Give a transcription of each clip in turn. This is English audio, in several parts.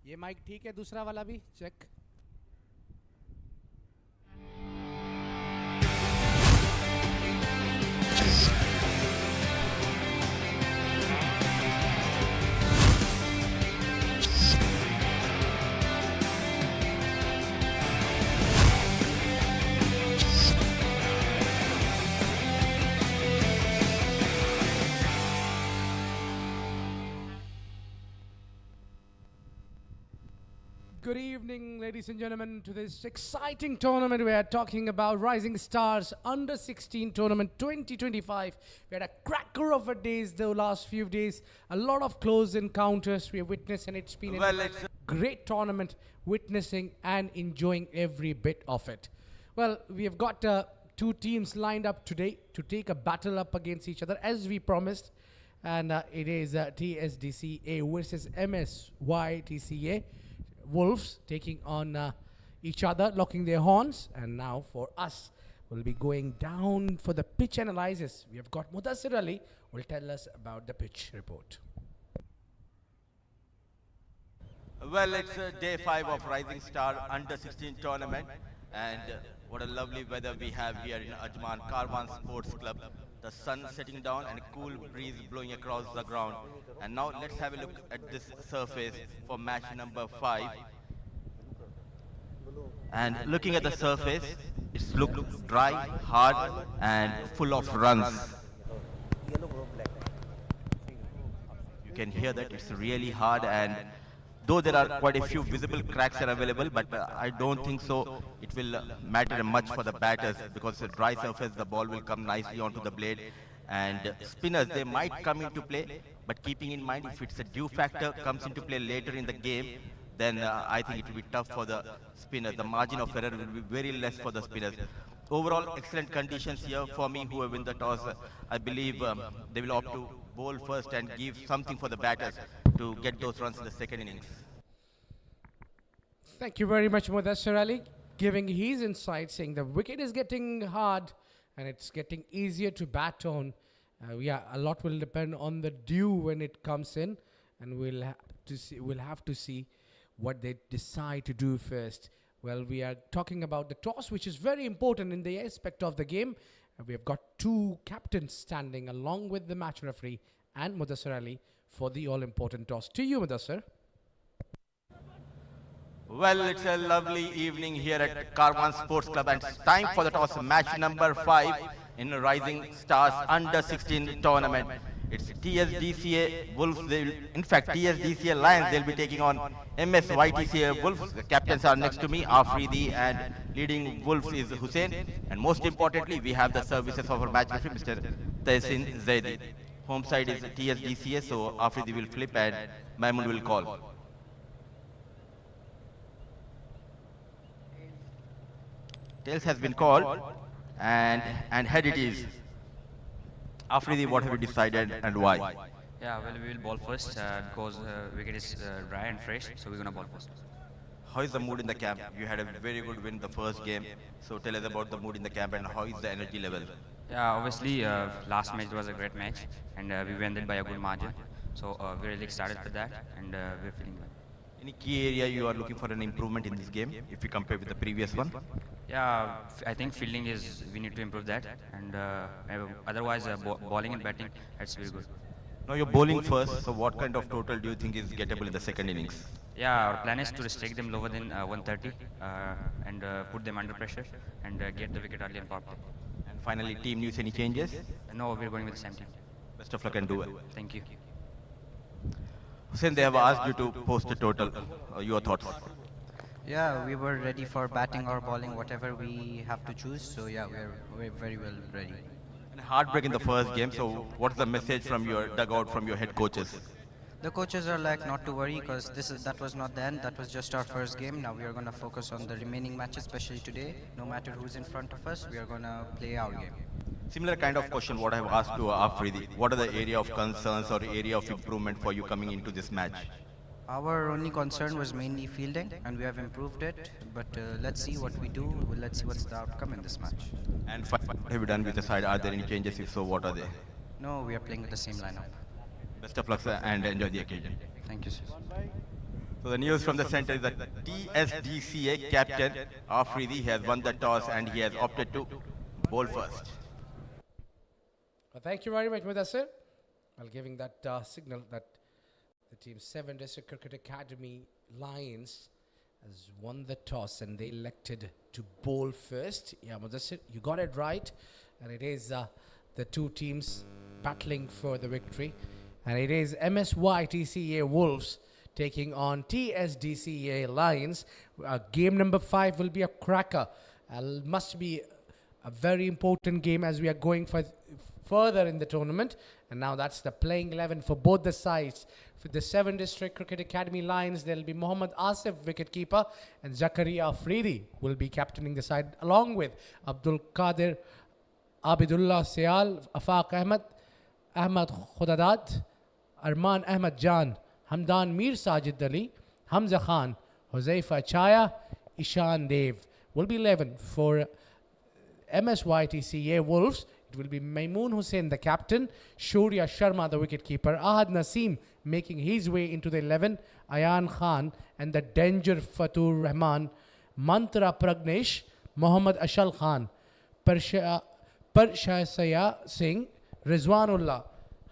ये माइक ठीक है, दूसरा वाला भी check. Good evening, ladies and gentlemen, to this exciting tournament. We are talking about Rising Stars Under 16 Tournament 2025. We had a cracker of a days the last few days. A lot of close encounters we have witnessed, and it's been a great tournament, witnessing and enjoying every bit of it. Well, we have got two teams lined up today to take a battle up against each other, as we promised. And it is TSDCA versus MSYTCA Wolves taking on each other, locking their horns. And now for us, we'll be going down for the pitch analysis. We have got Mudassir Ali who will tell us about the pitch report. Well, it's day 5 of Rising Star Under 16 tournament, and what a lovely weather we have here in Ajman, Karwan Sports Club. The sun setting down and a cool breeze blowing across the ground. And now let's have a look at this surface for match number 5. And looking at the surface, it's looked dry, hard, and full of runs. You can hear that it's really hard, and though there are quite a few visible cracks are available, but I don't think so it will matter much for the batters, because it's a dry surface, the ball will come nicely onto the blade. And spinners, they might come into play, but keeping in mind if it's a dew factor comes into play later in the game, then I think it will be tough for the spinners. The margin of error will be very less for the spinners. Overall, excellent conditions here for me. Whoever win the toss, I believe they will opt to bowl first and give something for the batters to get those runs in the second innings. Thank you very much, Mudassir Ali, giving his insight, saying the wicket is getting hard and it's getting easier to bat on. Yeah, a lot will depend on the dew when it comes in, and we'll have to see what they decide to do first. Well, we are talking about the toss, which is very important in the aspect of the game. We have got two captains standing along with the match referee and Mudassir Ali for the all-important toss. To you, Mudassir. Well, it's a lovely evening here at Karwan Sports Club, and it's time for the toss. Match number 5 in Rising Stars Under 16 tournament. It's TSDCA Wolves. In fact, TSDCA Lions, they'll be taking on MSYTCA Wolves. The captains are next to me, Afridi, and leading Wolves is Hussein. And most importantly, we have the services of our match referee, Mr. Tehsin Zaidi. Home side is TSDCA, so Afridi will flip and Mahmoud will call. Tails has been called, and head it is. Afridi, what have you decided and why? Yeah, well, we will ball first because wicket is dry and fresh, so we're gonna ball first. How is the mood in the camp? You had a very good win the first game, so tell us about the mood in the camp and how is the energy level? Yeah, obviously, last match was a great match, and we won it by a good margin. So we're really excited for that, and we're feeling good. Any key area you are looking for an improvement in this game, if you compare with the previous one? Yeah, I think fielding is, we need to improve that, and otherwise bowling and batting, that's very good. Now you're bowling first, so what kind of total do you think is gettable in the second innings? Yeah, our plan is to restrict them lower than 130 and put them under pressure and get the wicket early and power play. And finally, team news, any changes? No, we're going with the same team. Best of luck and do it. Thank you. Hussein, they have asked you to post a total. Your thoughts? Yeah, we were ready for batting or bowling, whatever we have to choose. So yeah, we're very well ready. And heartbreak in the first game. So what's the message from your dugout, from your head coaches? The coaches are like not to worry because that was not the end. That was just our first game. Now we are gonna focus on the remaining matches, especially today. No matter who's in front of us, we are gonna play our game. Similar kind of question what I have asked to Afridi. What are the area of concerns or area of improvement for you coming into this match? Our only concern was mainly fielding, and we have improved it. But let's see what we do. Let's see what's the outcome in this match. And what have you done with the side? Are there any changes? If so, what are they? No, we are playing with the same lineup. Best of luck, sir, and enjoy the occasion. Thank you, sir. So the news from the center is that TSDCA captain Afridi has won the toss and he has opted to bowl first. Well, thank you very much, Mudassir. Well, giving that signal that the team 7 District Cricket Academy Lions has won the toss and they elected to bowl first. Yeah, Mudassir, you got it right. And it is the two teams battling for the victory. And it is MSYTCA Wolves taking on TSDCA Lions. Game number 5 will be a cracker. Must be a very important game as we are going further in the tournament. And now that's the playing 11 for both the sides. For the 7 District Cricket Academy Lions, there will be Mohammad Asif, wicketkeeper, and Zakaria Afridi will be captaining the side, along with Abdul Qadir, Abidullah Sial, Afaq Ahmed, Ahmad Khudadad, Arman Ahmed Jan, Hamdan Mir Sajid Ali, Hamza Khan, Huzaifa Chaya, Ishan Dev. Will be 11 for MSYTCA Wolves. It will be Maimoon Hussain, the captain, Shurya Sharma, the wicketkeeper, Ahad Naseem making his way into the 11, Ayan Khan, and the danger Fatur Rahman, Mantra Pragnesh, Mohammad Ashal Khan, Parshaya Singh, Rizwanullah,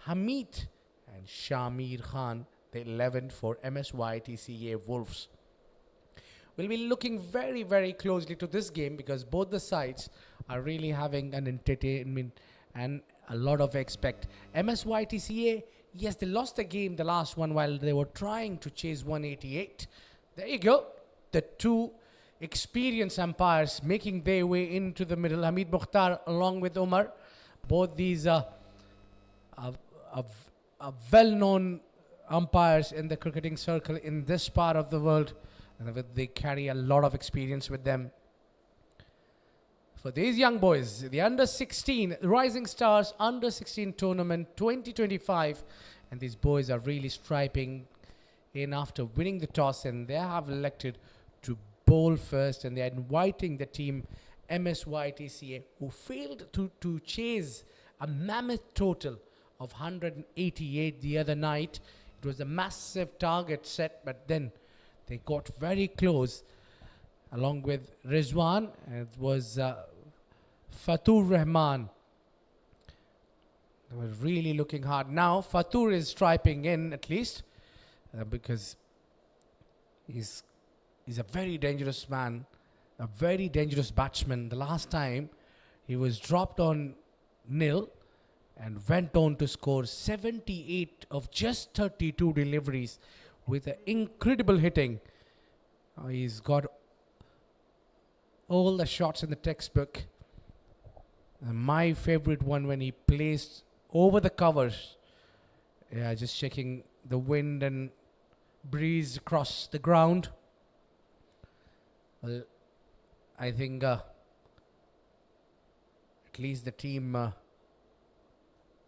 Hamid, and Shamir Khan, the 11 for MSYTCA Wolves. We'll be looking very, very closely to this game because both the sides are really having an entertainment and a lot of expect. MSYTCA, yes, they lost the game, the last one, while they were trying to chase 188. There you go. The two experienced umpires making their way into the middle. Hamid Mukhtar along with Umar. Both these are well-known umpires in the cricketing circle in this part of the world. And they carry a lot of experience with them. For these young boys, the under-16 Rising Stars under-16 tournament 2025, and these boys are really striping in after winning the toss, and they have elected to bowl first, and they are inviting the team MSYTCA, who failed to chase a mammoth total of 188 the other night. It was a massive target set, but then they got very close along with Rizwan. It was Fatur Rahman. They were really looking hard. Now Fatur is striping in at least because he's a very dangerous man, a very dangerous batsman. The last time he was dropped on nil and went on to score 78 of just 32 deliveries with an incredible hitting. He's got all the shots in the textbook. And my favorite one when he placed over the covers. Yeah, just checking the wind and breeze across the ground. Well, I think at least the team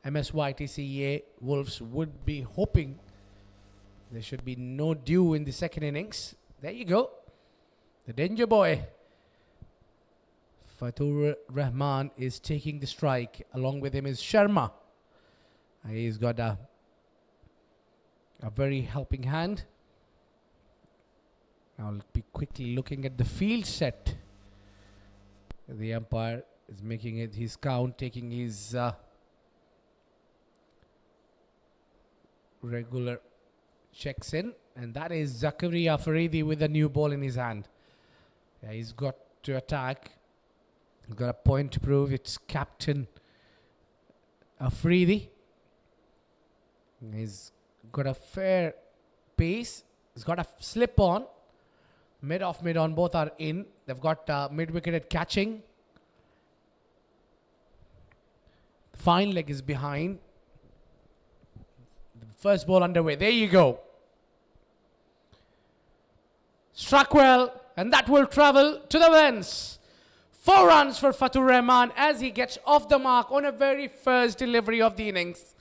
MSYTCA Wolves would be hoping there should be no dew in the second innings. There you go. The danger boy. Fatur Rahman is taking the strike. Along with him is Sharma. He's got a very helping hand. I'll be quickly looking at the field set. The umpire is making it his count, taking his regular checks in, and that is Zakaria Afridi with a new ball in his hand. Yeah, he's got to attack. He's got a point to prove. It's Captain Afridi. He's got a fair pace. He's got a slip on. Mid off, mid on, both are in. They've got mid-wicket at catching. Fine leg is behind. The first ball underway. There you go. Struck well, and that will travel to the fence. 4 runs for Fatur Rahman as he gets off the mark on a very first delivery of the innings.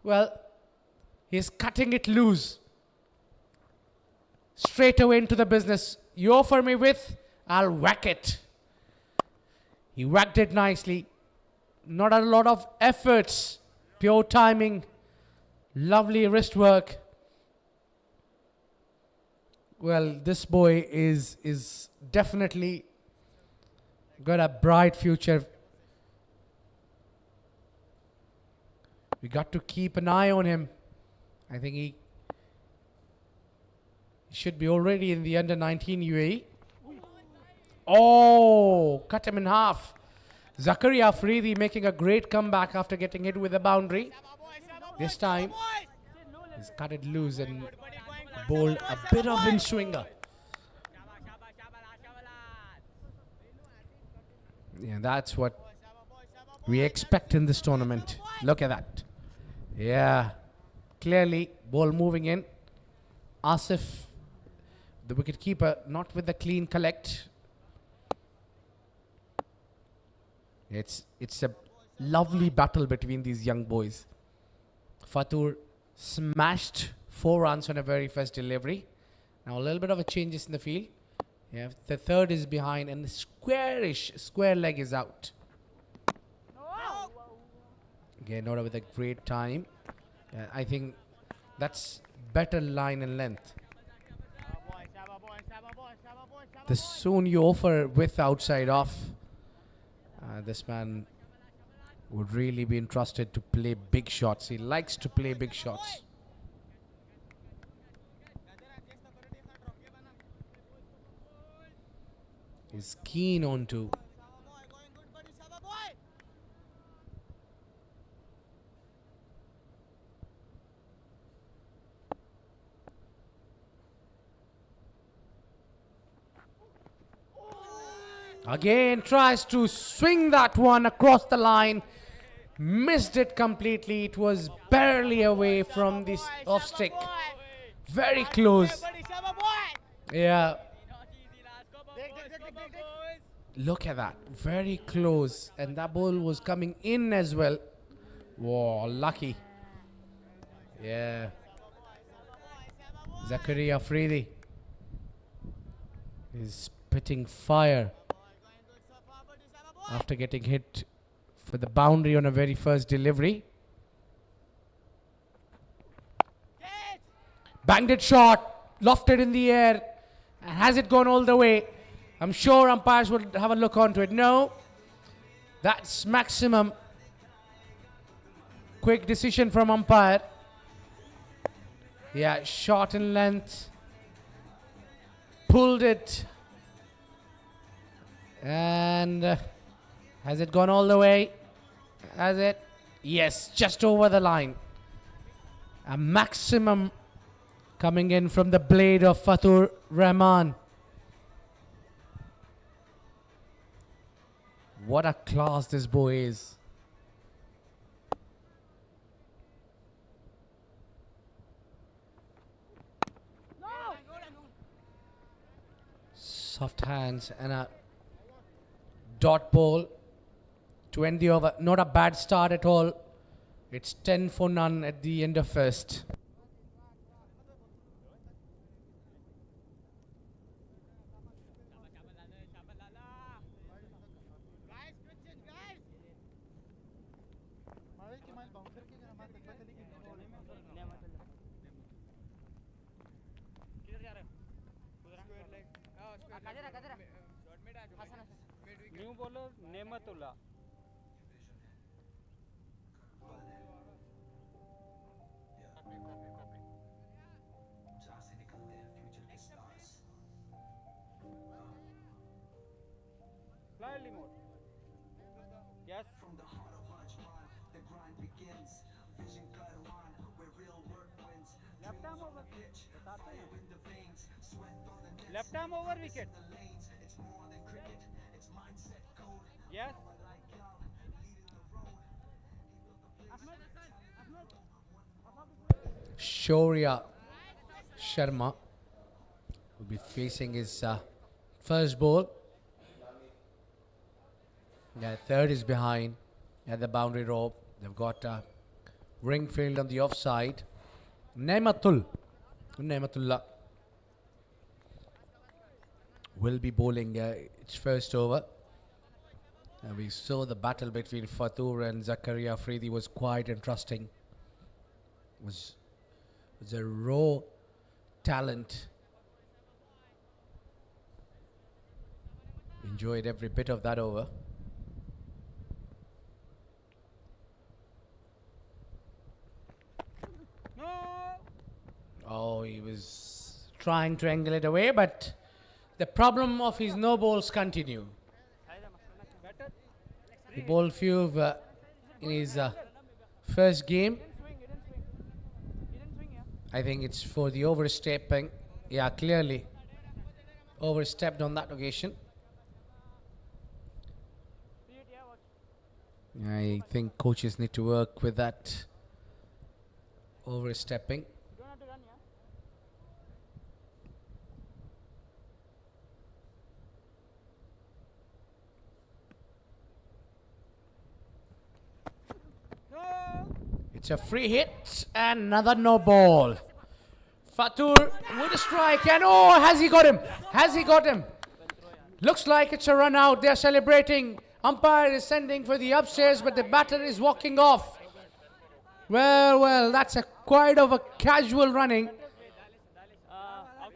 Well, he's cutting it loose. Straight away into the business. You offer me with, I'll whack it. He whacked it nicely. Not a lot of efforts. Pure timing. Lovely wrist work. Well, this boy is definitely got a bright future. We got to keep an eye on him. I think he should be already in the under 19 UAE. Oh, cut him in half. Zakaria Afridi making a great comeback after getting hit with a boundary. This time, he's cut it loose and bowled a bit of in swinger. Yeah, that's what we expect in this tournament. Look at that. Yeah, clearly ball moving in. Asif, the wicketkeeper, not with the clean collect. It's a lovely battle between these young boys. Fatur smashed 4 runs on a very first delivery. Now a little bit of a changes in the field. Yeah, the third is behind and the square leg is out. Again, not with a great time. I think that's better line and length. The soon you offer with outside off, this man would really be entrusted to play big shots. He likes to play big shots. He's keen on to again tries to swing that one across the line. Missed it completely. It was barely away from this off stick. Very close. Yeah. Look at that. Very close. And that ball was coming in as well. Whoa, lucky. Yeah. Zakaria Afridi is spitting fire after getting hit for the boundary on a very first delivery. Banged it short, lofted in the air. Has it gone all the way? I'm sure umpires will have a look onto it. No, that's maximum. Quick decision from umpire. Yeah, short in length. Pulled it. And has it gone all the way? Has it? Yes, just over the line. A maximum coming in from the blade of Fatur Rahman. What a class this boy is. Soft hands and a dot ball to end the over. Not a bad start at all. It's 10 for none at the end of first. New bowler Nematullah slightly more yes from the heart of Ajman the grind begins vision Karwan where real work wins left arm over pitch fire in the veins sweat on the net left arm over wicket it's more than cricket it's mindset code yes Shaurya Sharma will be facing his first ball. Yeah, third is behind at the boundary rope. They've got ring field on the offside. Nematullah will be bowling its first over. We saw the battle between Fatur and Zakaria Afridi was quite interesting. Was a raw talent Enjoyed every bit of that over. No. Oh, he was trying to angle it away, but the problem of his no balls continue. Better. He bowled few in his first game. Swing. He didn't swing. He didn't swing, yeah. I think it's for the overstepping. Yeah, clearly overstepped on that occasion. See it, yeah, watch. I think coaches need to work with that overstepping. You don't have to run, yeah. No. It's a free hit and another no ball. Fatur with a strike and oh, has he got him? Has he got him? Looks like it's a run out. They're celebrating. Umpire is sending for the upstairs, but the batter is walking off. Well, that's a quite of a casual running.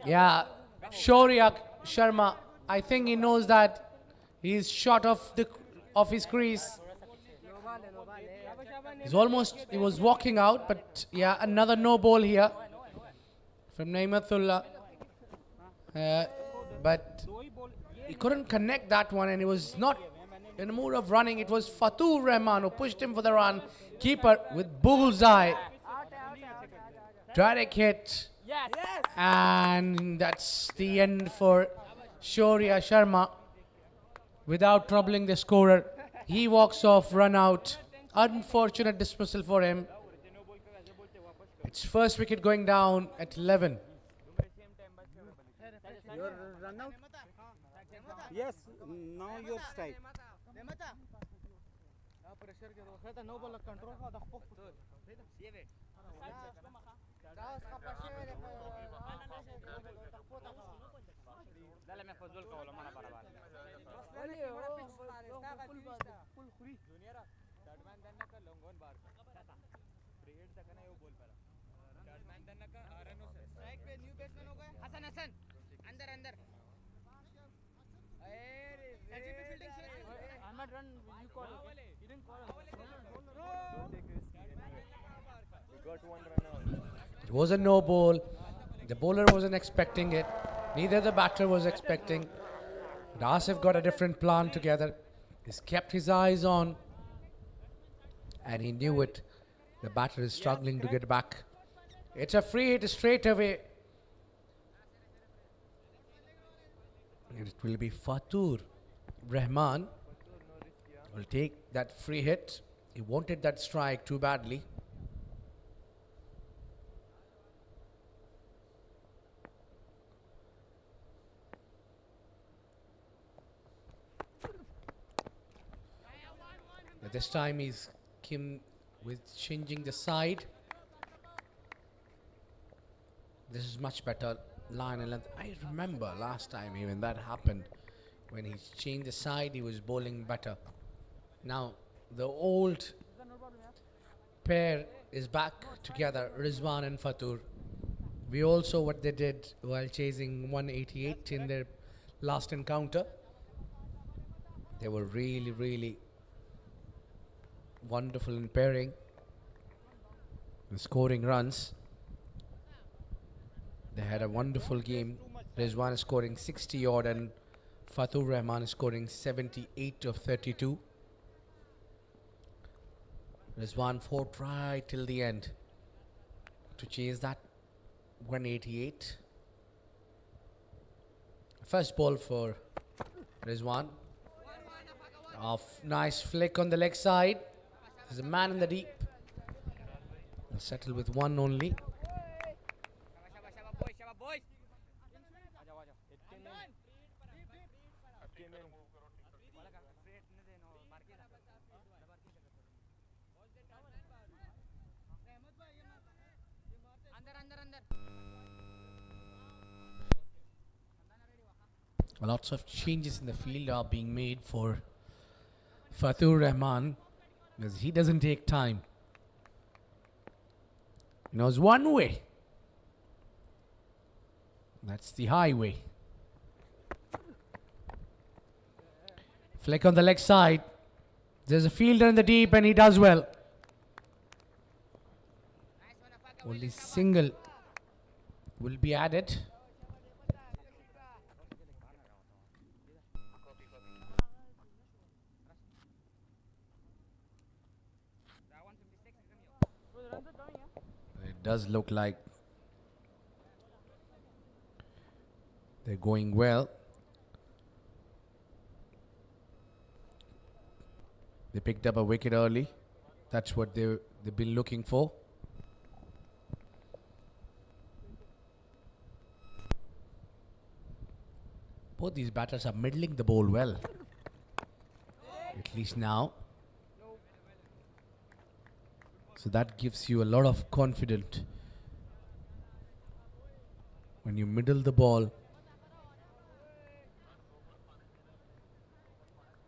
Yeah, Shaurya Sharma, I think he knows that he's short of his crease. He was walking out, but yeah, another no ball here from Naimatullah. But he couldn't connect that one, and he was not in the mood of running. It was Fatur Rahman who pushed him for the run. Keeper with bullseye. Direct hit. Yes. And that's the end for Shaurya Sharma. Without troubling the scorer, he walks off, run out. Unfortunate dismissal for him. It's first wicket going down at 11. Your run out? Yes, now your strike. Ahmad run, you call it. You didn't call it. It was a no ball. The bowler wasn't expecting it. Neither the batter was expecting. But Asif got a different plan together. He's kept his eyes on. And he knew it. The batter is struggling to get back. It's a free hit straight away. And it will be Fatur Rahman will take that free hit. He wanted that strike too badly. But this time he's Kim with changing the side. This is much better line and length. I remember last time even that happened. When he changed the side, he was bowling better. Now the old pair is back together, Rizwan and Fatur. We all saw what they did while chasing 188 in their last encounter. They were really, really wonderful in pairing and scoring runs. They had a wonderful game. Rizwan is scoring 60 odd and Fatur Rahman is scoring 78 of 32. Rizwan fought right till the end to chase that 188. First ball for Rizwan. Nice flick on the leg side. There's a man in the deep. He'll settle with one only. Lots of changes in the field are being made for Fatur Rahman because he doesn't take time. He knows one way. That's the highway. Flick on the leg side. There's a fielder in the deep and he does well. Only single will be added. It does look like they're going well. They picked up a wicket early. That's what they've been looking for. Both these batters are middling the ball well. At least now. So that gives you a lot of confidence. When you middle the ball,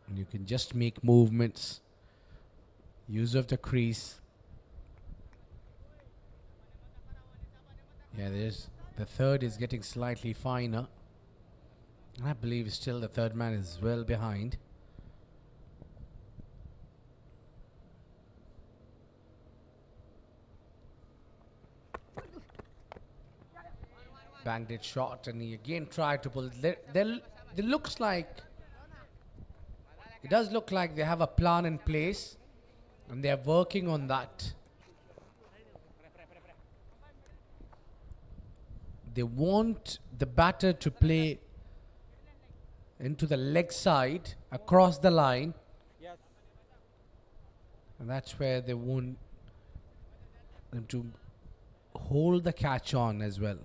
and you can just make movements, use of the crease. Yeah, there's the third is getting slightly finer. And I believe still the third man is well behind. Banged it short and he again tried to pull. There looks like, it does look like they have a plan in place and they are working on that. They want the batter to play into the leg side across the line. Yes. And that's where they want them to hold the catch on as well.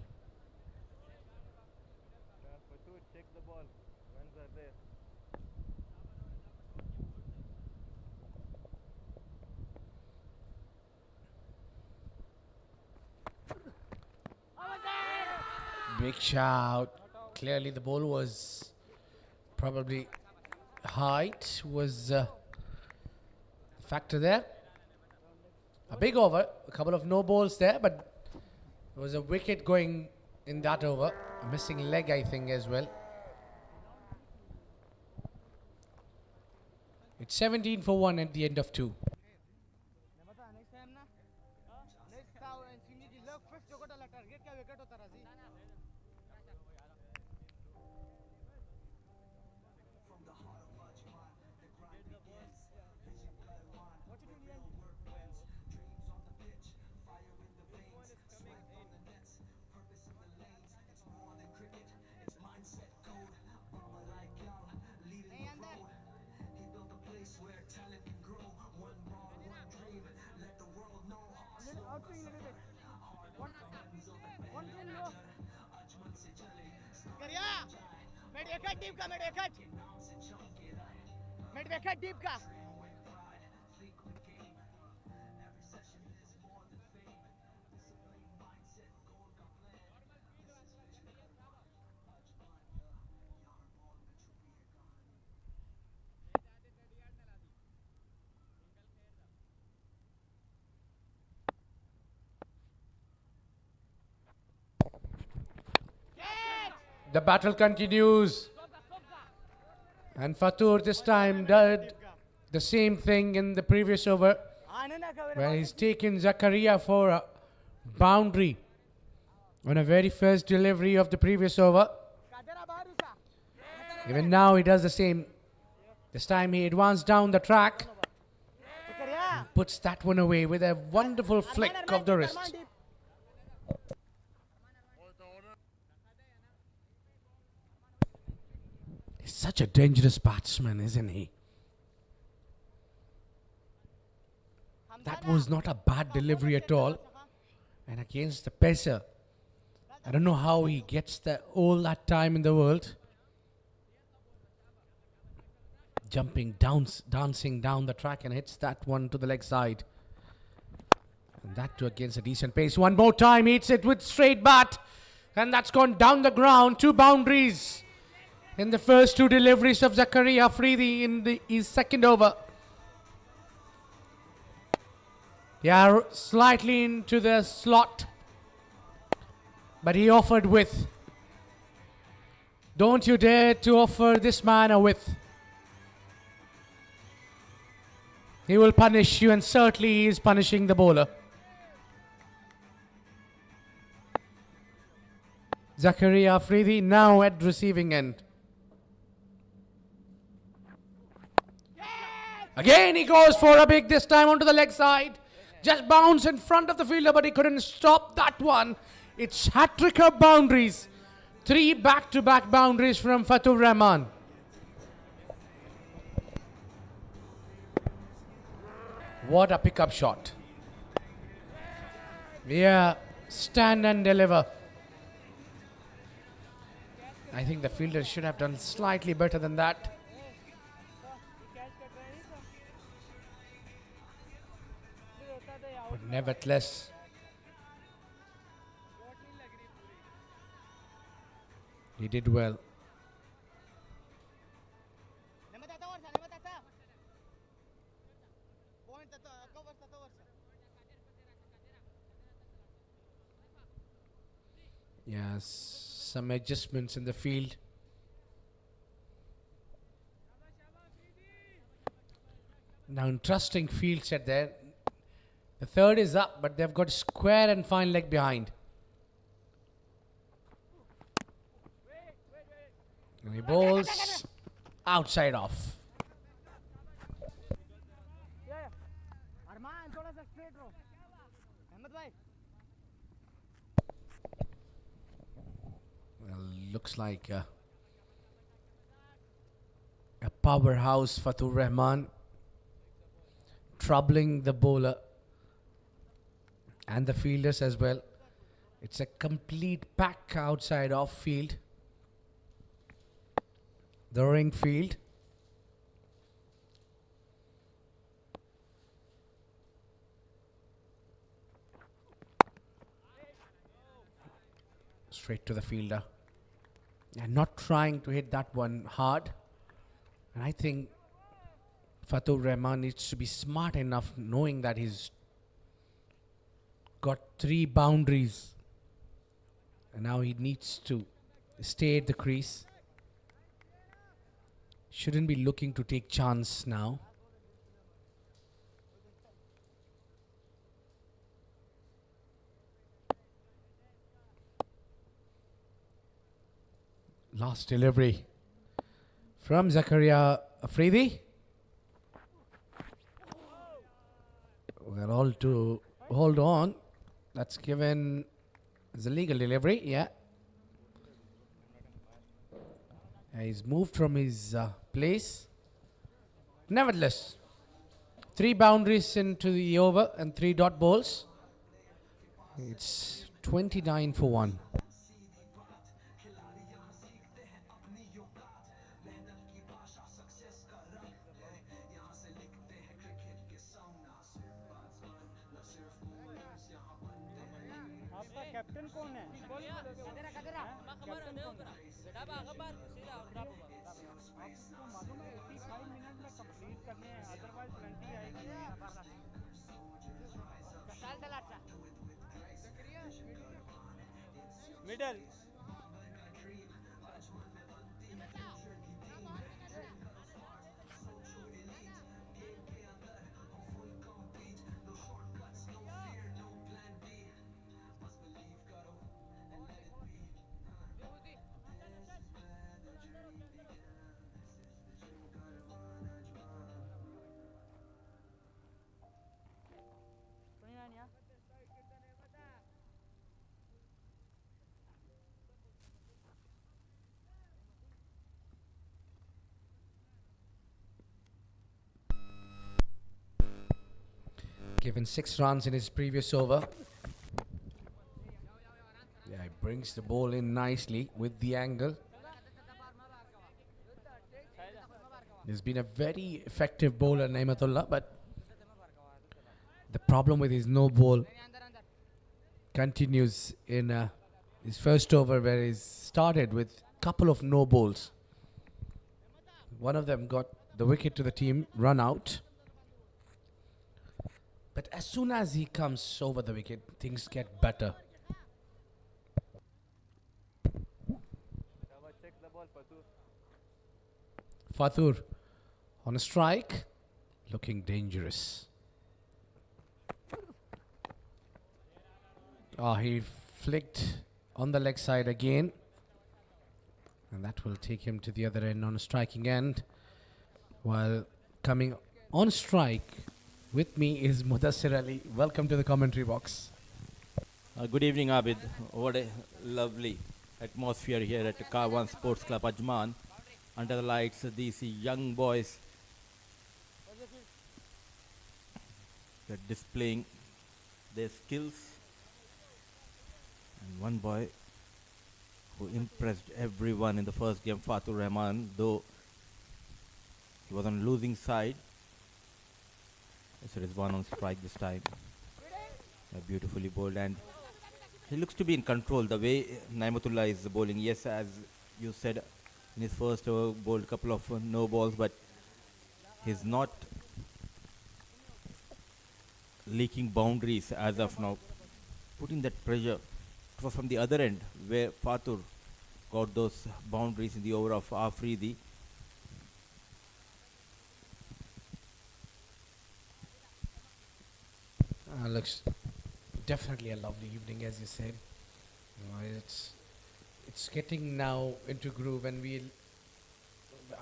Check the ball. Runs are there. Big shout. Clearly the ball was probably height was a factor there. A big over, a couple of no balls there, but there was a wicket going in that over. A missing leg, I think, as well. It's 17 for 1 at the end of 2. From the heart of Ajman, the grind begins. Vision Karwan, where real work wins. Dreams on the pitch, fire in the veins. Swipe on the nets, purpose in the lanes. It's more than cricket, it's mindset code. Mama like young, leading the road. He built a place where talent can grow. One ball, one dream. Let the world know. Hard work comes of it. Ajman se chale. Mid wicket deep का mid wicket deep का The battle continues. And Fatur this time did the same thing in the previous over, where he's taken Zakaria for a boundary on a very first delivery of the previous over. Even now he does the same. This time he advanced down the track and puts that one away with a wonderful flick of the wrist. He's such a dangerous batsman, isn't he? That was not a bad delivery at all. And against the pacer, I don't know how he gets all that time in the world. Jumping down, dancing down the track and hits that one to the leg side. And that too against a decent pace. One more time, hits it with straight bat. And that's gone down the ground. 2 boundaries in the first 2 deliveries of Zakaria Afridi in his second over. Yeah, slightly into the slot. But he offered width. Don't you dare to offer this man a width. He will punish you, and certainly he is punishing the bowler. Zakaria Afridi now at receiving end. Again he goes for a big, this time onto the leg side. Just bounced in front of the fielder, but he couldn't stop that one. It's hat-trick of boundaries. 3 back-to-back boundaries from Fatur Rahman. What a pickup shot. Yeah, stand and deliver. I think the fielder should have done slightly better than that. But nevertheless, he did well. Yes, some adjustments in the field. Now interesting field set there. The third is up, but they've got square and fine leg behind. And he bowls outside off. अरमान थोड़ा सा straight रहो अहमद भाई Well, looks like a powerhouse Fatur Rahman, troubling the bowler and the fielders as well. It's a complete pack outside off field. The ring field. Straight to the fielder. And not trying to hit that one hard. And I think Fatur Rahman needs to be smart enough, knowing that he's got 3 boundaries. And now he needs to stay at the crease. Shouldn't be looking to take chance now. Last delivery from Zakaria Afridi. We're all to hold on. That's given as a legal delivery, yeah. He's moved from his place. Nevertheless, 3 boundaries into the over and 3 dot balls. It's 29 for 1. आपका captain कौन है captain कौन है आपको मालूम है 85 minute में complete करने हैं अदरवाइज पेनल्टी आएगी middle Given 6 runs in his previous over. Yeah, he brings the ball in nicely with the angle. He's been a very effective bowler, Naimatullah, but the problem with his no ball continues in his first over, where he started with a couple of no balls. One of them got the wicket to the team, run out. But as soon as he comes over the wicket, things get better. Fatur on a strike. looking dangerous. He flicked on the leg side again. And that will take him to the other end on a striking end. While coming on strike with me is Mudassir Ali. Welcome to the commentary box. Good evening, Abid. What a lovely atmosphere here at Karwan Sports Club, Ajman. Under the lights, these young boys are displaying their skills. And one boy who impressed everyone in the first game, Fatur Rahman, though he was on losing side. So it is one on strike this time. Beautifully bowled, and he looks to be in control. The way Naimatullah is bowling, yes, as you said, in his first over, bowled a couple of no balls, but he's not leaking boundaries as of now. Putting that pressure from the other end, where Fatur got those boundaries in the over of Afridi. Looks definitely a lovely evening, as you said. It's getting now into groove, and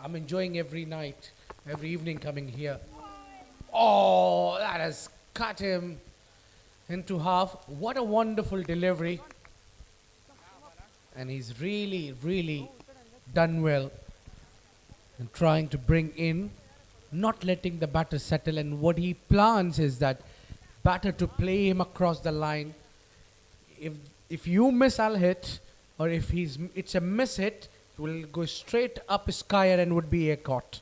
I'm enjoying every night, every evening coming here. Oh, that has cut him into half. What a wonderful delivery. And he's really, really done well and trying to bring in, not letting the batter settle. And what he plans is that batter to play him across the line. If you miss, I'll hit, or if it's a miss hit, he will go straight up his skyer and would be a caught.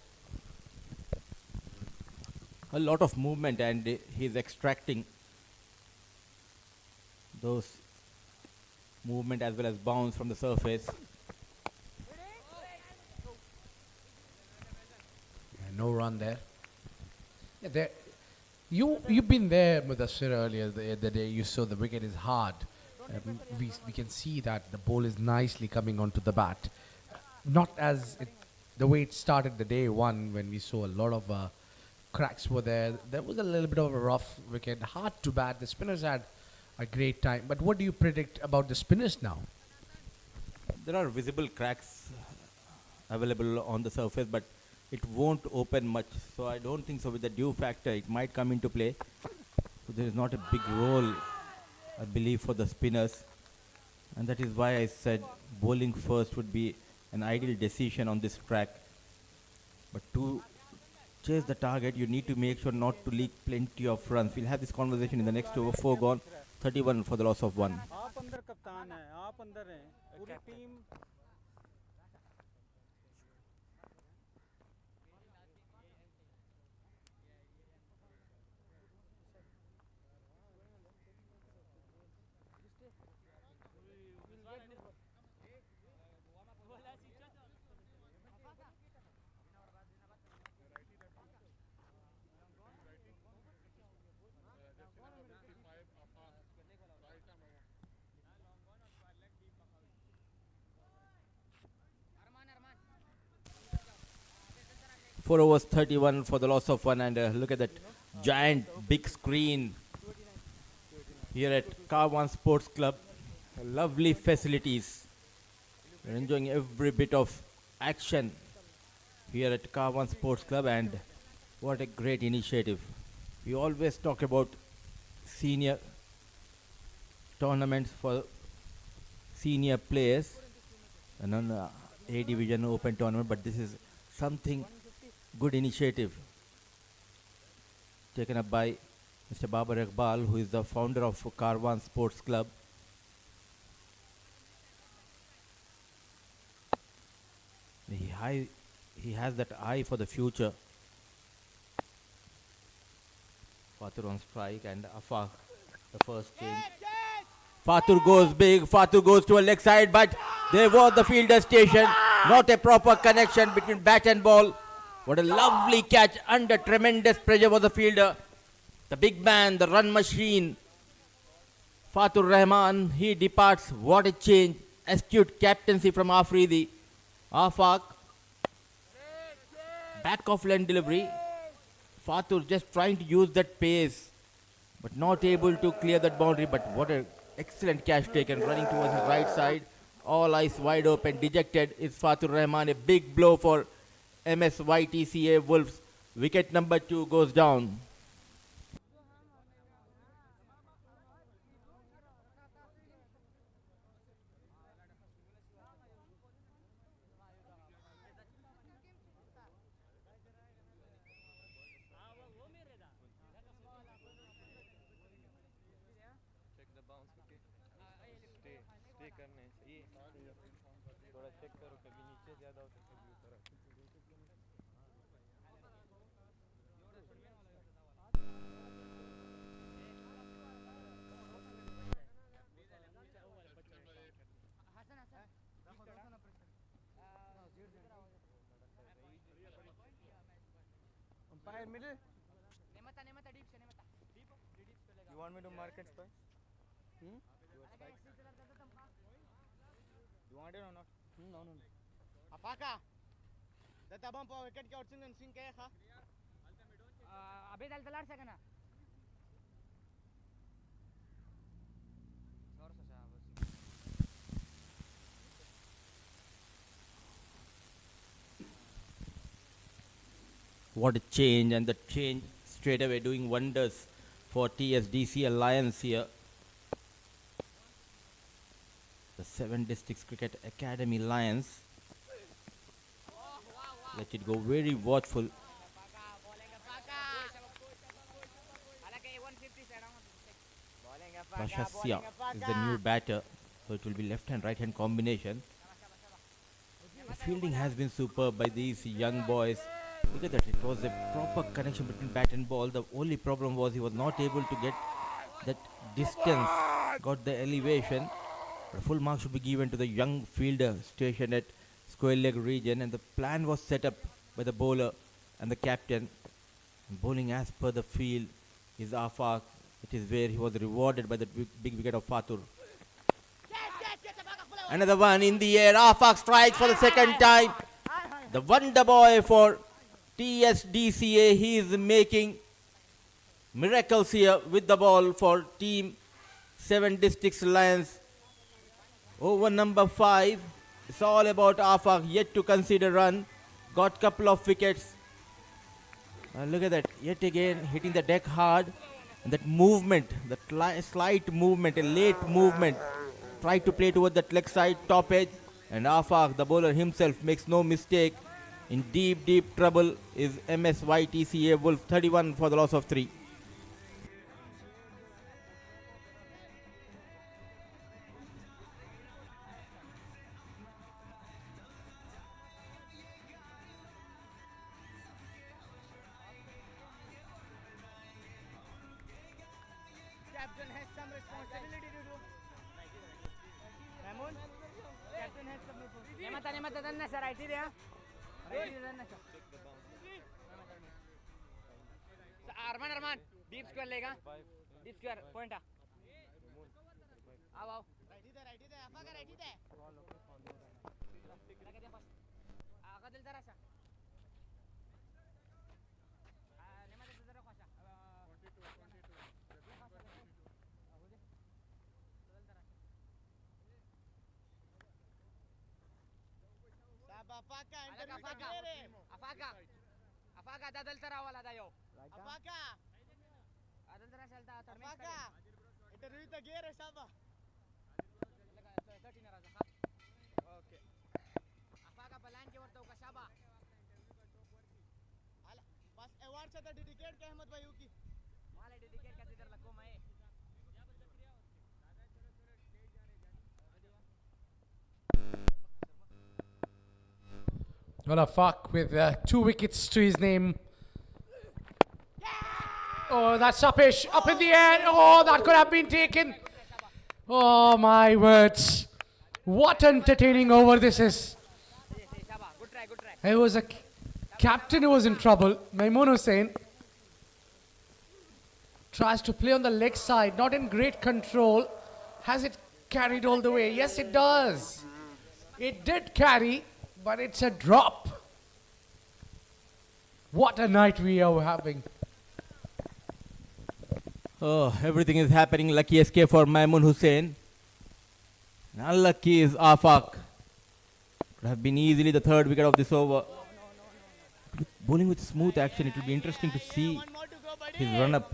A lot of movement, and he's extracting those movement as well as bounce from the surface. No run there. You've been there, Mudassir, earlier the day. You saw the wicket is hard. We can see that the ball is nicely coming onto the bat. Not as the way it started the day one, when we saw a lot of cracks were there. There was a little bit of a rough wicket, hard to bat. The spinners had a great time. But what do you predict about the spinners now? There are visible cracks available on the surface, but it won't open much. So I don't think so. With the dew factor, it might come into play. So there is not a big role, I believe, for the spinners. And that is why I said bowling first would be an ideal decision on this track. But to chase the target, you need to make sure not to leak plenty of runs. We'll have this conversation in the next over. 4 gone, 31 for the loss of 1. आप अंदर कप्तान हैं, आप अंदर हैं, पूरी team Four overs, 31 for the loss of 1, and look at that giant big screen here at Karwan Sports Club. Lovely facilities. We're enjoying every bit of action here at Karwan Sports Club, and what a great initiative. We always talk about senior tournaments for senior players and on A Division Open tournament, but this is something good initiative taken up by Mr. Babar Iqbal, who is the founder of Karwan Sports Club. He has that eye for the future. Fatur on strike, and Afaq, the first change. Fatur goes big, Fatur goes to a leg side, but there was the fielder station. Not a proper connection between bat and ball. What a lovely catch under tremendous pressure was the fielder. The big man, the run machine. Fatur Rahman, he departs. What a change. Astute captaincy from Afridi. Afaq. Back of line delivery. Fatur just trying to use that pace, but not able to clear that boundary. But what an excellent catch taken, running towards his right side. All eyes wide open, dejected is Fatur Rahman. A big blow for MSYTCA Wolves. Wicket number 2 goes down. Umpire middle. You want me to mark it spice? You want it or not? No. Afaka. That abang po wicket ke outside and sing kaya kha? अभी दल तलार सके ना What a change, and the change straight away doing wonders for TSDCA Lions here. The 7 Districts Cricket Academy Lions. Let it go, very watchful. Prashasya is the new batter, so it will be left hand right hand combination. The fielding has been superb by these young boys. Look at that, it was a proper connection between bat and ball. The only problem was he was not able to get that distance, got the elevation. But full mark should be given to the young fielder stationed at square leg region, and the plan was set up by the bowler and the captain. Bowling as per the field is Afaq. It is where he was rewarded by the big wicket of Fatur. Another one in the air. Afaq strikes for the second time. The wonder boy for TSDCA. He is making miracles here with the ball for team 7 Districts Lions. Over number 5. It's all about Afaq. Yet to consider run. Got couple of wickets. Look at that. Yet again hitting the deck hard. And that movement, that slight movement, a late movement. Try to play towards that leg side, top edge. And Afaq, the bowler himself, makes no mistake. In deep, deep trouble is MSYTCA Wolves, 31 for the loss of 3. Captain has some responsibility to do. Ramon, captain has some responsibility. नेमता दन्ना sir आईटी दे आईटी दन्ना sir Armaan deep square लेगा deep square point आओ Righty there, Afaka righty there. आगा दिल जरा सा नेमता जरा खोसा Afaka, interview ka gere. Afaka dadal tara wala dayo Afaka, adal tara salta Afaka. Interview ka gere saba. 13 राजा Okay. Afaka balan के वरतो का शाबा बस award sa dedicate ka Ahmed bhai की. माले dedicate का इधर लको मैं What a fuck with 2 wickets to his name. Oh, that's uppish. Up in the air. Oh, that could have been taken. Oh, my words. What entertaining over this is. good try It was a captain who was in trouble. Maimoon Hussain tries to play on the leg side. Not in great control. Has it carried all the way? Yes, it does. It did carry. But it's a drop. What a night we are having. Oh, everything is happening. Lucky escape for Maimun Hussain. And unlucky is Afaq. Could have been easily the third wicket of this over. Bowling with smooth action, it will be interesting to see his run-up.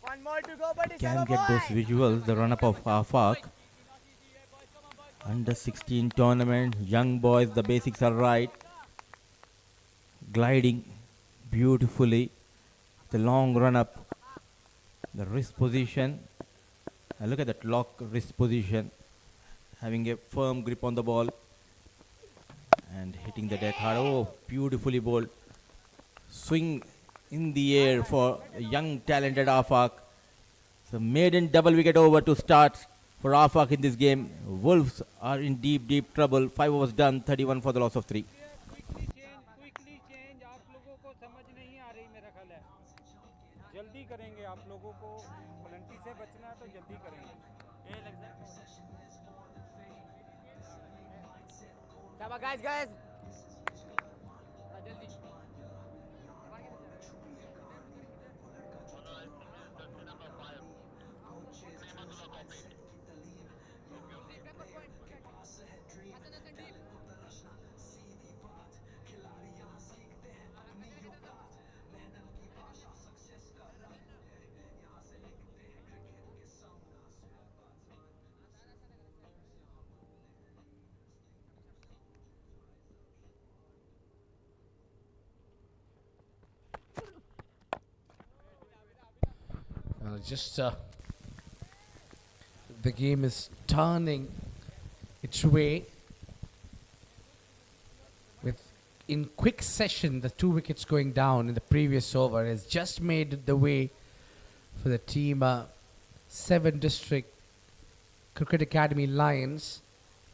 One more to go, buddy. Can get those visuals, the run-up of Afaq. Under 16 tournament, young boys, the basics are right. Gliding beautifully. The long run-up. The wrist position. And look at that lock wrist position. Having a firm grip on the ball. And hitting the deck hard. Oh, beautifully bowled. Swing in the air for a young talented Afaq. So maiden double wicket over to start for Afaq in this game. Wolves are in deep trouble. 5 overs done, 31 for the loss of 3. Quickly change आप लोगों को समझ नहीं आ रही मेरा ख्याल है जल्दी करेंगे आप लोगों को पलंटी से बचना है तो जल्दी करेंगे Come on, guys. Just the game is turning its way with in quick session the 2 wickets going down in the previous over has just made the way for the team 7 District Cricket Academy Lions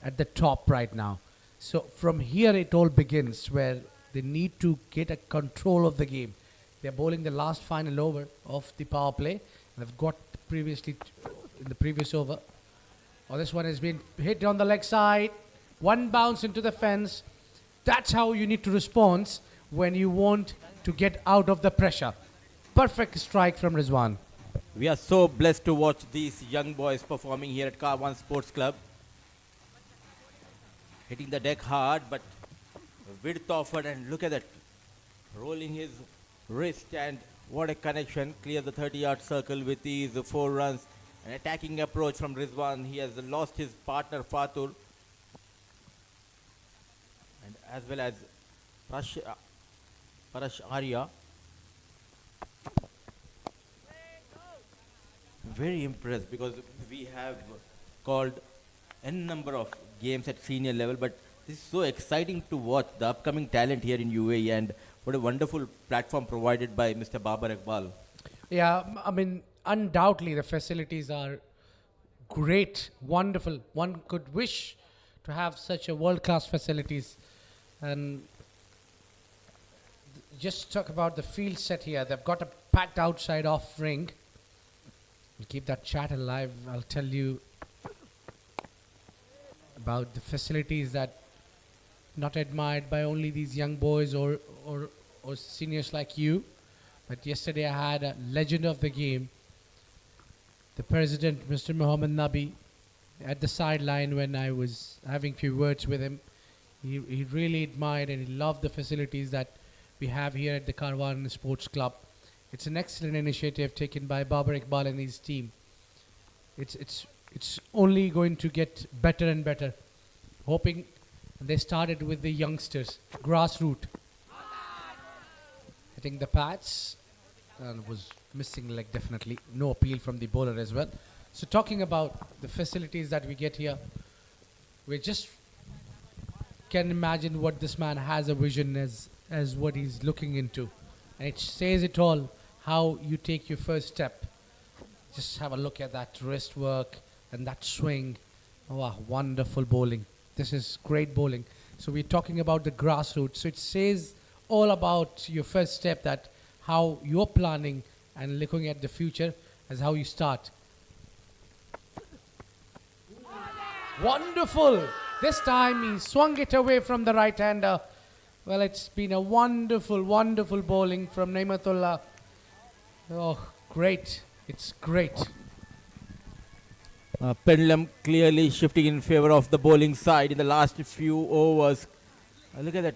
at the top right now. So from here it all begins where they need to get a control of the game. They're bowling the last final over of the power play. They've got previously in the previous over. Oh, this one has been hit on the leg side. One bounce into the fence. That's how you need to respond when you want to get out of the pressure. Perfect strike from Rizwan. We are so blessed to watch these young boys performing here at Karwan Sports Club. Hitting the deck hard, but width offered, and look at that. Rolling his wrist, and what a connection. Clear the 30-yard circle with these 4 runs. An attacking approach from Rizwan. He has lost his partner Fatur. And as well as Parash Arya. Very impressed because we have called n number of games at senior level, but this is so exciting to watch the upcoming talent here in UAE, and what a wonderful platform provided by Mr. Babar Iqbal. Yeah, I mean, undoubtedly the facilities are great, wonderful. One could wish to have such a world-class facilities. And just talk about the field set here. They've got a packed outside off ring. We'll keep that chat alive. I'll tell you about the facilities that not admired by only these young boys or seniors like you. But yesterday I had a legend of the game, the president, Mr. Mohammed Nabi, at the sideline when I was having few words with him. He really admired and he loved the facilities that we have here at the Karwan Sports Club. It's an excellent initiative taken by Babar Iqbal and his team. It's only going to get better and better. Hoping they started with the youngsters, grassroots. Hitting the pads and was missing leg definitely. No appeal from the bowler as well. So talking about the facilities that we get here, we just can imagine what this man has a vision as what he's looking into. And it says it all, how you take your first step. Just have a look at that wrist work and that swing. Oh, wow, wonderful bowling. This is great bowling. So we're talking about the grassroots. So it says all about your first step, that how you're planning and looking at the future as how you start. Wonderful. This time he swung it away from the right-hander. Well, it's been a wonderful, wonderful bowling from Naimatullah. Oh, great. It's great. Pendulum clearly shifting in favor of the bowling side in the last few overs. Look at that.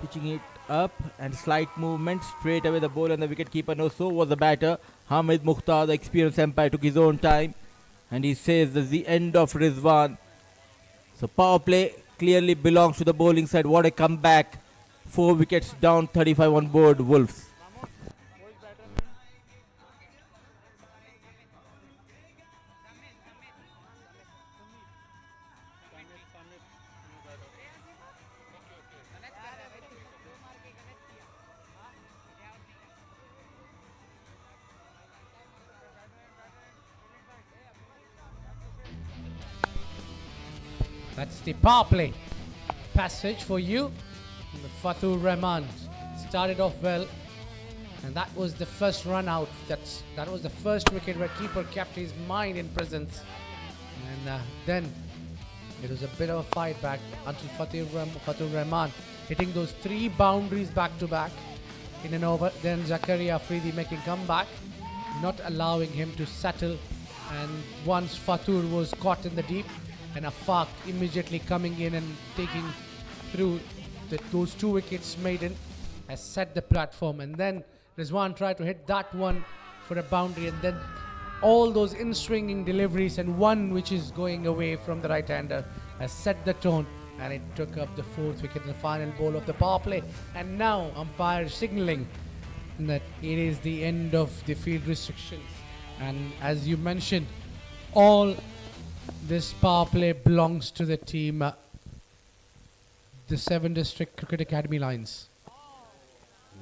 Pitching it up and slight movement. Straight away the bowler and the wicketkeeper. No, so was the batter. Hamid Mukhtar, the experienced umpire, took his own time. And he says this is the end of Rizwan. So power play clearly belongs to the bowling side. What a comeback. 4 wickets down, 35 on board Wolves. That's the power play passage for you. And the Fatur Rahman started off well, and that was the first run out. That was the first wicket where keeper kept his mind in presence, and then it was a bit of a fight back until Fatur Rahman hitting those 3 boundaries back to back in an over. Then Zakaria Afridi making comeback, not allowing him to settle, and once Fatur was caught in the deep, and Afaq immediately coming in and taking through those 2 wickets maiden has set the platform. And then Rizwan tried to hit that one for a boundary, and then all those in-swinging deliveries and one which is going away from the right-hander has set the tone, and it took up the 4th wicket in the final ball of the power play. And now umpire signaling that it is the end of the field restrictions. And as you mentioned, all this power play belongs to the team, the 7 District Cricket Academy Lions.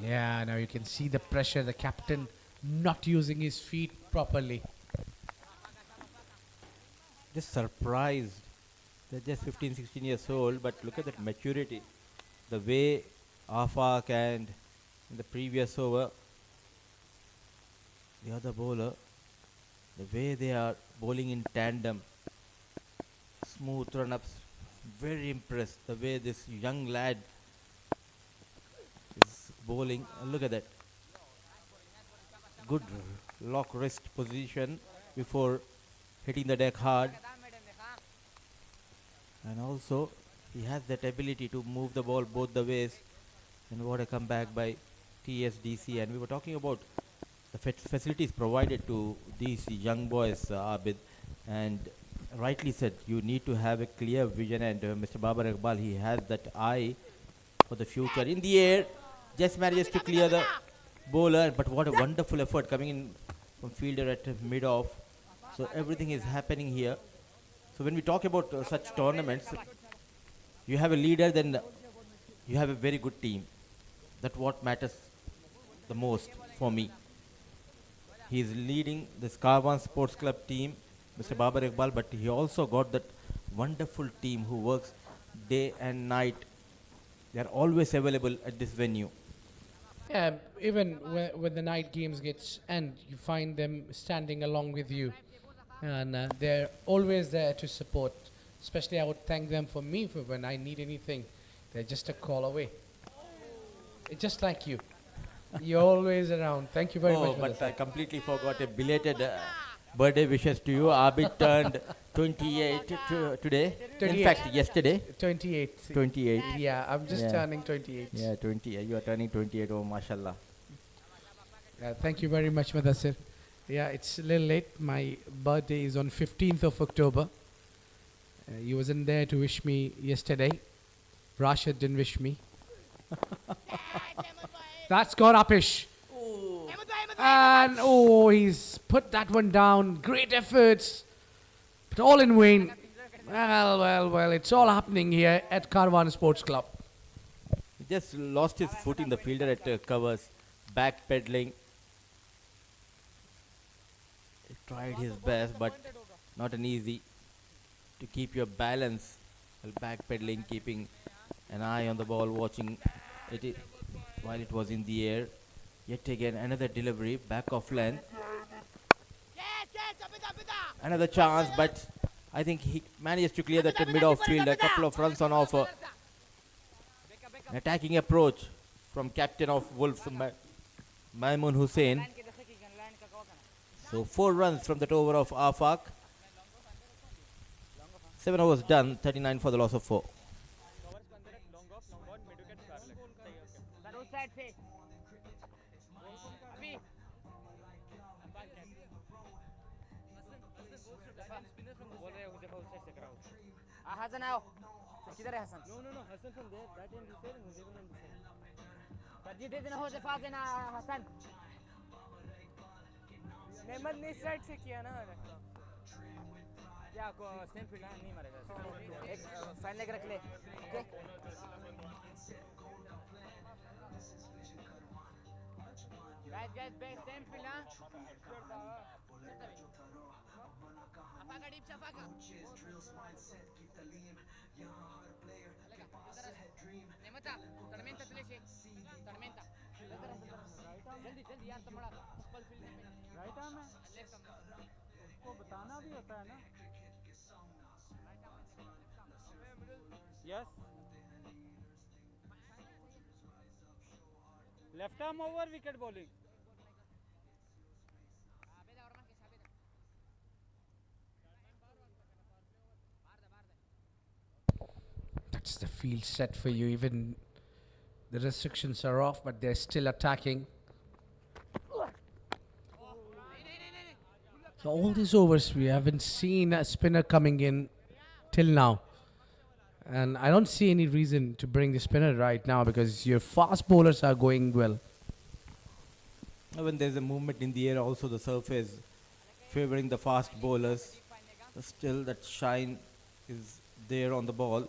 Yeah, now you can see the pressure, the captain not using his feet properly. Just surprised. They're just 15, 16 years old, but look at that maturity. The way Afaq and in the previous over, the other bowler, the way they are bowling in tandem, smooth run-ups, very impressed the way this young lad is bowling. Look at that. Good lock wrist position before hitting the deck hard. And also he has that ability to move the ball both the ways. And what a comeback by TSDC. And we were talking about the facilities provided to these young boys, Abid, and rightly said, you need to have a clear vision, and Mr. Babar Iqbal, he has that eye for the future. In the air, just manages to clear the bowler, but what a wonderful effort coming in from fielder at mid-off. So everything is happening here. So when we talk about such tournaments, you have a leader, then you have a very good team. That's what matters the most for me. He is leading this Karwan Sports Club team, Mr. Babar Iqbal, but he also got that wonderful team who works day and night. They are always available at this venue. Yeah, even when the night games gets end, you find them standing along with you, and they're always there to support. Especially, I would thank them for me for when I need anything. They're just a call away. It's just like you. You're always around. Thank you very much for but this. I completely forgot a belated birthday wishes to you. Abid turned 28 today. In 28. fact, yesterday. 28. 28. Yeah, I'm just Yeah. turning 28. Yeah, 20. You are turning 28. Oh, mashallah. Thank you very much, Madassir. Yeah, it's a little late. My birthday is on 15th of October. You wasn't there to wish me yesterday. Rashid didn't wish me. That's got Upish. And he's put that one down. Great efforts, but all in vain. Well, it's all happening here at Karwan Sports Club. He just lost his foot in the fielder at covers, back pedaling. He tried his best, but not an easy to keep your balance while back pedaling, keeping an eye on the ball, watching it while it was in the air. Yet again, another delivery, back of length. Another chance, but I think he manages to clear that mid-off field. A couple of runs on offer. Attacking approach from captain of Wolves, Maimun Hussain. So 4 runs from that over of Afaq. 7 overs done, 39 for the loss of 4. Sir उस side से अभी बोल रहे हो उस side से कराओ हसन आओ किधर है Hasan no Hasan from there that end this side and Hussein on this side but you didn't hold the fast na Hasan Nemat ने साइड से किया ना क्या को सेम फील्ड नहीं मारेगा एक फाइन लेग रख ले okay guys back same field apaga deep apaga nemata tormenta please tormenta जल्दी जल्दी यार तुम्हारा फुटबॉल फील्ड में राइट आर्म है लेफ्ट आर्म को बताना भी होता है ना yes left arm over wicket bowling That's the field set for you. Even the restrictions are off, but they're still attacking. So all these overs, we haven't seen a spinner coming in till now. And I don't see any reason to bring the spinner right now because your fast bowlers are going well. When there's a movement in the air, also the surface favoring the fast bowlers. Still that shine is there on the ball.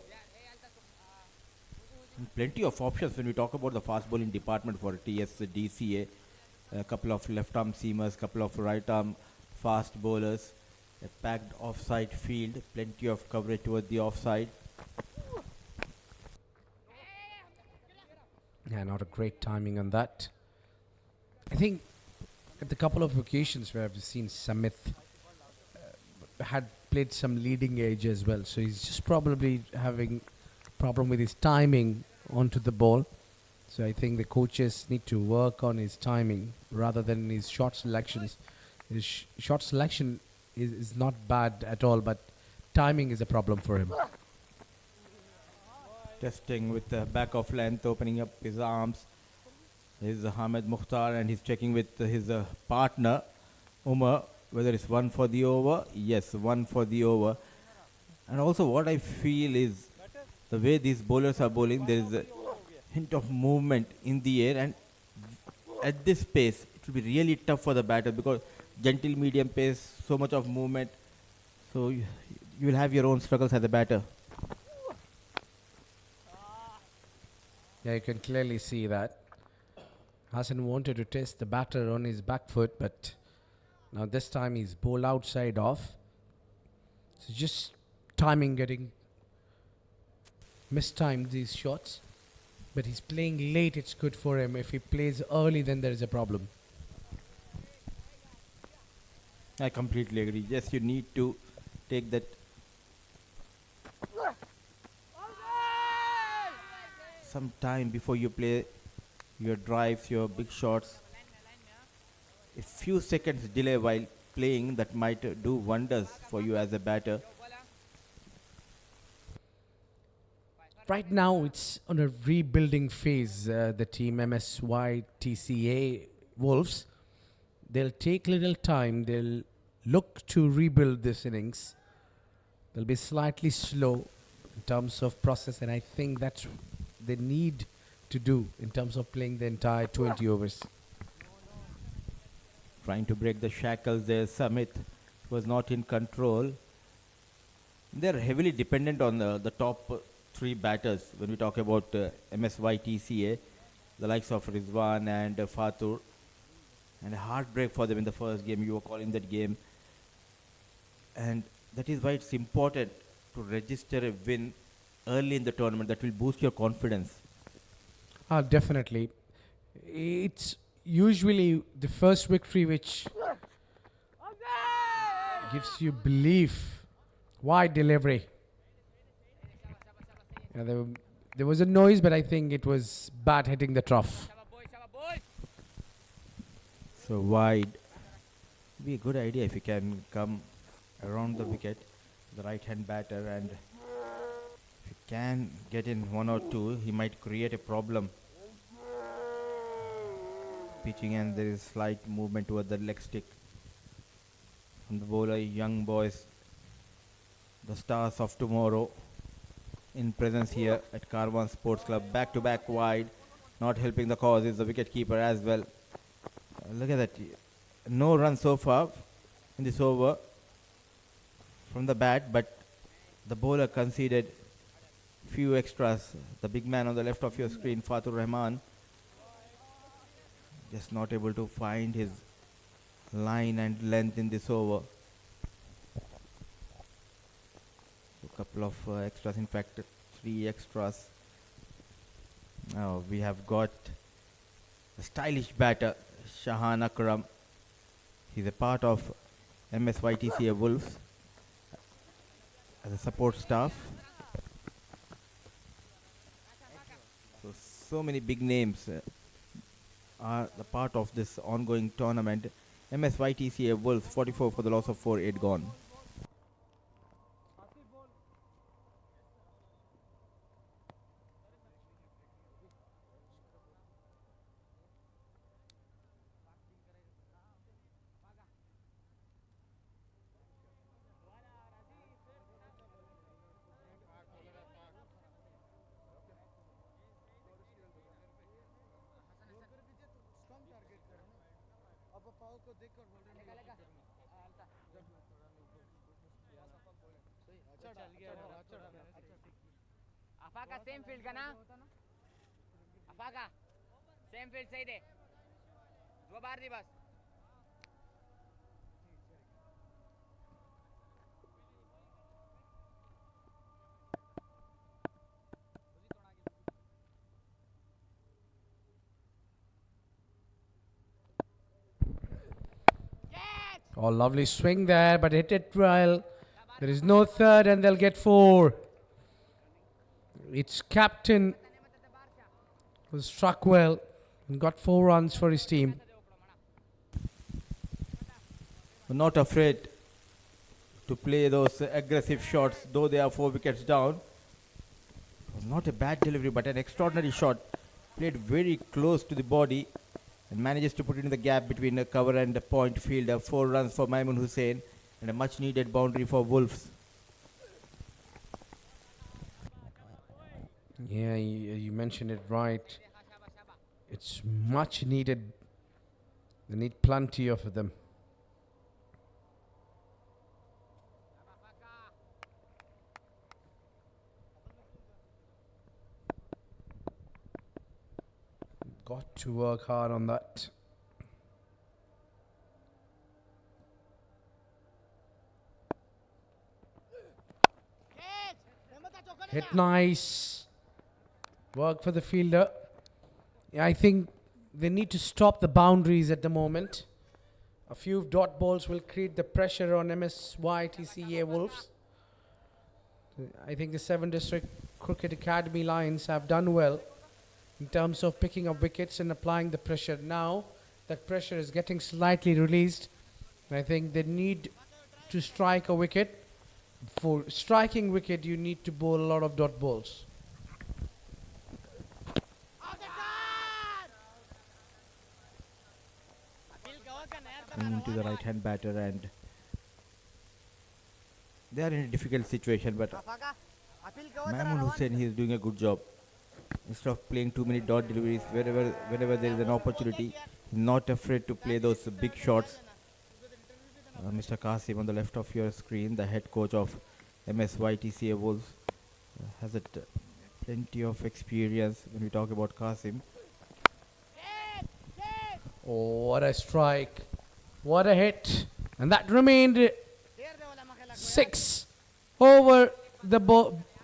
And plenty of options when we talk about the fast bowling department for TSDCA. A couple of left arm seamers, couple of right arm fast bowlers. A packed offside field, plenty of coverage towards the offside. Yeah, not a great timing on that. I think at the couple of occasions where I've seen Samit had played some leading edge as well, so he's just probably having problem with his timing onto the ball. So I think the coaches need to work on his timing rather than his shot selections. His shot selection is not bad at all, but timing is a problem for him. Testing with the back of length, opening up his arms. Is Hamed Mukhtar, and he's checking with his partner Umar whether it's 1 for the over. Yes, 1 for the over. And also what I feel is the way these bowlers are bowling, there is a hint of movement in the air, and at this pace it will be really tough for the batter because gentle medium pace, so much of movement, so you will have your own struggles as a batter. Yeah, you can clearly see that. Hassan wanted to test the batter on his back foot, but now this time he's bowled outside off. So just timing, getting mistimed these shots. But he's playing late, it's good for him. If he plays early, then there is a problem. I completely agree. Yes, you need to take that some time before you play your drives, your big shots. A few seconds delay while playing, that might do wonders for you as a batter. Right now, it's on a rebuilding phase. The team MSYTCA Wolves, they'll take little time. They'll look to rebuild this innings. They'll be slightly slow in terms of process, and I think that's they need to do in terms of playing the entire 20 overs. Trying to break the shackles there. Samit was not in control. They're heavily dependent on the top 3 batters when we talk about MSYTCA, the likes of Rizwan and Fatur. And a heartbreak for them in the first game. You were calling that game. And that is why it's important to register a win early in the tournament. That will boost your confidence. Definitely. It's usually the first victory which gives you belief. Wide delivery. Yeah, There was a noise, but I think it was bat hitting the trough. So wide. Be a good idea if he can come around the wicket, the right-hand batter, and if he can get in one or two, he might create a problem. Pitching, and there is slight movement toward the leg stick from the bowler. Young boys, the stars of tomorrow, in presence here at Karwan Sports Club. Back to back wide, not helping the cause is the wicket keeper as well. Look at that, no run so far in this over from the bat, but the bowler conceded few extras. The big man on the left of your screen, Fatur Rahman, just not able to find his line and length in this over. A couple of extras, in fact 3 extras. Now we have got a stylish batter, Shahan Akram. He's a part of MSYTCA Wolves as a support staff. So many big names are the part of this ongoing tournament. MSYTCA Wolves 44 for the loss of 4, 8 gone. अफाका same field का ना अफाका same field सही दे 2 बार दी बस Oh, lovely swing there, but hit it well. There is no third, and they'll get 4. Its captain was struck well and got 4 runs for his team. Not afraid to play those aggressive shots, though they are 4 wickets down. Not a bad delivery, but an extraordinary shot. Played very close to the body and manages to put it in the gap between the cover and the point fielder. 4 runs for Maimun Hussain and a much needed boundary for Wolves. Yeah, you mentioned it right. It's much needed. They need plenty of them. Got to work hard on that. Hit nice. Work for the fielder. Yeah, I think they need to stop the boundaries at the moment. A few dot balls will create the pressure on MSYTCA Wolves. I think the 7 District Cricket Academy Lions have done well in terms of picking up wickets and applying the pressure. Now that pressure is getting slightly released. I think they need to strike a wicket. For striking wicket, you need to bowl a lot of dot balls. Into the right hand batter, and they are in a difficult situation, but Maimun Hussain, he is doing a good job. Instead of playing too many dot deliveries, whenever there is an opportunity, not afraid to play those big shots. Mr. Qasim on the left of your screen, the head coach of MSYTCA Wolves, has plenty of experience when we talk about Qasim. Oh, what a strike. What a hit. And that remained 6 over the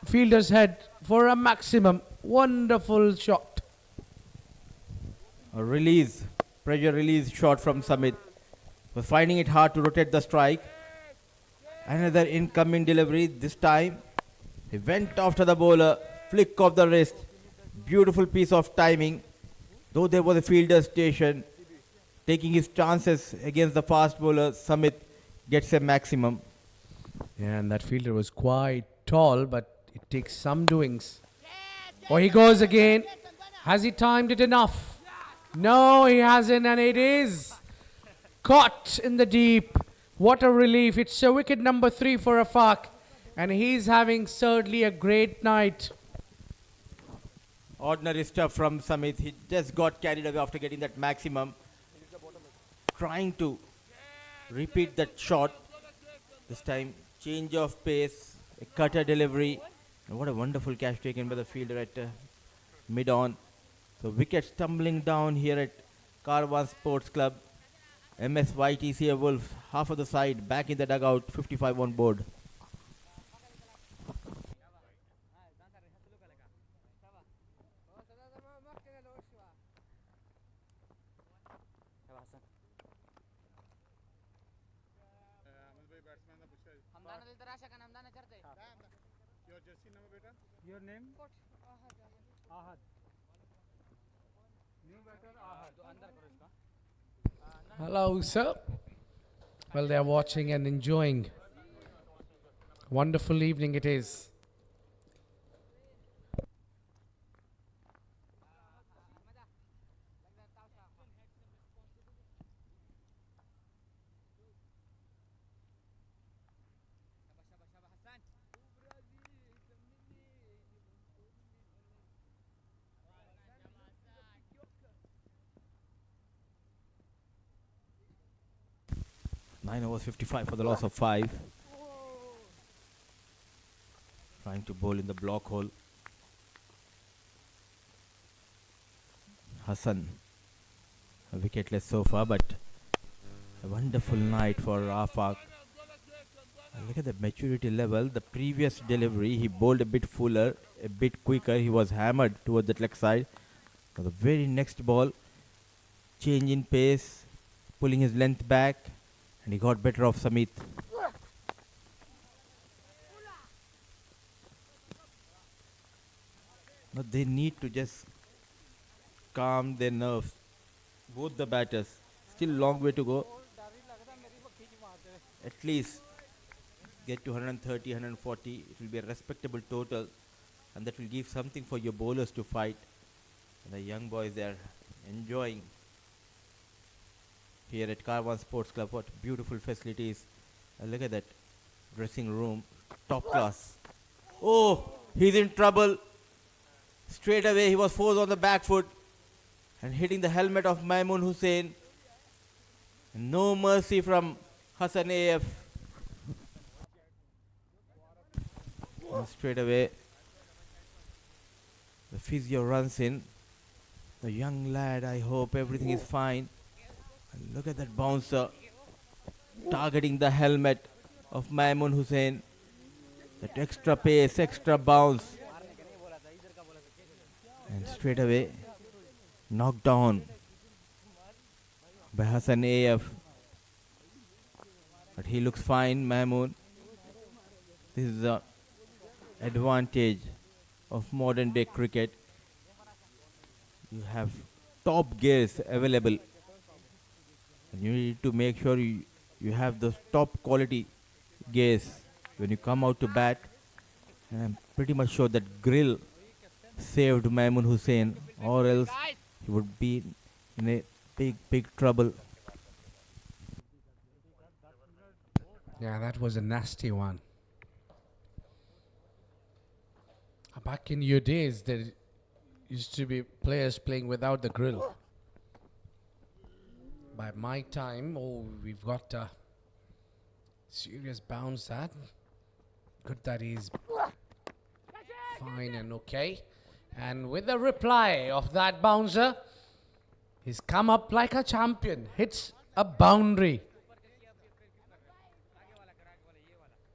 fielder's head for a maximum. Wonderful shot. A release, pressure release shot from Samit. Was finding it hard to rotate the strike. Another incoming delivery. This time he went after the bowler, flick of the wrist. Beautiful piece of timing. Though there was a fielder station, taking his chances against the fast bowler, Samit gets a maximum. Yeah, and that fielder was quite tall, but it takes some doings. Oh, he goes again. Has he timed it enough? No, he hasn't, and it is caught in the deep. What a relief. It's a wicket number 3 for Afaq, and he's having certainly a great night. Ordinary stuff from Samit. He just got carried away after getting that maximum. Trying to repeat that shot. This time, change of pace, a cutter delivery. And what a wonderful catch taken by the fielder at mid-on. So wicket tumbling down here at Karwan Sports Club. MSYTCA Wolves, half of the side, back in the dugout, 55 on board. Your name? Ahad. New batter Ahad. Hello, sir. Well, they're watching and enjoying. Wonderful evening it is. Nine overs 55 for the loss of 5. Trying to bowl in the block hole. Hassan, a wicketless so far, but a wonderful night for Afaq. And look at the maturity level. The previous delivery, he bowled a bit fuller, a bit quicker. He was hammered towards the leg side. For the very next ball, change in pace, pulling his length back, and he got better of Samit. Now they need to just calm their nerves. Both the batters. Still long way to go. At least get to 130, 140. It will be a respectable total. And that will give something for your bowlers to fight. And the young boys, they are enjoying here at Karwan Sports Club. What beautiful facilities. Look at that dressing room. Top class. Oh, he's in trouble. Straight away he was forced on the back foot and hitting the helmet of Maimun Hussain. No mercy from Hassan AF. And straight away the physio runs in. The young lad, I hope everything is fine. And look at that bouncer targeting the helmet of Maimun Hussain. That extra pace, extra bounce. And straight away knocked down by Hassan AF. But he looks fine, Maimun. This is the advantage of modern day cricket. You have top gears available. And you need to make sure you have those top quality gears when you come out to bat. And I'm pretty much sure that grill saved Maimun Hussain, or else he would be in a big trouble. Yeah, that was a nasty one. Back in your days, there used to be players playing without the grill. By my time, oh, we've got a serious bounce that. Good that he's fine and okay. And with the reply of that bouncer, he's come up like a champion. Hits a boundary.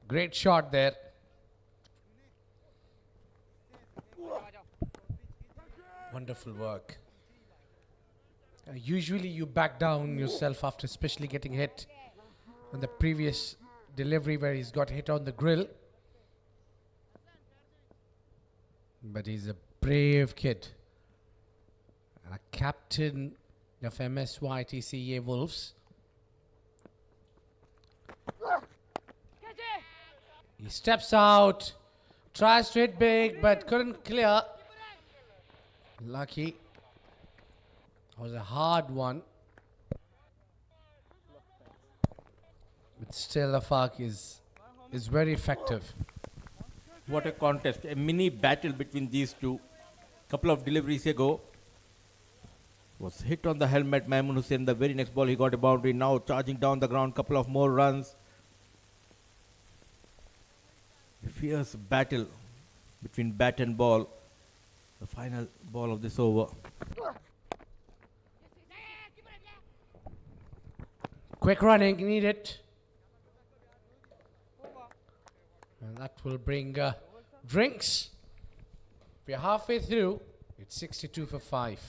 Great shot there. Wonderful work. Usually you back down yourself after especially getting hit on the previous delivery where he's got hit on the grill. But he's a brave kid. And a captain of MSYTCA Wolves. He steps out, tries to hit big, but couldn't clear. Lucky. It was a hard one. But still, Afaq is very effective. What a contest. A mini battle between these two. Couple of deliveries ago. Was hit on the helmet. Maimun Hussain, the very next ball, he got a boundary. Now charging down the ground. Couple of more runs. A fierce battle between bat and ball. The final ball of this over. Quick running needed. And that will bring drinks. We're halfway through. It's 62 for 5.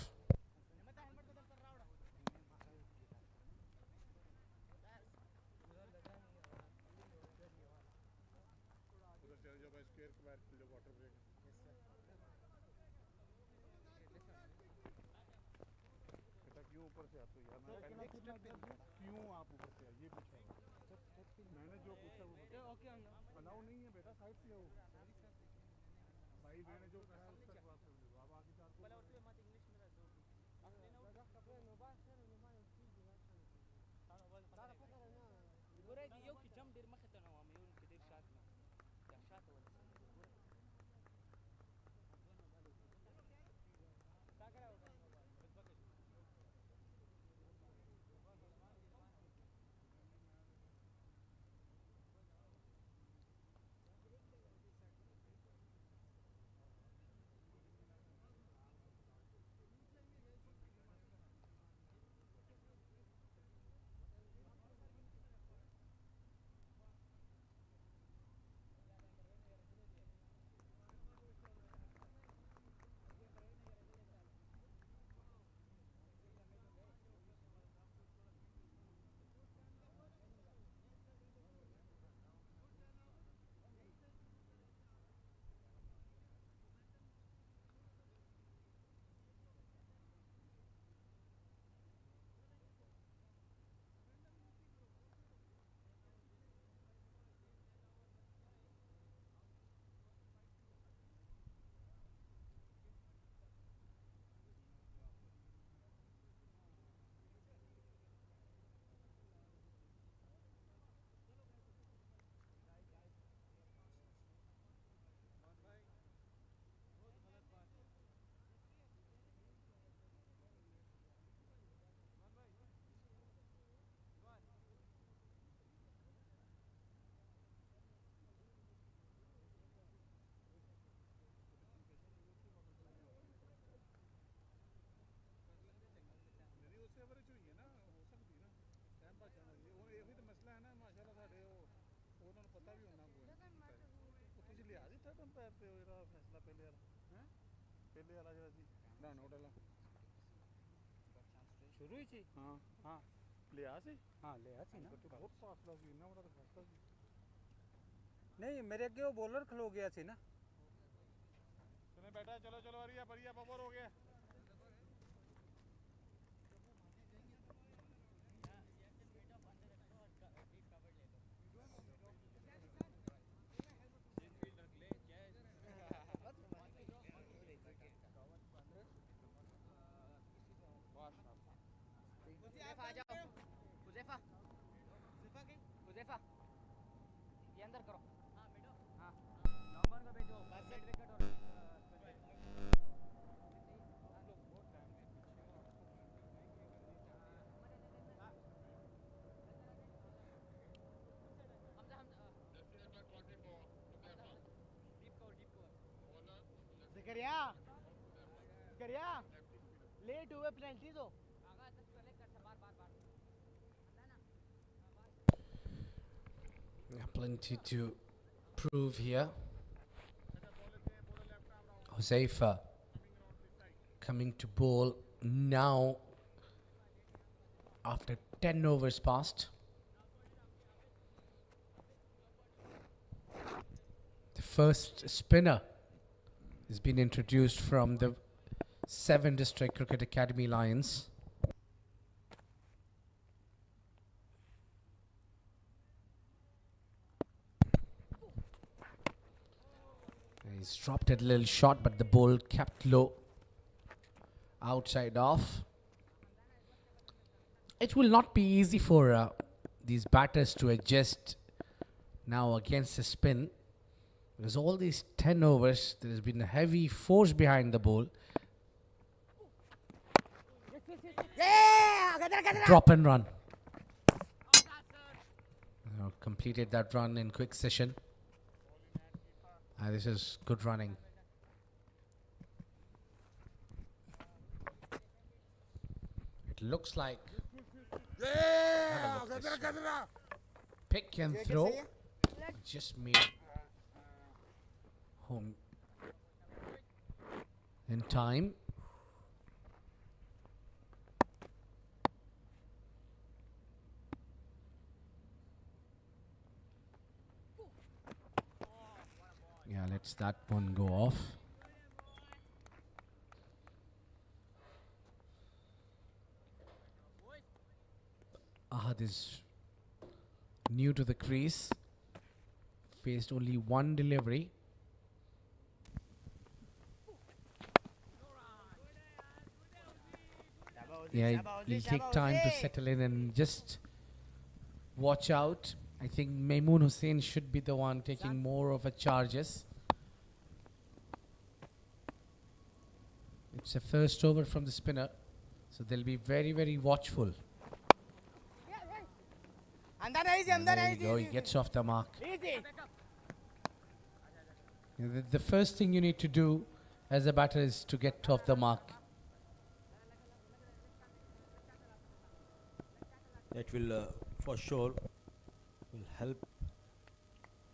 बेटा क्यों ऊपर से आते हो यार मैं पहले क्यों आप ऊपर से ये पूछा मैंने जो पूछा वो अलाउ नहीं है बेटा साइड से हो भाई मैंने जो कहा उसका जवाब कर दो आप आगे चार को एवरेज हुई है ना हो सकती है ना टाइम पास जाना ये यही तो मसला है ना माशाल्लाह साडे ਉਹਨਾਂ ਨੂੰ ਪਤਾ ਵੀ ਹੋਣਾ ਕੋਈ ਉਹ ਤੁਸੀਂ ਲਿਆ ਸੀ ਥਰਡ ਅੰਪਾਇਰ ਤੇ ਜਿਹੜਾ ਫੈਸਲਾ ਪਹਿਲੇ ਵਾਲਾ ਹੈ ਪਹਿਲੇ ਵਾਲਾ ਜਿਹੜਾ ਸੀ ਨਾ ਨੋਟ ਵਾਲਾ ਸ਼ੁਰੂ ਹੀ ਸੀ ਹਾਂ ਹਾਂ ਲਿਆ ਸੀ ਹਾਂ ਲਿਆ ਸੀ ਨਾ ਬਹੁਤ ਫਾਸਲਾ ਸੀ ਇੰਨਾ ਬੜਾ ਫਾਸਲਾ ਸੀ ਨਹੀਂ ਮੇਰੇ ਅੱਗੇ ਉਹ ਬੋਲਰ ਖਲੋ ਗਿਆ ਸੀ ਨਾ ਚਲੇ ਬੈਠਾ ਚਲੋ ਚਲੋ ਅਰੀਆ ਬਰੀਆ ਬਬਰ ਹੋ ਗਿਆ ये अंदर करो हाँ बैठो हाँ नॉर्मल का बैठो बैक विकेट और करिया लेट हुए पेनल्टी दो Plenty to prove here. Huzaifa coming to bowl now after 10 overs passed. The first spinner has been introduced from the 7 District Cricket Academy Lions. He's dropped it a little short, but the ball kept low. Outside off. It will not be easy for these batters to adjust now against the spin. Because all these 10 overs, there has been a heavy force behind the ball. Drop and run. Completed that run in quick session. This is good running. It looks like have a look this one. Pick and throw. Just made home in time. Yeah, let's that one go off. Ahad is new to the crease. Faced only one delivery. Yeah, he'll take time to settle in and just watch out. I think Maimun Hussain should be the one taking more of a charges. It's a first over from the spinner, so they'll be very, very watchful. And there you go, he gets off the mark. The first thing you need to do as a batter is to get off the mark. That will for sure will help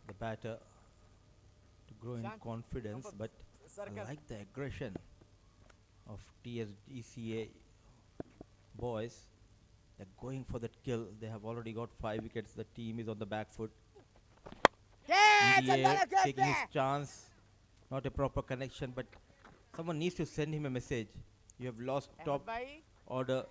the batter to grow in confidence, but I like the aggression of TSDCA boys. They're going for that kill. They have already got 5 wickets. The team is on the back foot. India taking his chance. Not a proper connection, but someone needs to send him a message. You have lost top order.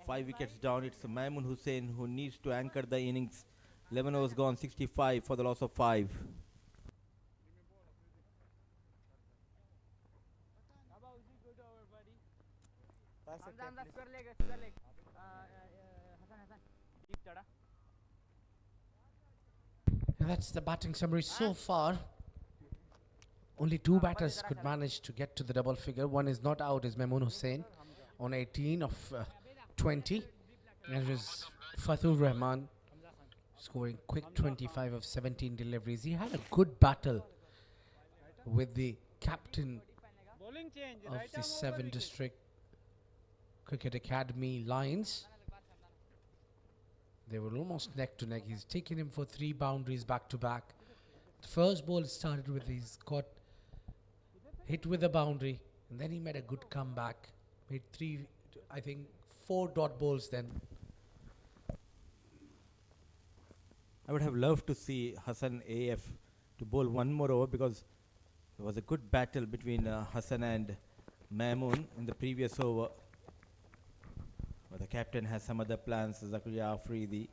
5 wickets down. It's Maimun Hussain who needs to anchor the innings. 11 overs gone, 65 for the loss of 5. And that's the batting summary so far. Only 2 batters could manage to get to the double figure. One is not out, is Maimun Hussain on 18 of 20. And it was Fathur Rahman scoring quick 25 of 17 deliveries. He had a good battle with the captain of the 7 District Cricket Academy Lions. They were almost neck to neck. He's taken him for 3 boundaries back to back. The first ball started with he's got hit with a boundary, and then he made a good comeback. Made 3, I think 4 dot balls then. I would have loved to see Hassan AF to bowl one more over, because there was a good battle between Hassan and Maimun in the previous over. But the captain has some other plans. Zakaria Afridi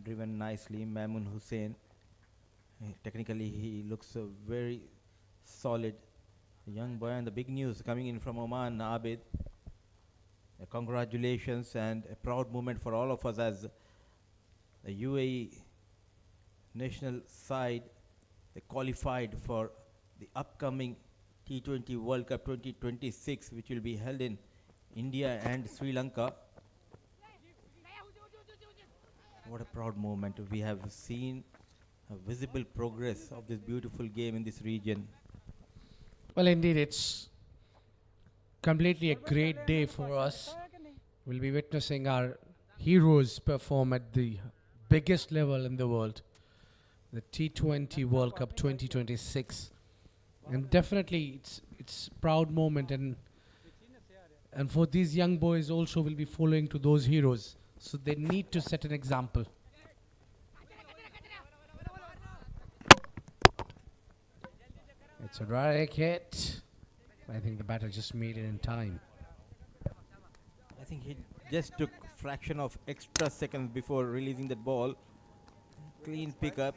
driven nicely. Maimun Hussain, technically he looks very solid. A young boy, and the big news coming in from Oman, Abid. Congratulations, and a proud moment for all of us as the UAE national side. They qualified for the upcoming T20 World Cup 2026, which will be held in India and Sri Lanka. What a proud moment. We have seen a visible progress of this beautiful game in this region. Well, indeed, it's completely a great day for us. We'll be witnessing our heroes perform at the biggest level in the world, the T20 World Cup 2026. And definitely it's proud moment, and for these young boys also will be following to those heroes. So they need to set an example. It's a direct hit. I think the batter just made it in time. I think he just took fraction of extra seconds before releasing that ball. Clean pickup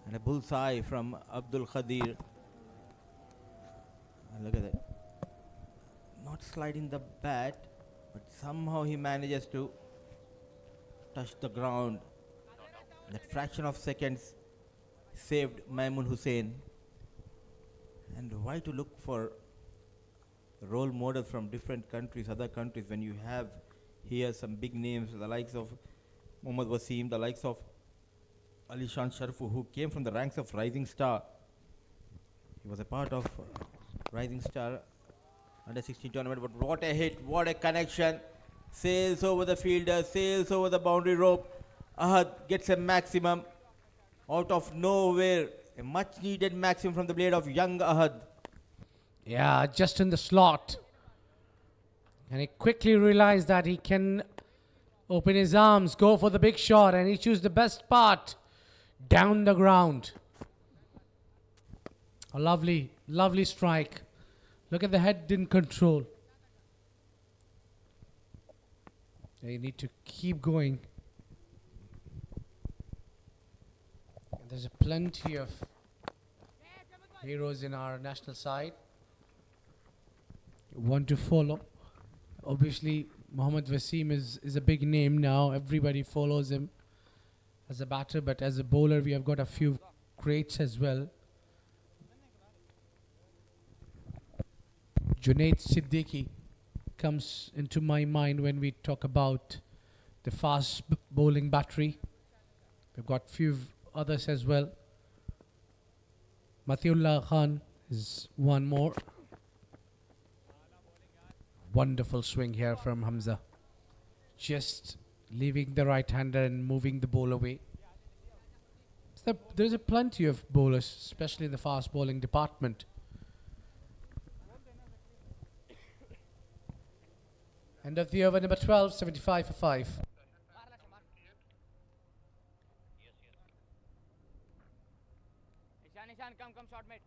and a bullseye from Abdul Khadir. And look at that. Not sliding the bat, but somehow he manages to touch the ground. That fraction of seconds saved Maimun Hussain. And why to look for role models from different countries, other countries, when you have here some big names, the likes of Mohammad Wasim, the likes of Alishan Sharfu, who came from the ranks of Rising Star. He was a part of Rising Star under 16 tournament, but what a hit, what a connection. Sails over the fielder, sails over the boundary rope. Ahad gets a maximum out of nowhere. A much needed maximum from the blade of young Ahad. Yeah, just in the slot. And he quickly realized that he can open his arms, go for the big shot, and he chose the best part down the ground. A lovely, lovely strike. Look at the head in control. They need to keep going. There's a plenty of heroes in our national side. Want to follow. Obviously, Mohammad Wasim is a big name now. Everybody follows him as a batter, but as a bowler, we have got a few greats as well. Junaid Siddiqui comes into my mind when we talk about the fast bowling battery. We've got few others as well. Matiullah Khan is one more. Wonderful swing here from Hamza. Just leaving the right-hander and moving the ball away. There's a plenty of bowlers, especially in the fast bowling department. End of the over, number 12, 75 for 5. Ishan, come, short mate.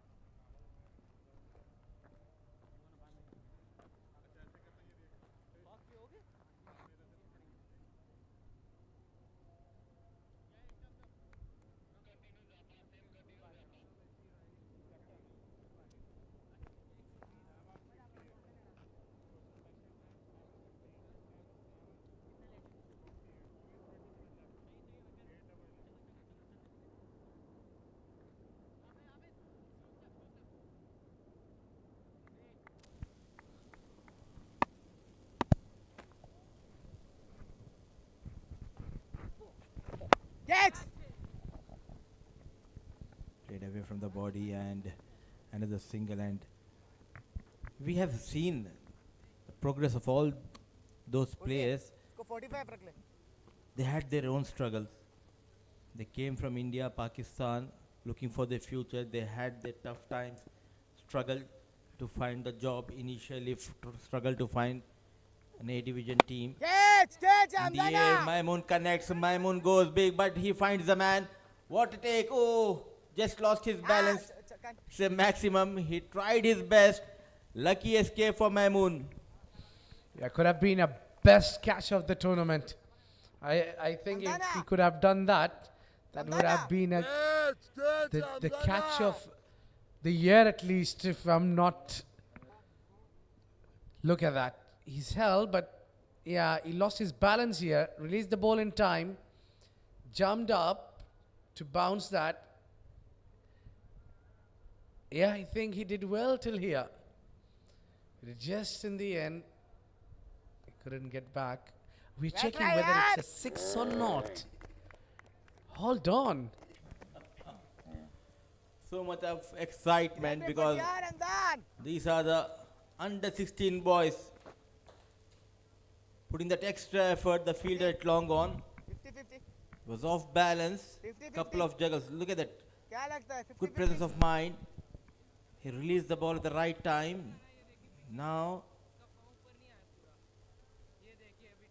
Played away from the body and another single, and we have seen the progress of all those players. They had their own struggles. They came from India, Pakistan, looking for their future. They had their tough times, struggled to find the job initially, struggled to find an A division team. In the air, Maimun connects, Maimun goes big, but he finds the man. What a take, oh, just lost his balance. It's a maximum, he tried his best. Lucky escape for Maimun. Yeah, could have been a best catch of the tournament. I think if he could have done that, that would have been the catch of the year at least, if I'm not... Look at that. He's held, but yeah, he lost his balance here, released the ball in time, jumped up to bounce that. Yeah, I think he did well till here. But just in the end, he couldn't get back. We're checking whether it's a 6 or not. Hold on. So much of excitement because these are the under 16 boys putting that extra effort. The fielder at long on was off balance. Couple of juggles. Look at that. Good presence of mind. He released the ball at the right time. Now,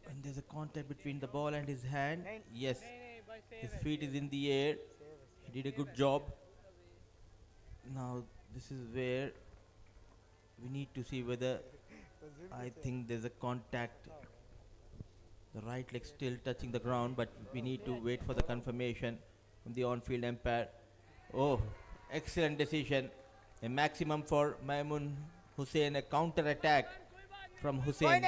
when there's a contact between the ball and his hand, yes, his feet is in the air. He did a good job. Now, this is where We need to see whether, I think there's a contact. The right leg still touching the ground, but we need to wait for the confirmation from the on-field umpire. Oh, excellent decision. A maximum for Maimun Hussain, a counter attack from Hussain.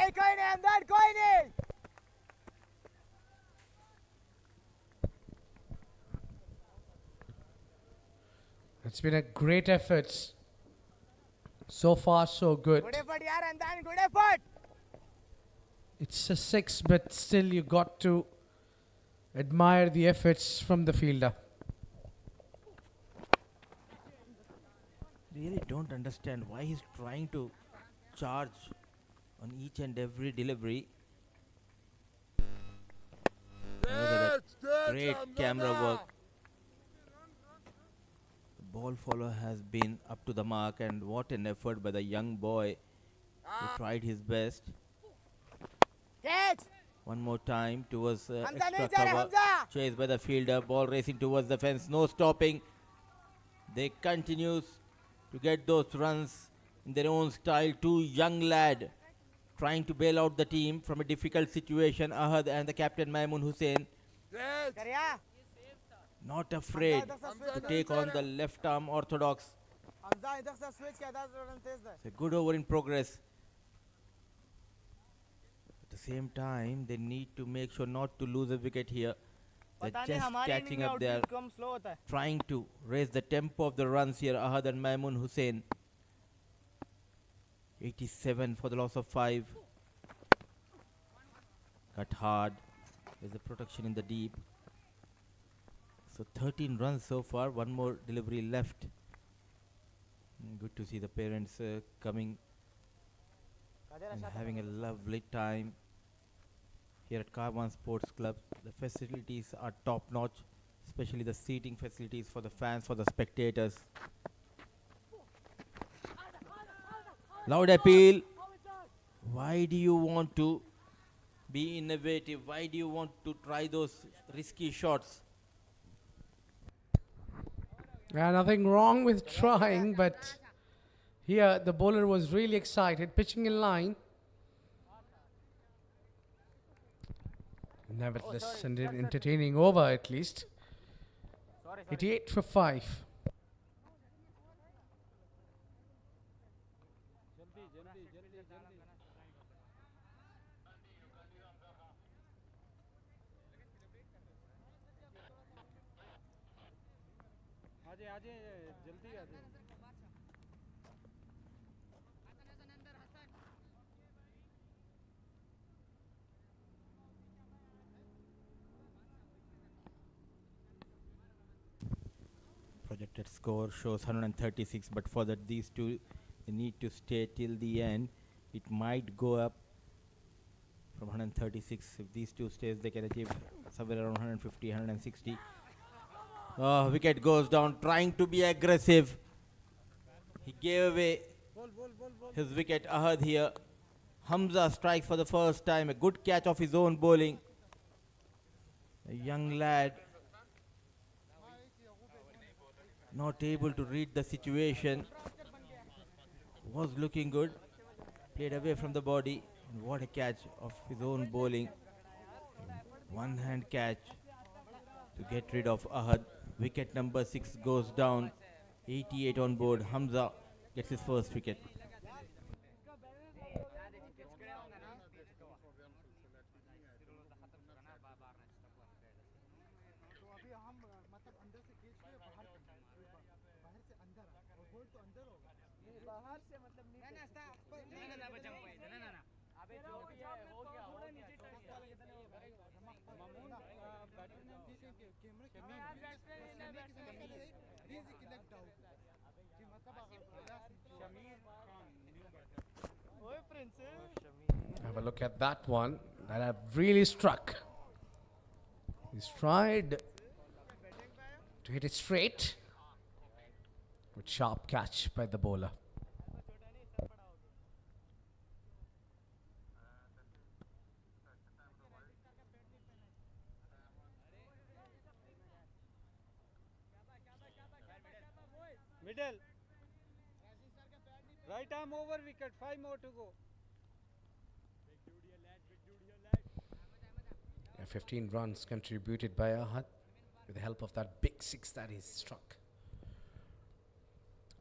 It's been a great effort. So far, so good. Good effort, yaar, and then good effort. It's a 6, but still you got to admire the efforts from the fielder. Really don't understand why he's trying to charge on each and every delivery. Look at that great camera work. The ball follower has been up to the mark, and what an effort by the young boy who tried his best. Catch. One more time towards Hamza extra nahi ja rahe, cover. Hamza. Chased by the fielder, ball racing towards the fence, no stopping. They continues to get those runs in their own style. Two young lad trying to bail out the team from a difficult situation. Ahad and the captain Maimun Hussain Karya. not afraid to take on the left arm orthodox. Hamza idhar se switch kiya, 10 run tez de. It's a good over in progress. At the same time, they need to make sure not to lose a wicket here. They're Pata nahi just hamari catching inning up there, kam slow hota hai. trying to raise the tempo of the runs here. Ahad and Maimun Hussain. 87 for the loss of 5. Cut hard. There's a protection in the deep. So 13 runs so far. One more delivery left. Good to see the parents coming and having a lovely time here at Karwan Sports Club. The facilities are top notch, especially the seating facilities for the fans, for the spectators. Loud appeal. Why do you want to be innovative? Why do you want to try those risky shots? Nothing wrong with trying, but here the bowler was really excited, pitching in line. Nevertheless, an entertaining over at least. 88 for 5. आजे जल्दी आजे. Projected score shows 136, but for that these two they need to stay till the end. It might go up from 136. If these two stays, they can achieve somewhere around 150, 160. Wicket goes down, trying to be aggressive. He gave away his wicket. Ahad here. Hamza strikes for the first time. A good catch of his own bowling. A young lad not able to read the situation. Was looking good. Played away from the body. And what a catch of his own bowling. One hand catch to get rid of Ahad. Wicket number 6 goes down. 88 on board. Hamza gets his first wicket. Have a look at that one. That have really struck. He's tried to hit it straight. With sharp catch by the bowler. Middle. Right. Right arm over wicket, 5 more to go. 15 runs contributed by Ahad with the help of that big six that he struck.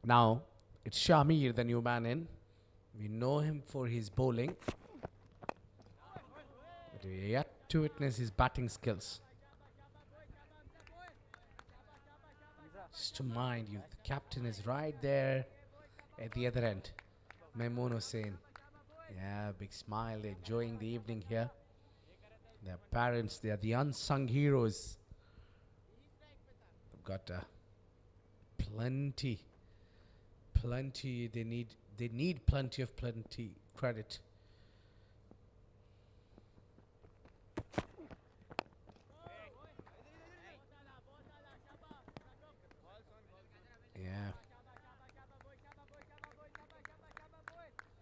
Now it's Shamir, the new man in. We know him for his bowling, but we are yet to witness his batting skills. Just to mind you, the captain is right there at the other end. Maimoon Hussain. Yeah, big smile, they're enjoying the evening here. Their parents, they are the unsung heroes. They've got plenty, they need plenty credit. Yeah.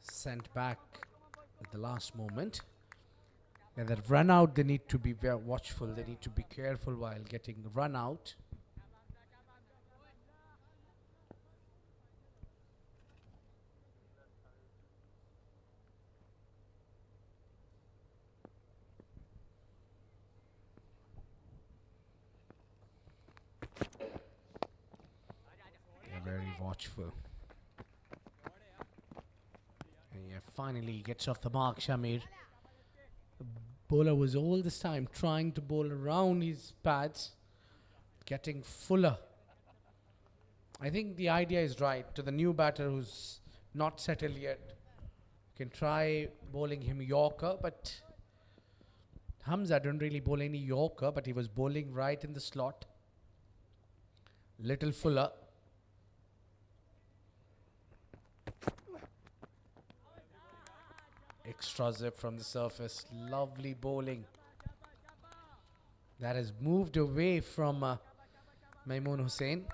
Sent back at the last moment. And that run out, they need to be very watchful. They need to be careful while getting run out. They're very watchful. And yeah, finally he gets off the mark, Shamir. The bowler was all this time trying to bowl around his pads, getting fuller. I think the idea is right. To the new batter who's not settled yet, you can try bowling him Yorker, but Hamza didn't really bowl any Yorker, but he was bowling right in the slot. Little fuller. Extra zip from the surface. Lovely bowling. That has moved away from Maimoon Hussain.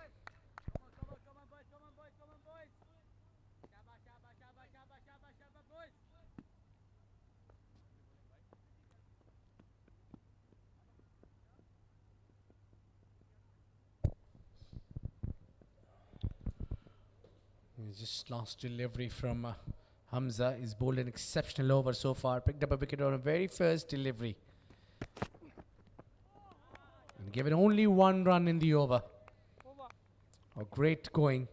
Just last delivery from Hamza. He's bowled an exceptional over so far. Picked up a wicket on a very first delivery. And given only 1 run in the over. Oh, great going.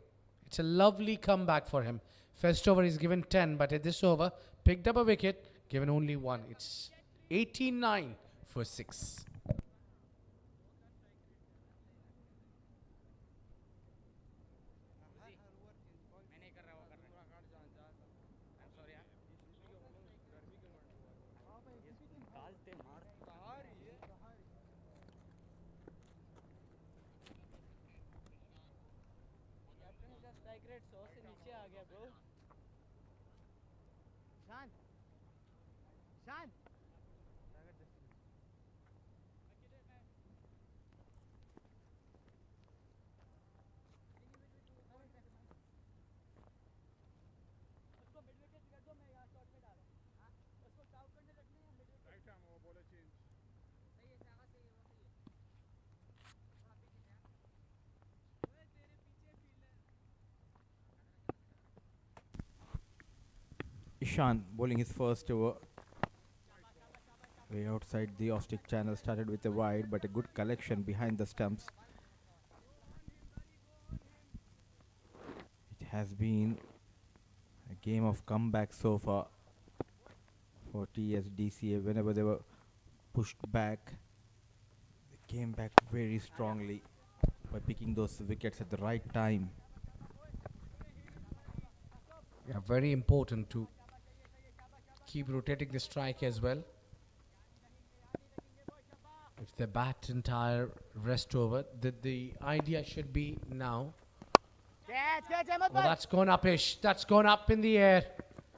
It's a lovely comeback for him. First over he's given 10, but at this over, picked up a wicket, given only 1. It's 89 for 6. Ishan bowling his first over. Way outside the off-stick channel, started with a wide, but a good collection behind the stumps. It has been a game of comeback so far for TSDCA. Whenever they were pushed back, they came back very strongly by picking those wickets at the right time. Yeah, very important to keep rotating the strike as well. If they bat entire rest over, the idea should be now. Oh, that's gone up-ish. That's gone up in the air.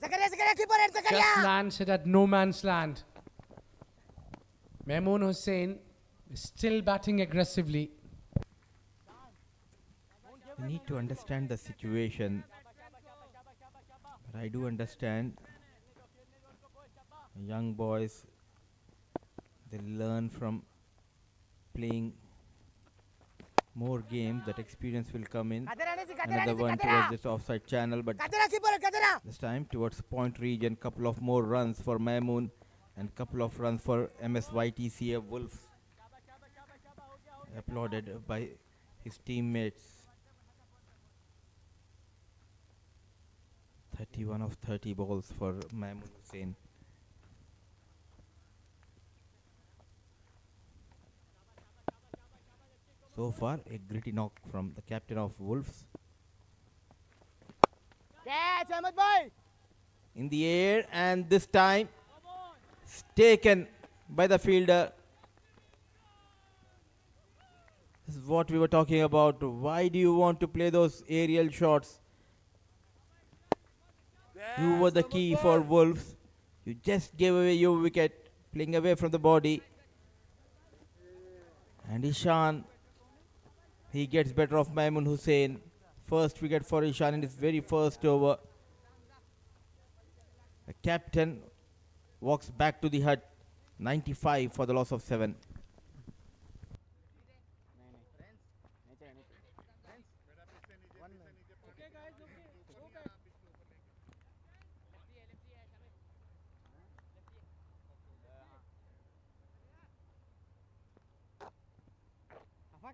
Just lands it at no man's land. Maimoon Hussain is still batting aggressively. You need to understand the situation. But I do understand young boys, they learn from playing more games, that experience will come in. Kadera nisi, kadera Another nisi, one kadera. towards this offside channel, but Kadera keeper, kadera. this time towards point region. Couple of more runs for Mamoon and couple of runs for MSYTCA Wolves. Applauded by his teammates. 31 of 30 balls for Mamoon Hussain. So far, a gritty knock from the captain of Wolves. Catch, Ahmed boy. In the air, and this time it's taken by the fielder. This is what we were talking about. Why do you want to play those aerial shots? You were the key for Wolves. You just gave away your wicket, playing away from the body. And Ishan, he gets better of Mamoon Hussain. First wicket for Ishan in his very first over. The captain walks back to the hut. 95 for the loss of 7.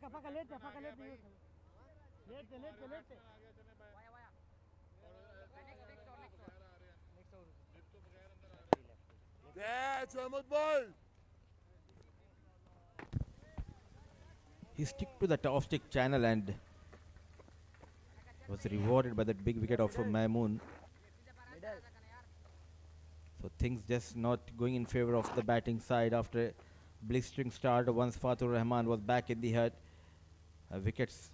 Faka, lete. Lete. Catch, Ahmed boy. He stick to the off stick channel and was rewarded by that big wicket of Mamoon. So things just not going in favor of the batting side after a blistering start. Once Fatur Rahman was back in the hut, wickets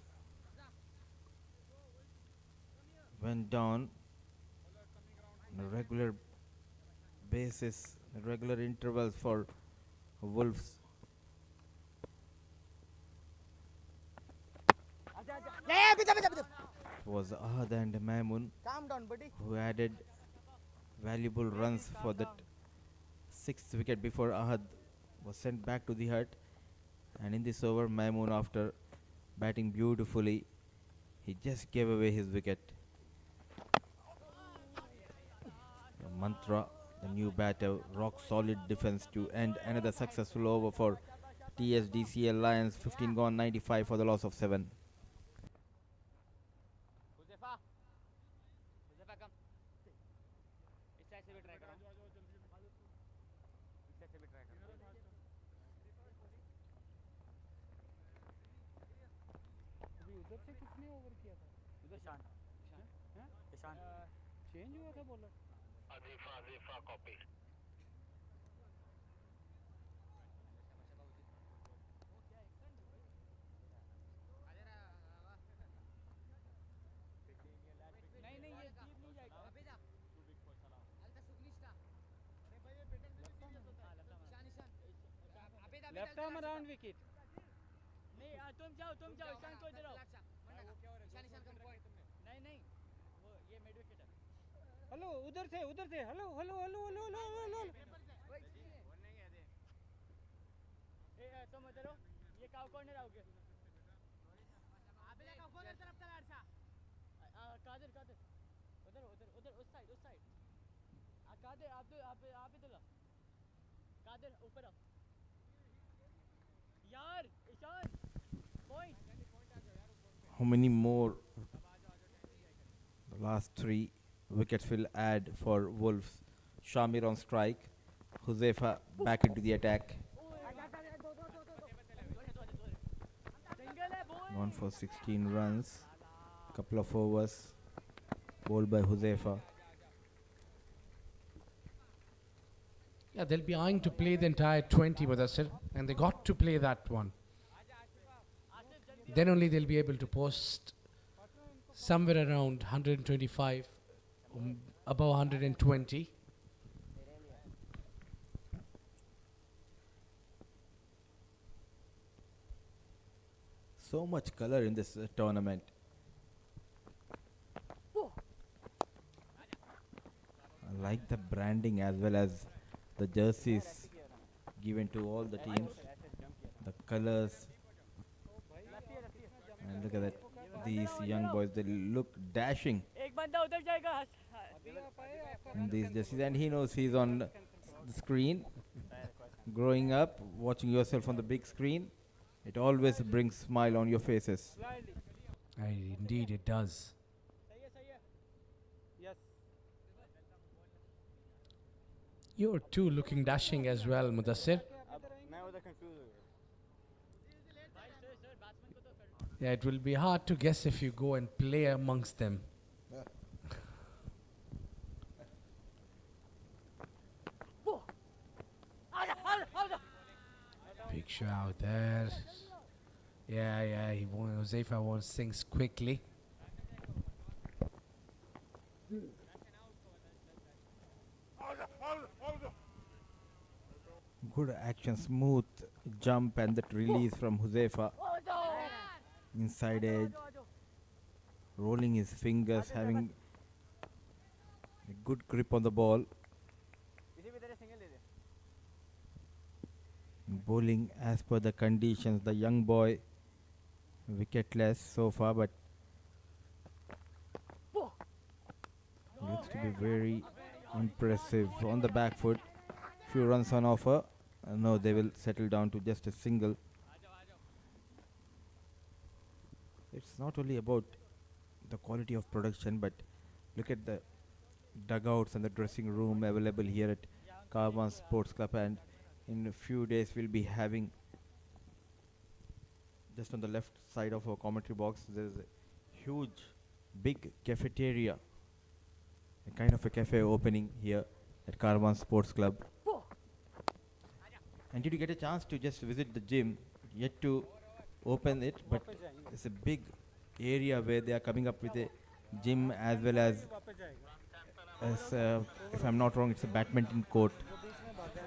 went down on a regular basis, regular intervals for Wolves. Yeah, bida. It was Ahad and Mamoon Calm down, buddy. who added valuable runs for that 6th wicket before Ahad was sent back to the hut. And in this over, Mamoon, after batting beautifully, he just gave away his wicket. The mantra, the new batter, rock solid defense to end another successful over for TSDCA Lions. 15 gone, 95 for the loss of 7. Huzefa, come. इस side से भी try करो। इस side से भी try करो। अभी उधर से किसने ओवर किया था? उधर ईशान। ईशान। चेंज हुआ था बॉलर। Azifa copy. नहीं ये जीत नहीं जाएगा। अबे जा। अलता सुगनिस्टा। अरे भाई ये पेटर्न से सीरियस होता है। ईशान। अबे दा। Left arm around wicket. नहीं तुम जाओ ईशान को इधर आओ। ईशान कम पॉइंट। नहीं वो ये मिड विकेट है। हेलो उधर से हेलो ए तुम उधर हो ये काउ कॉर्नर आओगे अबे काउ कॉर्नर तरफ चला अच्छा कादिर उधर उस साइड कादिर आप इधर लो कादिर ऊपर आओ यार Ishan point How many more? The last 3 wickets will add for Wolves. Shamir on strike. Huzefa back into the attack. Gone for 16 runs. Couple of overs. Bowled by Huzefa. Yeah, they'll be eyeing to play the entire 20 with us, and they got to play that one. Then only they'll be able to post somewhere around 125, above 120. So much color in this tournament. I like the branding as well as the jerseys given to all the teams. The colors. Look at that. These young boys, they look dashing एक बंदा उधर जाएगा in these jerseys. And he knows he's on the screen. Growing up, watching yourself on the big screen, it always brings smile on your faces. Indeed, it does. सही है yes You're too looking dashing as well, Mudassir. मैं उधर confuse हो गया Yeah, it will be hard to guess if you go and play amongst them. Big shot out there. Yeah, Josefa wants things quickly. Good action, smooth jump and that release from Huzefa. Inside edge, rolling his fingers, having a good grip on the ball. इसी भी तरह single they they Bowling as per the conditions. The young boy wicketless so far, but looks to be very impressive on the back foot. Few runs on offer. No, they will settle down to just a single. It's not only about the quality of production, but look at the dugouts and the dressing room available here at Karwan Sports Club, and in a few days we'll be having, just on the left side of our commentary box, there's a huge big cafeteria, a kind of a cafe opening here at Karwan Sports Club. And did you get a chance to just visit the gym? Yet to open it, but it's a big area where they are coming up with a gym as well as if I'm not wrong, it's a badminton court.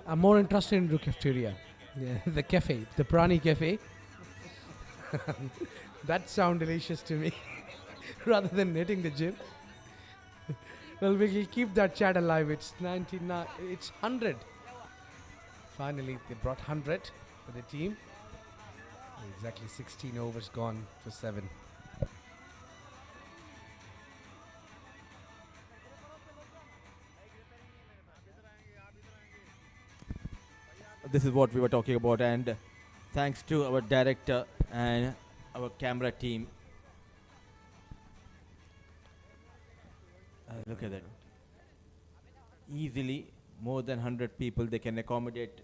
I'm more interested in the cafeteria. Yeah, the cafe, the Prani Cafe. That sounds delicious to me, rather than hitting the gym. Well, we'll keep that chat alive. It's 99. It's 100. Finally, they brought 100 for the team. Exactly 16 overs gone for 7. This is what we were talking about, and thanks to our director and our camera team. Look at that. Easily more than 100 people they can accommodate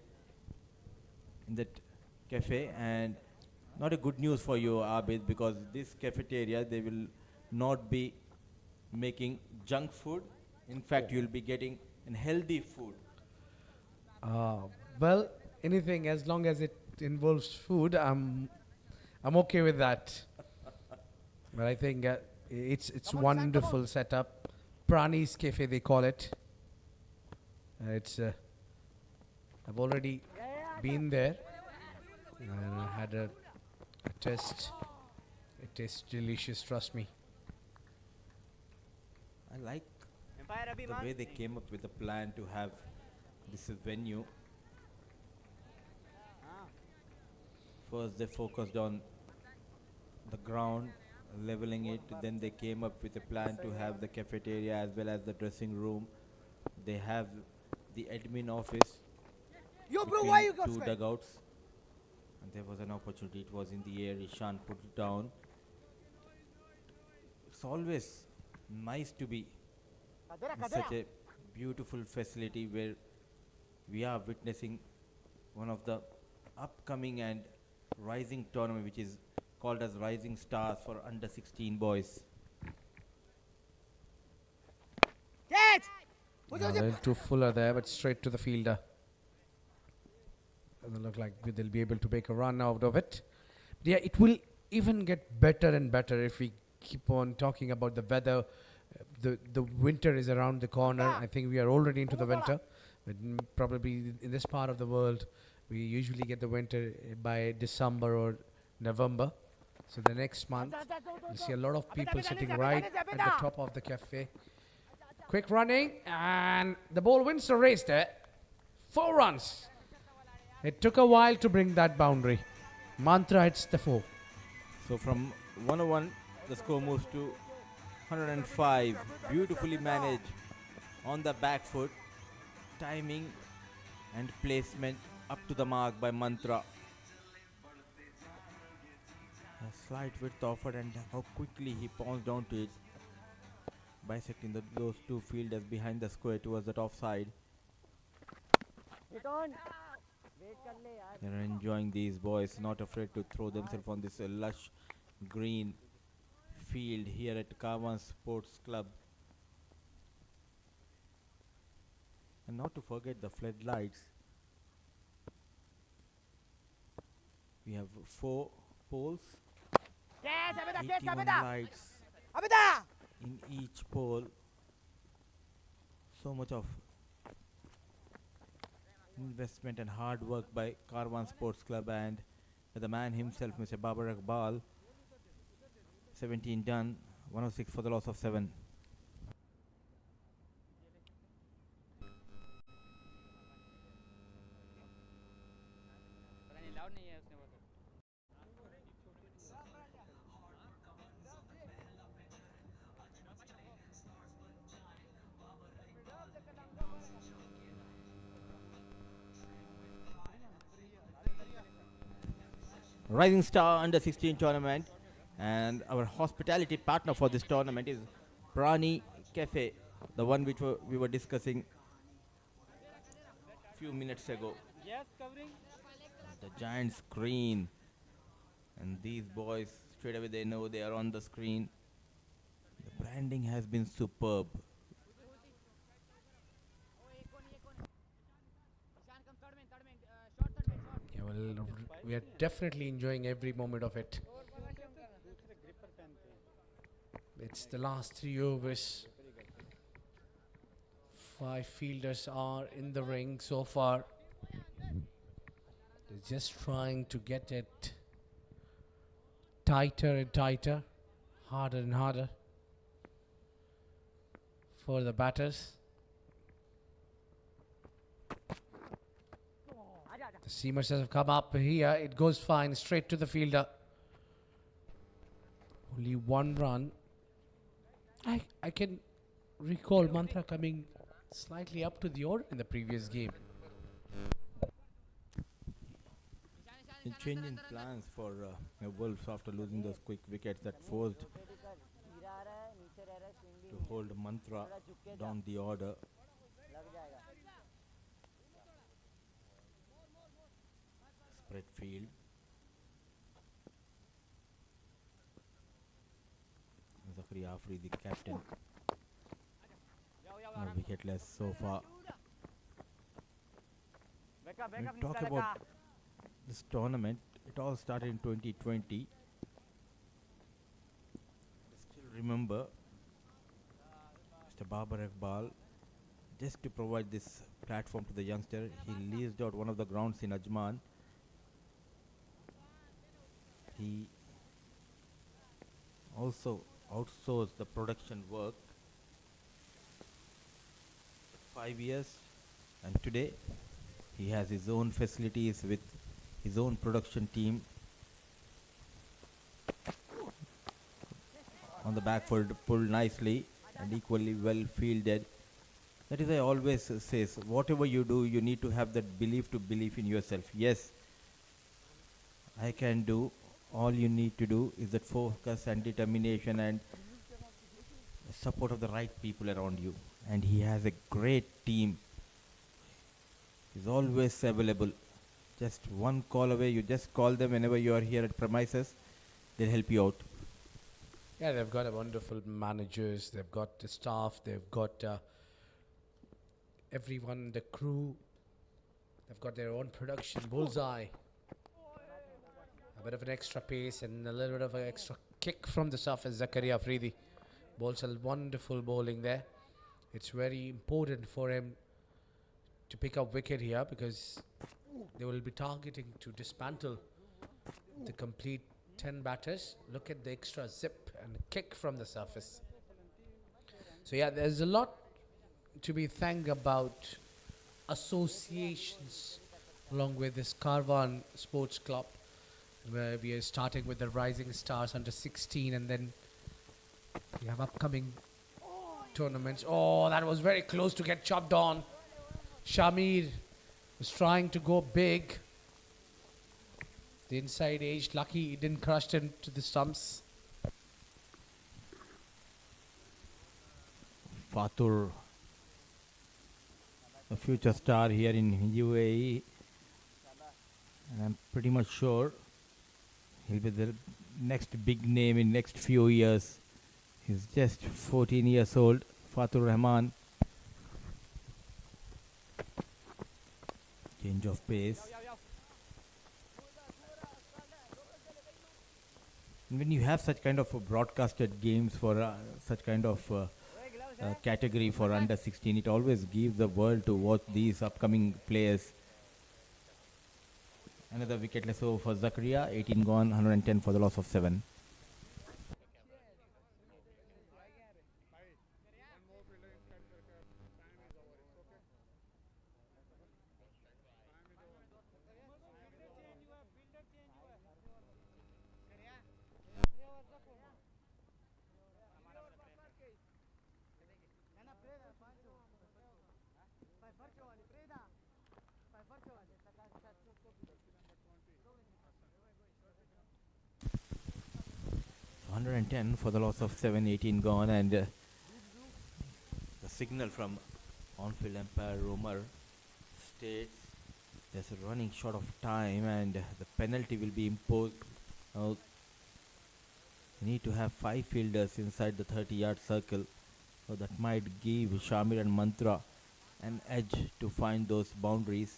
in that cafe, and not a good news for you, Abid, because this cafeteria, they will not be making junk food. In fact, you'll be getting healthy food. Well, anything as long as it involves food, I'm okay with that. But I think it's wonderful setup. Prani's Cafe, they call it. It's I've already been there and I had a test. It tastes delicious, trust me. I like umpire अभी the मान way they came up with a plan to have this venue. First they focused on the ground, leveling it, then they came up with a plan to have the cafeteria as well as the dressing room. They have the admin office between two dugouts, and there was an opportunity. It was in the air. Ishan put it down. It's always nice to be in such a beautiful facility where we are witnessing one of the upcoming and rising tournament, which is called as Rising Stars for under 16 boys. A little too fuller there, but straight to the fielder. Doesn't look like they'll be able to make a run out of it. Yeah, it will even get better and better if we keep on talking about the weather. The winter is around the corner. I think we are already into the winter. But probably in this part of the world, we usually get the winter by December or November. So the next month, you'll see a lot of people sitting right at the top of the cafe. Quick running, and the ball wins the race there. 4 runs. It took a while to bring that boundary. Mantra hits the 4. So from 101. The score moves to 105. Beautifully managed on the back foot. Timing and placement up to the mark by Mantra. A slight width offered and how quickly he pounced onto it, bisecting those two fielders behind the square towards that offside. Hit on. Wait कर ले यार. They're enjoying these boys, not afraid to throw themselves on this lush green field here at Karwan Sports Club. And not to forget the floodlights. We have 4 poles, Yes, Abida, 81 lights Abida. in each pole. So much of investment and hard work by Karwan Sports Club and by the man himself, Mr. Babar Iqbal. 17 done, 106 for the loss of 7. पता नहीं loud नहीं है उसने वो तो. Rising Star Under 16 tournament, and our hospitality partner for this tournament is Prani Cafe, the one which we were discussing few minutes ago. Yes, covering. The giant screen, and these boys straight away they know they are on the screen. The branding has been superb. Yeah, well, we are definitely enjoying every moment of it. दूसरे gripper पहनते हैं. It's the last 3 overs. 5 fielders are in the ring so far. They're just trying to get it tighter and tighter, harder and harder for the batters. The seamers have come up here. It goes fine, straight to the fielder. Only 1 run. I can recall Mantra coming slightly up to the order in the previous game. In changing plans for Wolves after losing those quick wickets that forced to hold Mantra down the order. Spread field. Zakaria Afridi, the captain. No wicketless so far. When we talk about this tournament, it all started in 2020. I still remember Mr. Babar Iqbal, just to provide this platform to the youngster, he leased out one of the grounds in Ajman. He also outsourced the production work 5 years, and today he has his own facilities with his own production team. On the back foot, pulled nicely and equally well fielded. That is why I always says, whatever you do, you need to have that belief to believe in yourself. Yes, I can do. All you need to do is that focus and determination and support of the right people around you. And he has a great team. He's always available. Just one call away. You just call them whenever you are here at premises. They'll help you out. Yeah, they've got a wonderful managers. They've got the staff. They've got everyone, the crew. They've got their own production. Bullseye. A bit of an extra pace and a little bit of an extra kick from the surface. Zakaria Afridi bowls a wonderful bowling there. It's very important for him to pick up wicket here because they will be targeting to dismantle the complete 10 batters. Look at the extra zip and kick from the surface. So yeah, there's a lot to be thanked about associations along with this Karwan Sports Club. where we are starting with the Rising Stars under 16, and then we have upcoming tournaments. Oh, that was very close to get chopped on. Shamir was trying to go big. The inside edge, lucky he didn't crush into the stumps. Fatur, a future star here in UAE, and I'm pretty much sure he'll be the next big name in next few years. He's just 14 years old, Fatur Rahman. Change of pace. And when you have such kind of broadcasted games for such kind of category for under 16, it always gives the world to watch these upcoming players. Another wicketless over for Zakaria, 18 gone, 110 for the loss of 7. So 110 for the loss of 7, 18 gone, and the signal from on-field umpire Romer states there's a running short of time and the penalty will be imposed. Now, you need to have 5 fielders inside the 30-yard circle, so that might give Shamir and Mantra an edge to find those boundaries.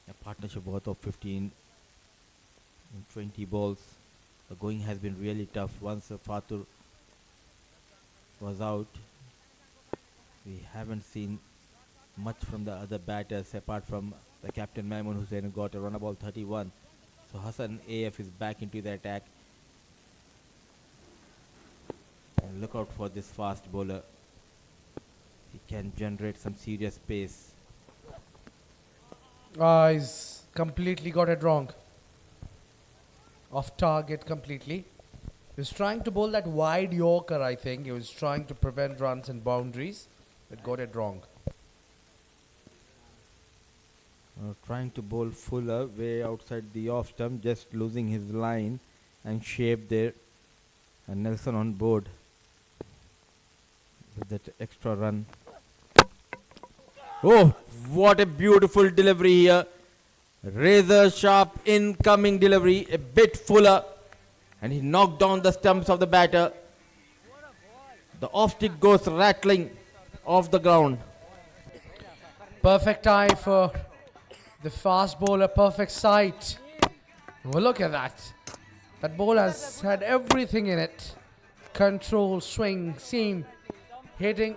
A partnership worth of 15 in 20 balls. The going has been really tough. Once Fatur was out, we haven't seen much from the other batters apart from the captain Maimun Hussain, who got a run about 31. So Hassan AF is back into the attack. And look out for this fast bowler. He can generate some serious pace. He's completely got it wrong. Off target completely. He was trying to bowl that wide Yorker, I think. He was trying to prevent runs and boundaries, but got it wrong. Trying to bowl Fuller way outside the off stump, just losing his line and shape there. And Nelson on board with that extra run. Oh, what a beautiful delivery here. Razor sharp incoming delivery, a bit Fuller, and he knocked down the stumps of the batter. The off stick goes rattling off the ground. Perfect eye for the fast bowler, perfect sight. Well, look at that. That ball has had everything in it. Control, swing, seam, hitting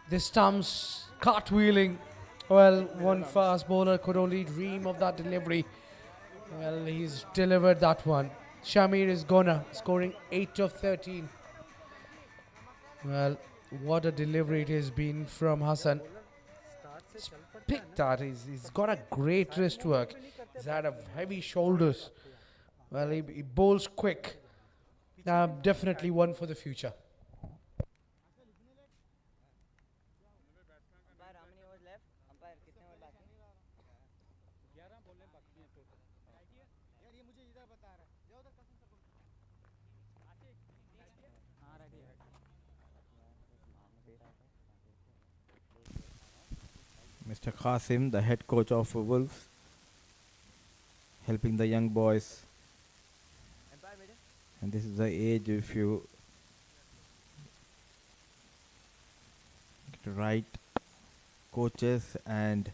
the stumps, cartwheeling. Well, one fast bowler could only dream of that delivery. Well, he's delivered that one. Shamir is gonna, scoring 8 of 13. Well, what a delivery it has been from Hassan. He's picked that. He's got a great wrist work. He's had a heavy shoulders. Well, he bowls quick. Definitely one for the future. Mr. Qasim, the head coach of Wolves, helping the young boys. And this is the age if you get the right coaches and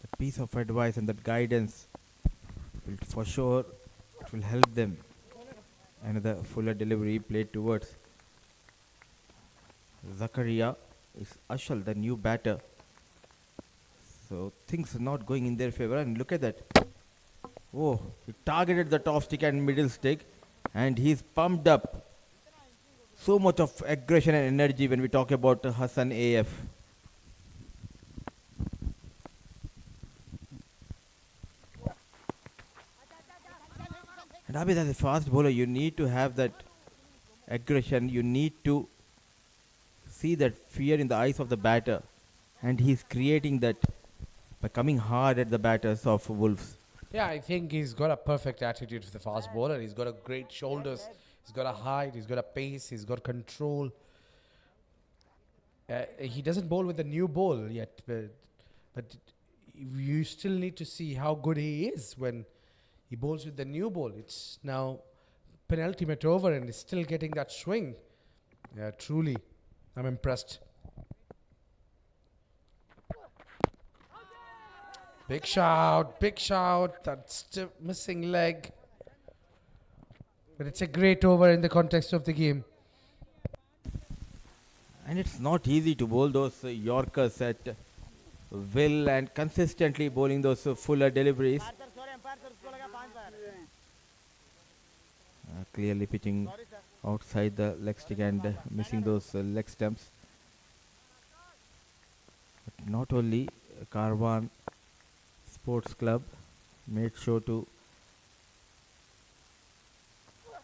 the piece of advice and that guidance will for sure it will help them. Another Fuller delivery played towards Zakaria. Is Ashal, the new batter. So things are not going in their favor, and look at that. Oh, he targeted the top stick and middle stick, and he's pumped up. So much of aggression and energy when we talk about Hassan AF. And Abid, as a fast bowler, you need to have that aggression. You need to see that fear in the eyes of the batter. And he's creating that by coming hard at the batters of Wolves. Yeah, I think he's got a perfect attitude for the fast bowler. He's got a great shoulders. He's got a height. He's got a pace. He's got control. He doesn't bowl with the new ball yet, but you still need to see how good he is when he bowls with the new ball. It's now penultimate over and he's still getting that swing. Yeah, truly, I'm impressed. Big shout, big shout. That's the missing leg. But it's a great over in the context of the game. And it's not easy to bowl those Yorkers at will and consistently bowling those fuller deliveries. Clearly pitching outside the leg stick and missing those leg stumps. But not only Karwan Sports Club made sure to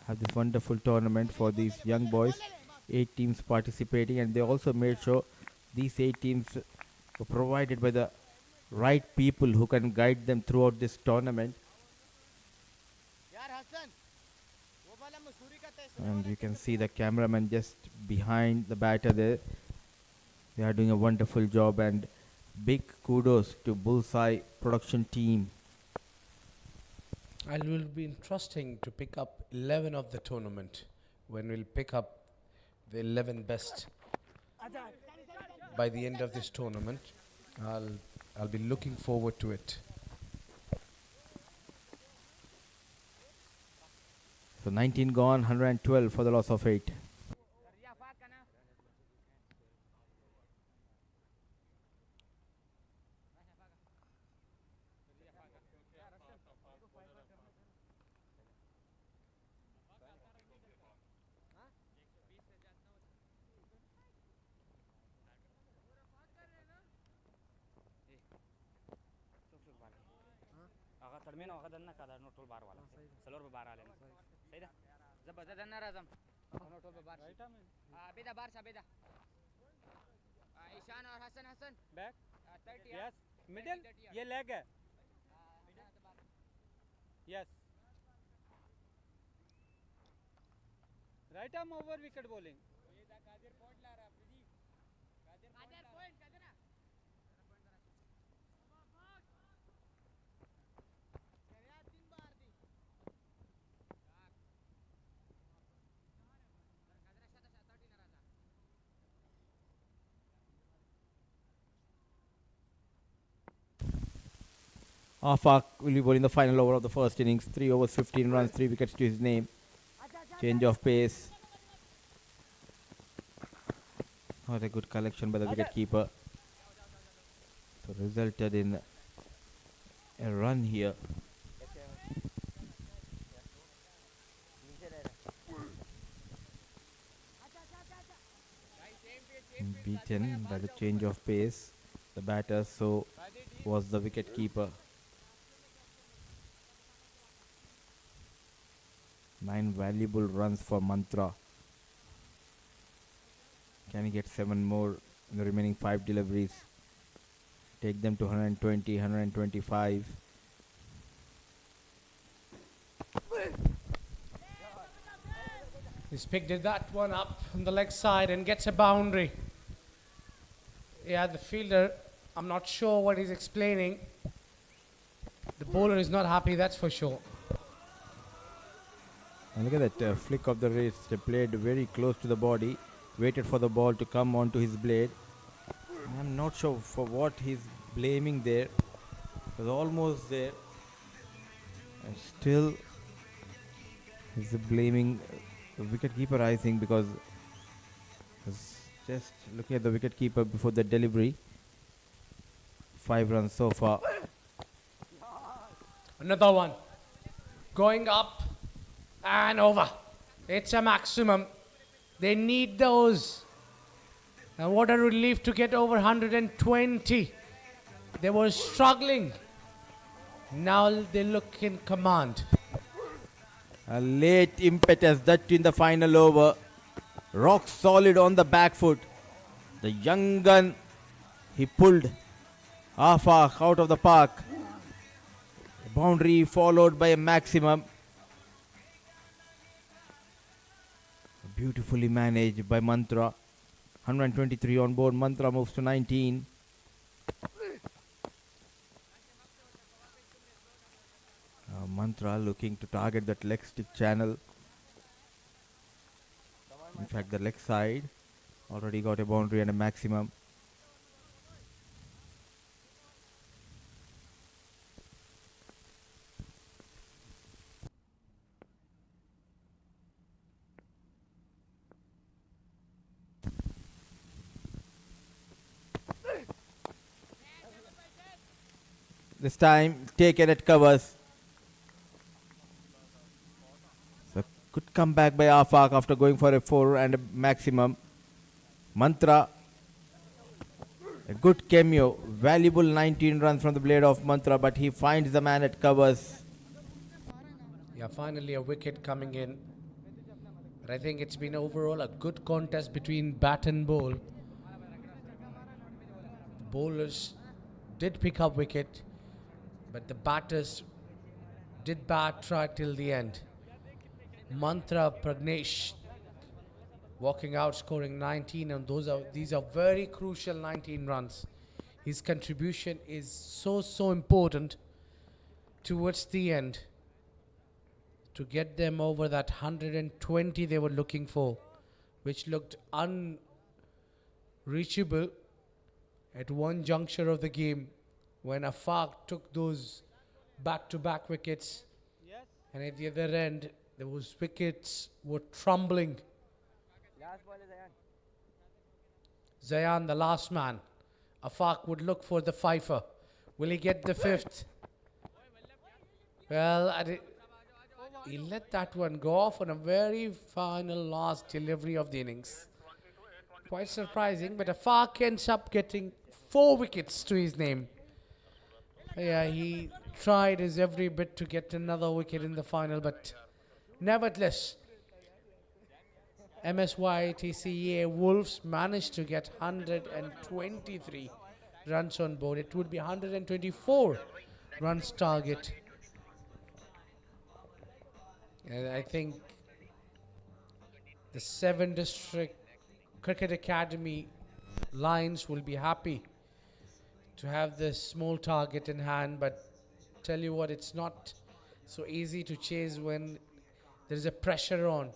have this wonderful tournament for these young boys. 8 teams participating, and they also made sure these 8 teams were provided by the right people who can guide them throughout this tournament. And you can see the cameraman just behind the batter there. They are doing a wonderful job, and big kudos to Bullseye production team. It will be interesting to pick up 11 of the tournament when we'll pick up the 11 best by the end of this tournament. I'll be looking forward to it. So 19 gone, 112 for the loss of 8. तड़मेनो आगा दन्ना का दार नोटल बार वाला सलोर पे बार आले सही दा जबरदस्त दन्ना राजम नोटल पे बार right में बेदा बार सा बेदा ईशान और Hasan Hasan back 30 yes middle ये लेग है yes right arm over wicket bowling ये दा कादिर पॉइंट ला रहा Pradeep Qadir point Qadir Afaq will be bowling the final over of the first innings. 3 overs, 15 runs, 3 wickets to his name. Change of pace. Not a good collection by the wicketkeeper. So resulted in a run here. Beaten by the change of pace. The batter, so was the wicketkeeper. 9 valuable runs for Mantra. Can he get 7 more in the remaining 5 deliveries? Take them to 120, 125. He's picked that one up on the leg side and gets a boundary. Yeah, the fielder, I'm not sure what he's explaining. The bowler is not happy, that's for sure. And look at that flick of the wrist. They played very close to the body, waited for the ball to come onto his blade. And I'm not sure for what he's blaming there. It was almost there. And still he's blaming the wicketkeeper, I think, because just looking at the wicketkeeper before the delivery. 5 runs so far. Another one. Going up and over. It's a maximum. They need those. And what a relief to get over 120. They were struggling. Now they look in command. A late impetus, that in the final over. Rock solid on the back foot. The young gun, he pulled Afaq out of the park. Boundary followed by a maximum. Beautifully managed by Mantra. 123 on board. Mantra moves to 19. Mantra looking to target that leg stick channel. In fact, the leg side already got a boundary and a maximum. This time taken at covers. So could come back by Afaq after going for a 4 and a maximum. Mantra, a good cameo, valuable 19 runs from the blade of Mantra, but he finds the man at covers. Yeah, finally a wicket coming in. But I think it's been overall a good contest between bat and ball. The bowlers did pick up wicket, but the batters did bat try till the end. Mantra Pragnesh walking out, scoring 19, and these are very crucial 19 runs. His contribution is so important towards the end to get them over that 120 they were looking for, which looked unreachable at one juncture of the game when Afaq took those back-to-back wickets, and at the other end those wickets were trembling. Zayan, the last man. Afaq would look for the fifer. Will he get the fifth? Well, he let that one go off on a very final last delivery of the innings. Quite surprising, but Afaq ends up getting 4 wickets to his name. Yeah, he tried his every bit to get another wicket in the final, but nevertheless, MSYTCA Wolves managed to get 123 runs on board. It would be 124 runs target. And I think the 7 District Cricket Academy Lions will be happy to have this small target in hand, but tell you what, it's not so easy to chase when there is a pressure on.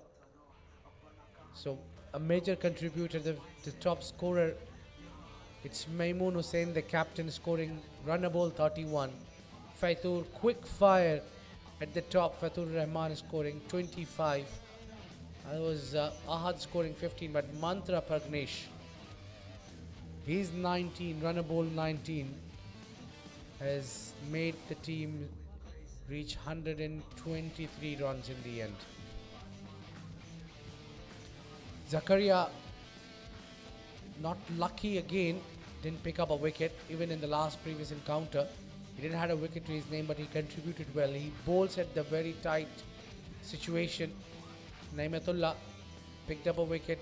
So a major contributor, the top scorer, it's Maimoon Hussain, the captain, scoring runnable 31. Faithur, quick fire at the top. Fathur Rahman scoring 25. That was Ahad scoring 15, but Mantra Pragnesh, he's 19, runnable 19, has made the team reach 123 runs in the end. Zakaria, not lucky again, didn't pick up a wicket even in the last previous encounter. He didn't have a wicket to his name, but he contributed well. He bowls at the very tight situation. Naimatullah picked up a wicket.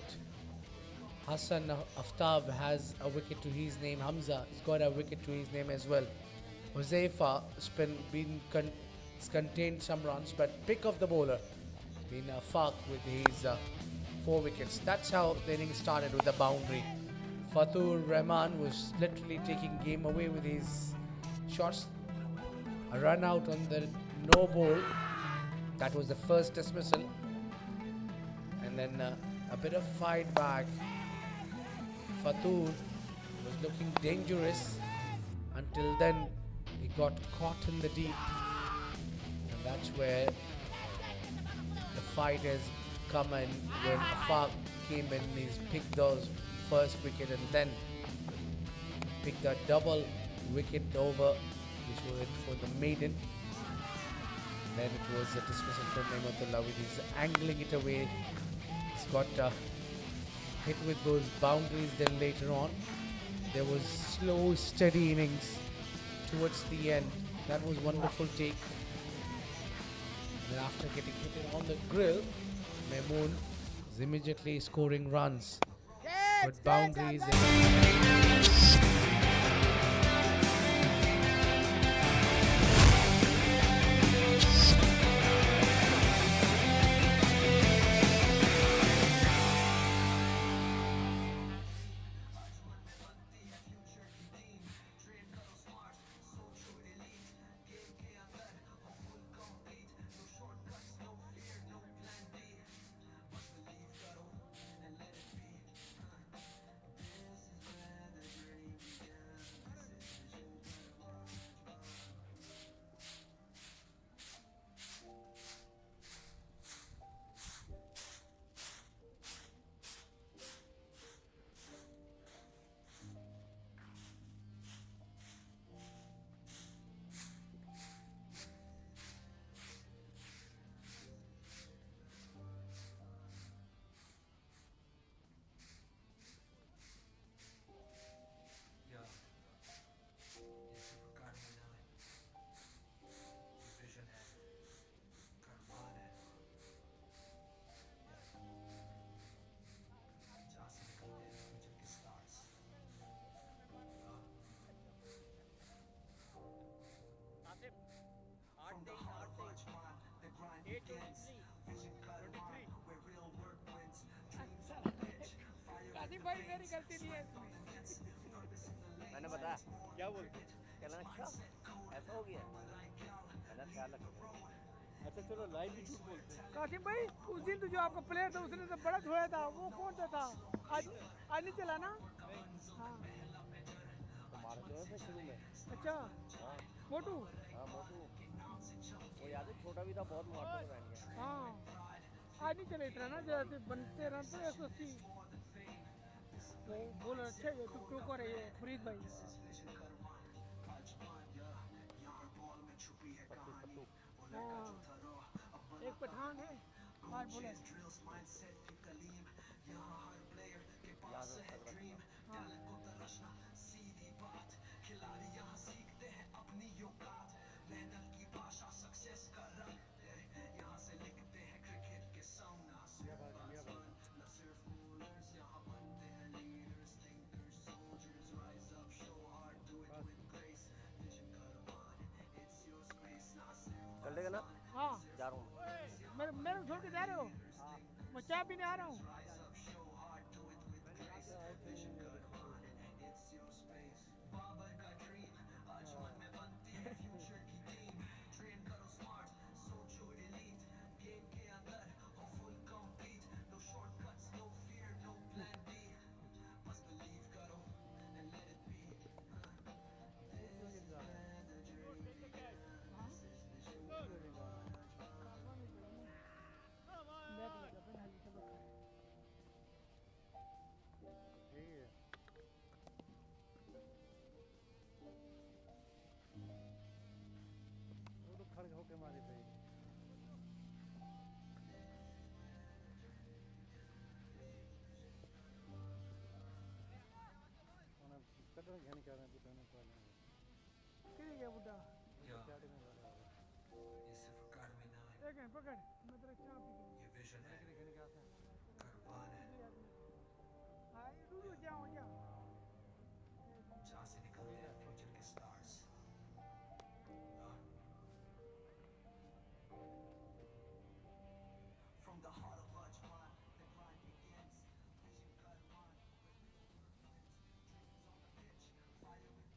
Hassan Aftab has a wicket to his name. Hamza has got a wicket to his name as well. Huzaifa has contained some runs, but pick of the bowler been Afaq with his 4 wickets. That's how the innings started, with a boundary. Fathur Rahman was literally taking game away with his shots. A run out on the no ball. That was the first dismissal. And then a bit of fight back. Fathur was looking dangerous until then he got caught in the deep. And that's where the fight has come in, when Afaq came in. He's picked those first wicket and then picked a double wicket over, which was for the maiden. Then it was a dismissal from Naimatullah with his angling it away. He's got hit with those boundaries. Then later on there was slow steady innings towards the end. That was wonderful take. Then after getting hit on the grill, Memoon is immediately scoring runs. Good boundaries. Vision है करवान है जहाँ से निकलते हैं future के stars Asif From the heart of Ajman, the grind begins. Vision Karwan, where real work wins. Dreams on the pitch, fire in Asif the भाई मेरी veins. गलती नहीं है Swipe on the nets, purpose in the lanes. मैंने बताया क्या बोलते कहना अच्छा ऐसा हो गया मैंने ख्याल रखा अच्छा चलो लाइव भी झूठ बोलते हैं कासिम भाई उस दिन तो जो आपका प्लेयर था उसने तो बड़ा धोया था वो कौन सा था आज आज नहीं चला ना हाँ तुम्हारे जो है शुरू में अच्छा हाँ मोटू हाँ मोटू वो याद है छोटा भी था बहुत मोटा तो बन गया हाँ आज नहीं चले इतना ना जैसे बनते रन तो 180 वो बोल अच्छे है टुक टुक और ये फरीद भाई हाँ एक पठान है आज बोले चल देगा ना हाँ जा रहा हूँ मेरे को छोड़ के जा रहे हो मैं चाय पीने आ रहा हूँ खड़े होके मारे थे कटन घने कर रहे हैं दुकानों पर किधर गया बुड्ढा ये सिर्फ कार में ना है एक है पकड़ मैं तेरा चाय पी दूँ ये विजन है करवान है हाँ ये जाओ क्या जहाँ से निकलते हैं फ्यूचर के stars From the heart of Ajman, the grind begins. Vision Karwan, dreams on the pitch, fire with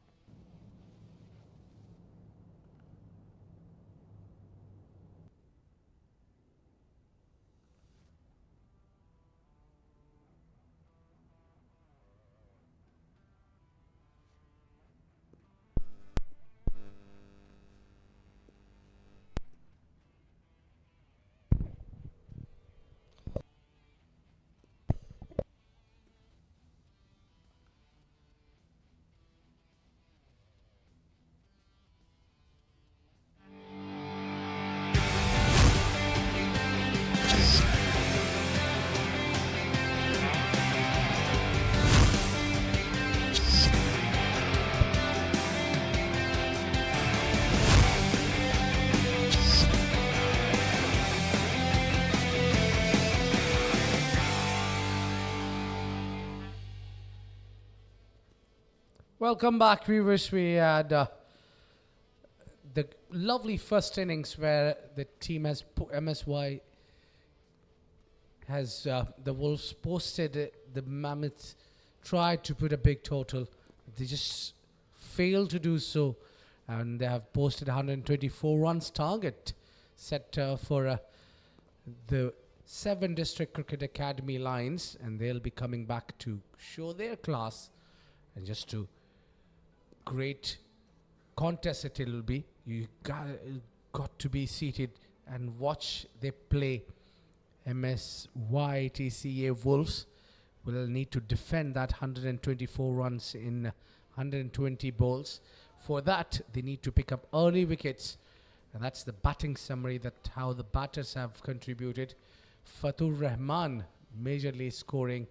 Welcome back, viewers. We had the lovely first innings where the team has MSY has the Wolves posted the Mammoths tried to put a big total. They just failed to do so, and they have posted 124 runs target set for the 7 District Cricket Academy Lions, and they'll be coming back to show their class and just to great contest it will be. You got to be seated and watch they play. MSYTCA Wolves will need to defend that 124 runs in 120 balls. For that, they need to pick up early wickets, and that's the batting summary, that how the batters have contributed. Fatur Rahman majorly scoring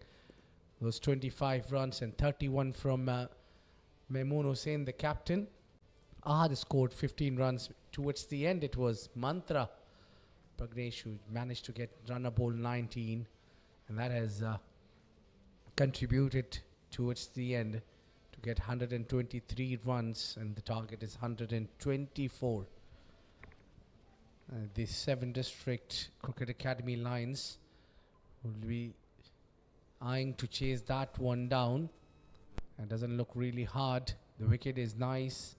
those 25 runs and 31 from Maimun Hussain, the captain. Ahad scored 15 runs. Towards the end, it was Mantra Pragnesh who managed to get runner ball 19, and that has contributed towards the end to get 123 runs, and the target is 124. The 7 District Cricket Academy Lions will be eyeing to chase that one down. It doesn't look really hard. The wicket is nice,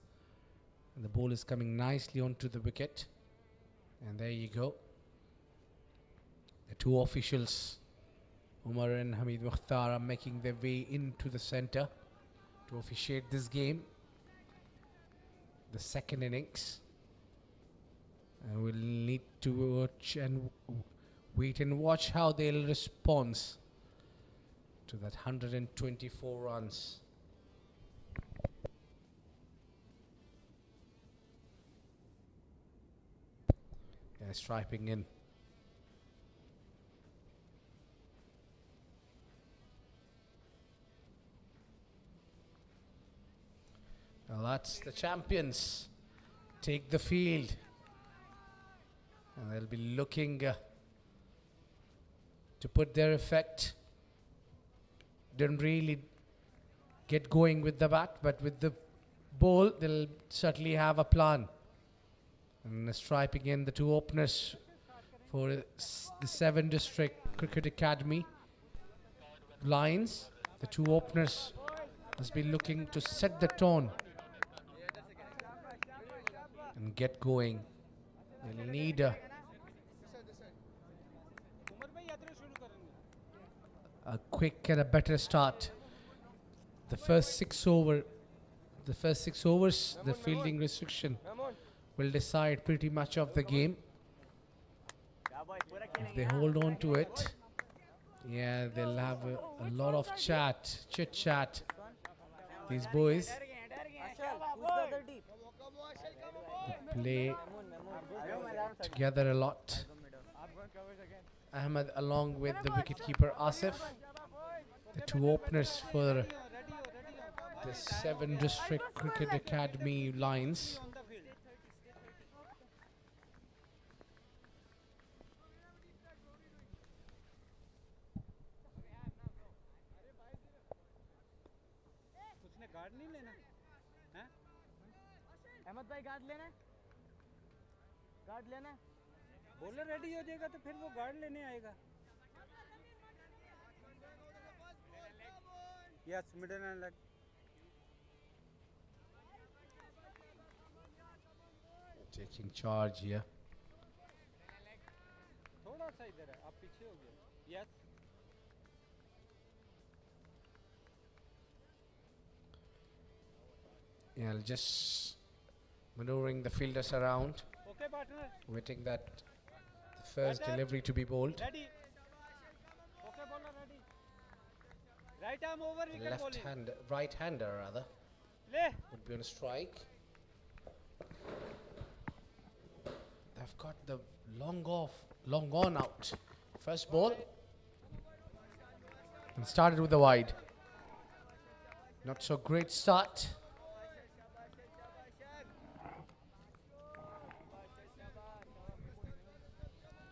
and the ball is coming nicely onto the wicket. And there you go. The two officials, Umar and Hamid Mukhtar, are making their way into the center to officiate this game, the second innings. And we'll need to watch and wait and watch how they'll respond to that 124 runs. Yeah, striping in. Well, that's the champions take the field, and they'll be looking to put their effect. Didn't really get going with the bat, but with the ball, they'll certainly have a plan. And striping in the two openers for the 7 District Cricket Academy Lions. The two openers must be looking to set the tone and get going. They'll need a quick and a better start. The first 6 overs, the fielding restriction will decide pretty much of the game. If they hold on to it, yeah, they'll have a lot of chit chat. These boys play together a lot. Ahmed along with the wicketkeeper Asif, the two openers for the 7 District Cricket Academy Lions. Guard नहीं लेना हैं? अहमद भाई guard लेना है? Guard लेना है? Bowler ready हो जाएगा तो फिर वो गार्ड लेने आएगा. Yes, middle and leg. Taking charge here. थोड़ा सा इधर है, आप पीछे हो गए. Yes. Yeah, just maneuvering the fielders around, Okay, partner. waiting that the first delivery to be bowled. Ready. Okay, bowler ready. Right arm over wicket bowling. Right-hander rather, ले. would be on strike. They've got the long on out. First ball. And started with the wide. Not so great start.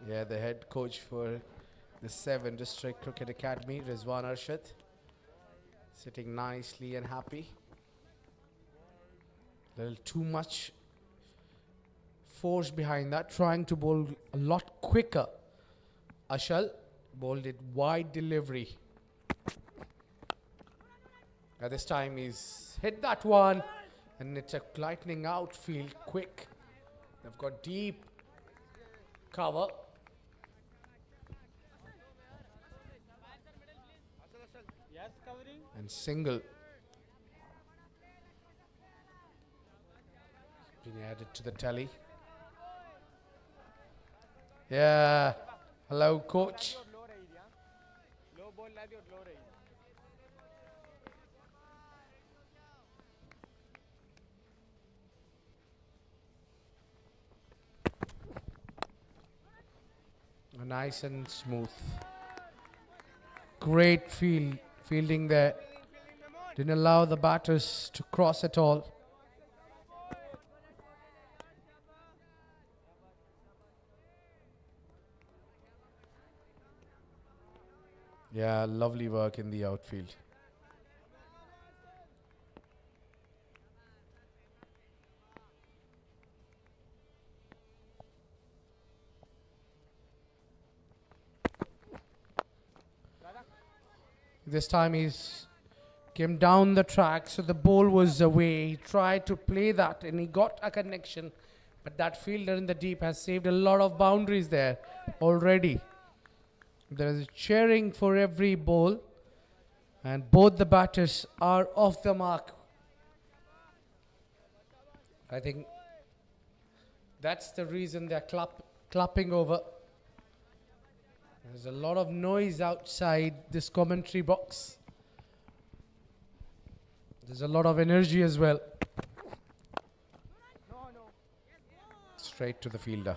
Yeah, the head coach for the 7 District Cricket Academy, Rizwan Arshad, sitting nicely and happy. Little too much force behind that, trying to bowl a lot quicker. Ashal bowled it wide delivery. At this time he's hit that one, and it's a lightning outfield quick. They've got deep cover. Yes, covering. And single. Been added to the tally. Yeah. Hello, coach. Low rahi thi, low ball la di aur low rahi. Nice and smooth. Great fielding there. Didn't allow the batters to cross at all. Yeah, lovely work in the outfield. This time he's came down the track, so the ball was away. He tried to play that and he got a connection, but that fielder in the deep has saved a lot of boundaries there already. There is cheering for every ball, and both the batters are off the mark. I think that's the reason they're clapping over. There's a lot of noise outside this commentary box. There's a lot of energy as well. Straight to the fielder.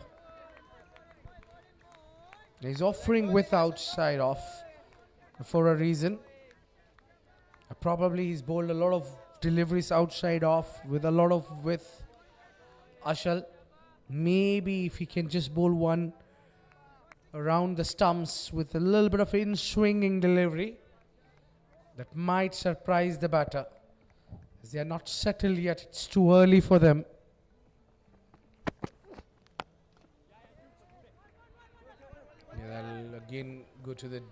He's offering with outside off for a reason. Probably he's bowled a lot of deliveries outside off with a lot of width. Ashal, maybe if he can just bowl one around the stumps with a little bit of in-swinging delivery, that might surprise the batter. As they are not settled yet, it's too early for them. Yeah, that'll again go to the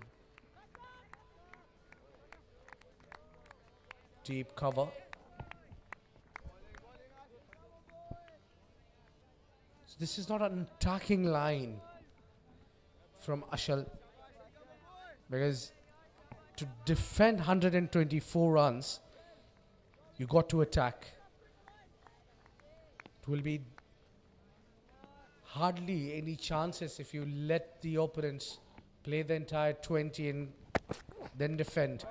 deep cover. So this is not an attacking line from Ashal, because to defend 124 runs, you got to attack. It will be hardly any chances if you let the opponents play the entire 20 and then defend.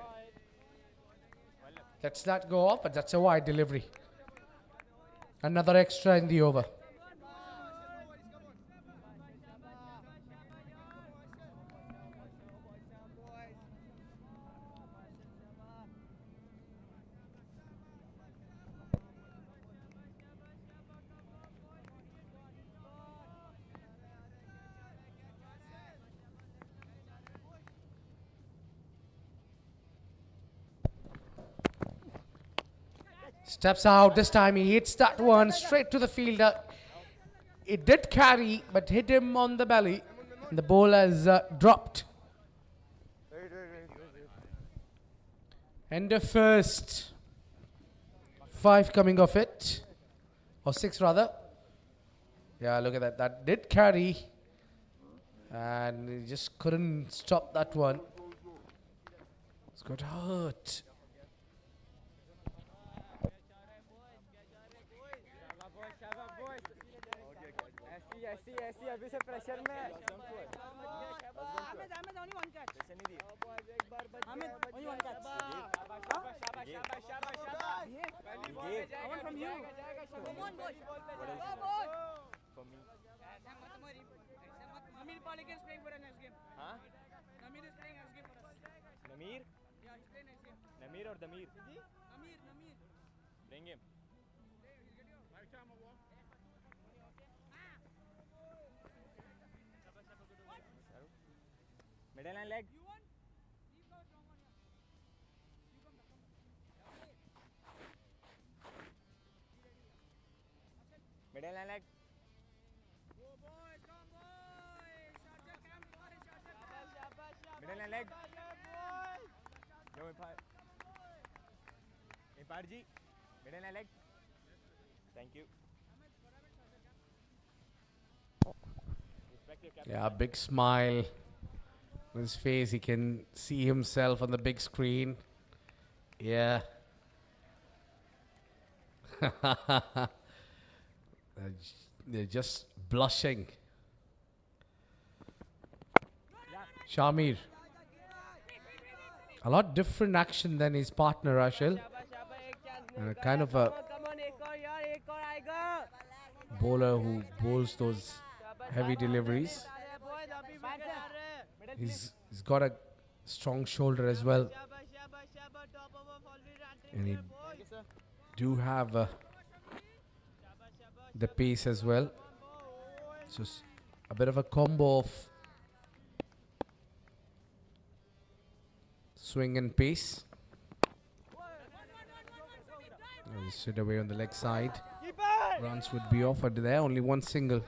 Let's that go off, but that's a wide delivery. Another extra in the over. Steps out, this time he hits that one straight to the fielder. It did carry, but hit him on the belly. And the ball has dropped. End of first. 5 coming off it. Or 6 rather. Yeah, look at that. That did carry. And he just couldn't stop that one. It's got hurt. ऐसी अभी से pressure में Ahmed only one catch Ahmed only one catch I want from you come on boy for me Namir Palik is playing for the next game Namir is playing next game for us Namir? Yeah, he's playing next game Namir or Damir? Namir playing game middle and leg. You want? Leave the wrong one here. You come back. Middle line leg. Middle line leg. Yo, Empire G. Middle line leg. Thank you. Respect your captain. Yeah, big smile on his face. He can see himself on the big screen. Yeah. They're just blushing. Shamir. A lot different action than his partner, Ashil. And a kind of a bowler who bowls those heavy deliveries. He's got a strong shoulder as well. And he do have the pace as well. So a bit of a combo of swing and pace. Straight away on the leg side. Runs would be offered there. Only one single.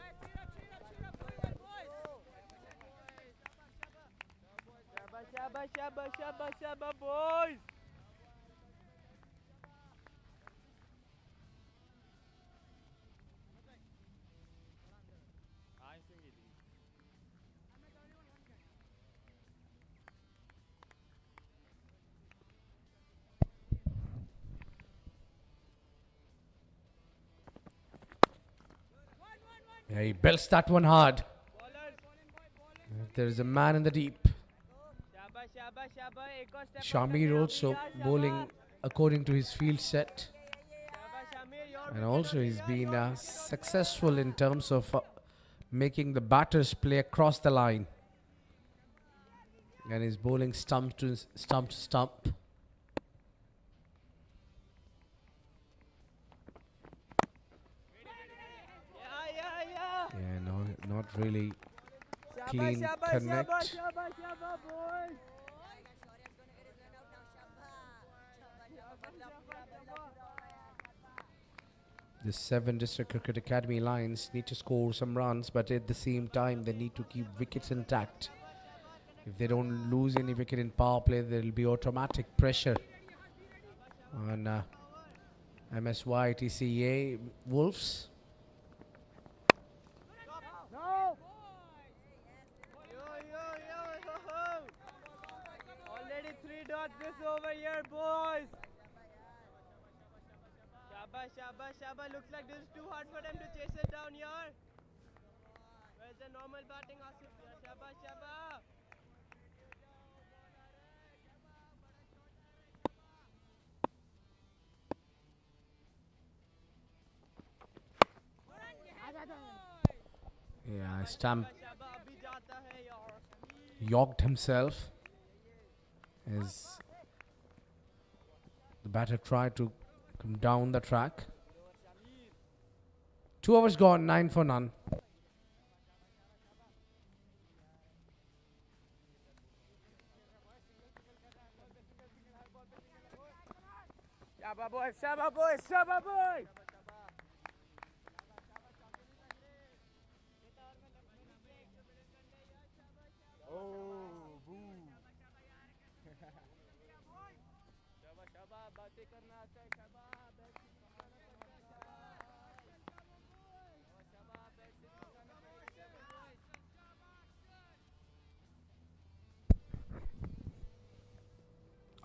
Shabba, boys. Yeah, he belts that one hard. There is a man in the deep. Shamir also bowling according to his field set. And also he's been successful in terms of making the batters play across the line. And he's bowling stump to stump. Yeah, no, not really clean connect. The 7 District Cricket Academy Lions need to score some runs, but at the same time they need to keep wickets intact. If they don't lose any wicket in power play, there will be automatic pressure on MSYTCA Wolves. Already 3 dots this over here, boys. Shabba. Looks like this is too hard for them to chase it down here. Where's the normal batting, Asif? Shabba. Yeah, Stamp yorked himself as the batter tried to come down the track. 2 overs gone, 9 for none. Shabba boys.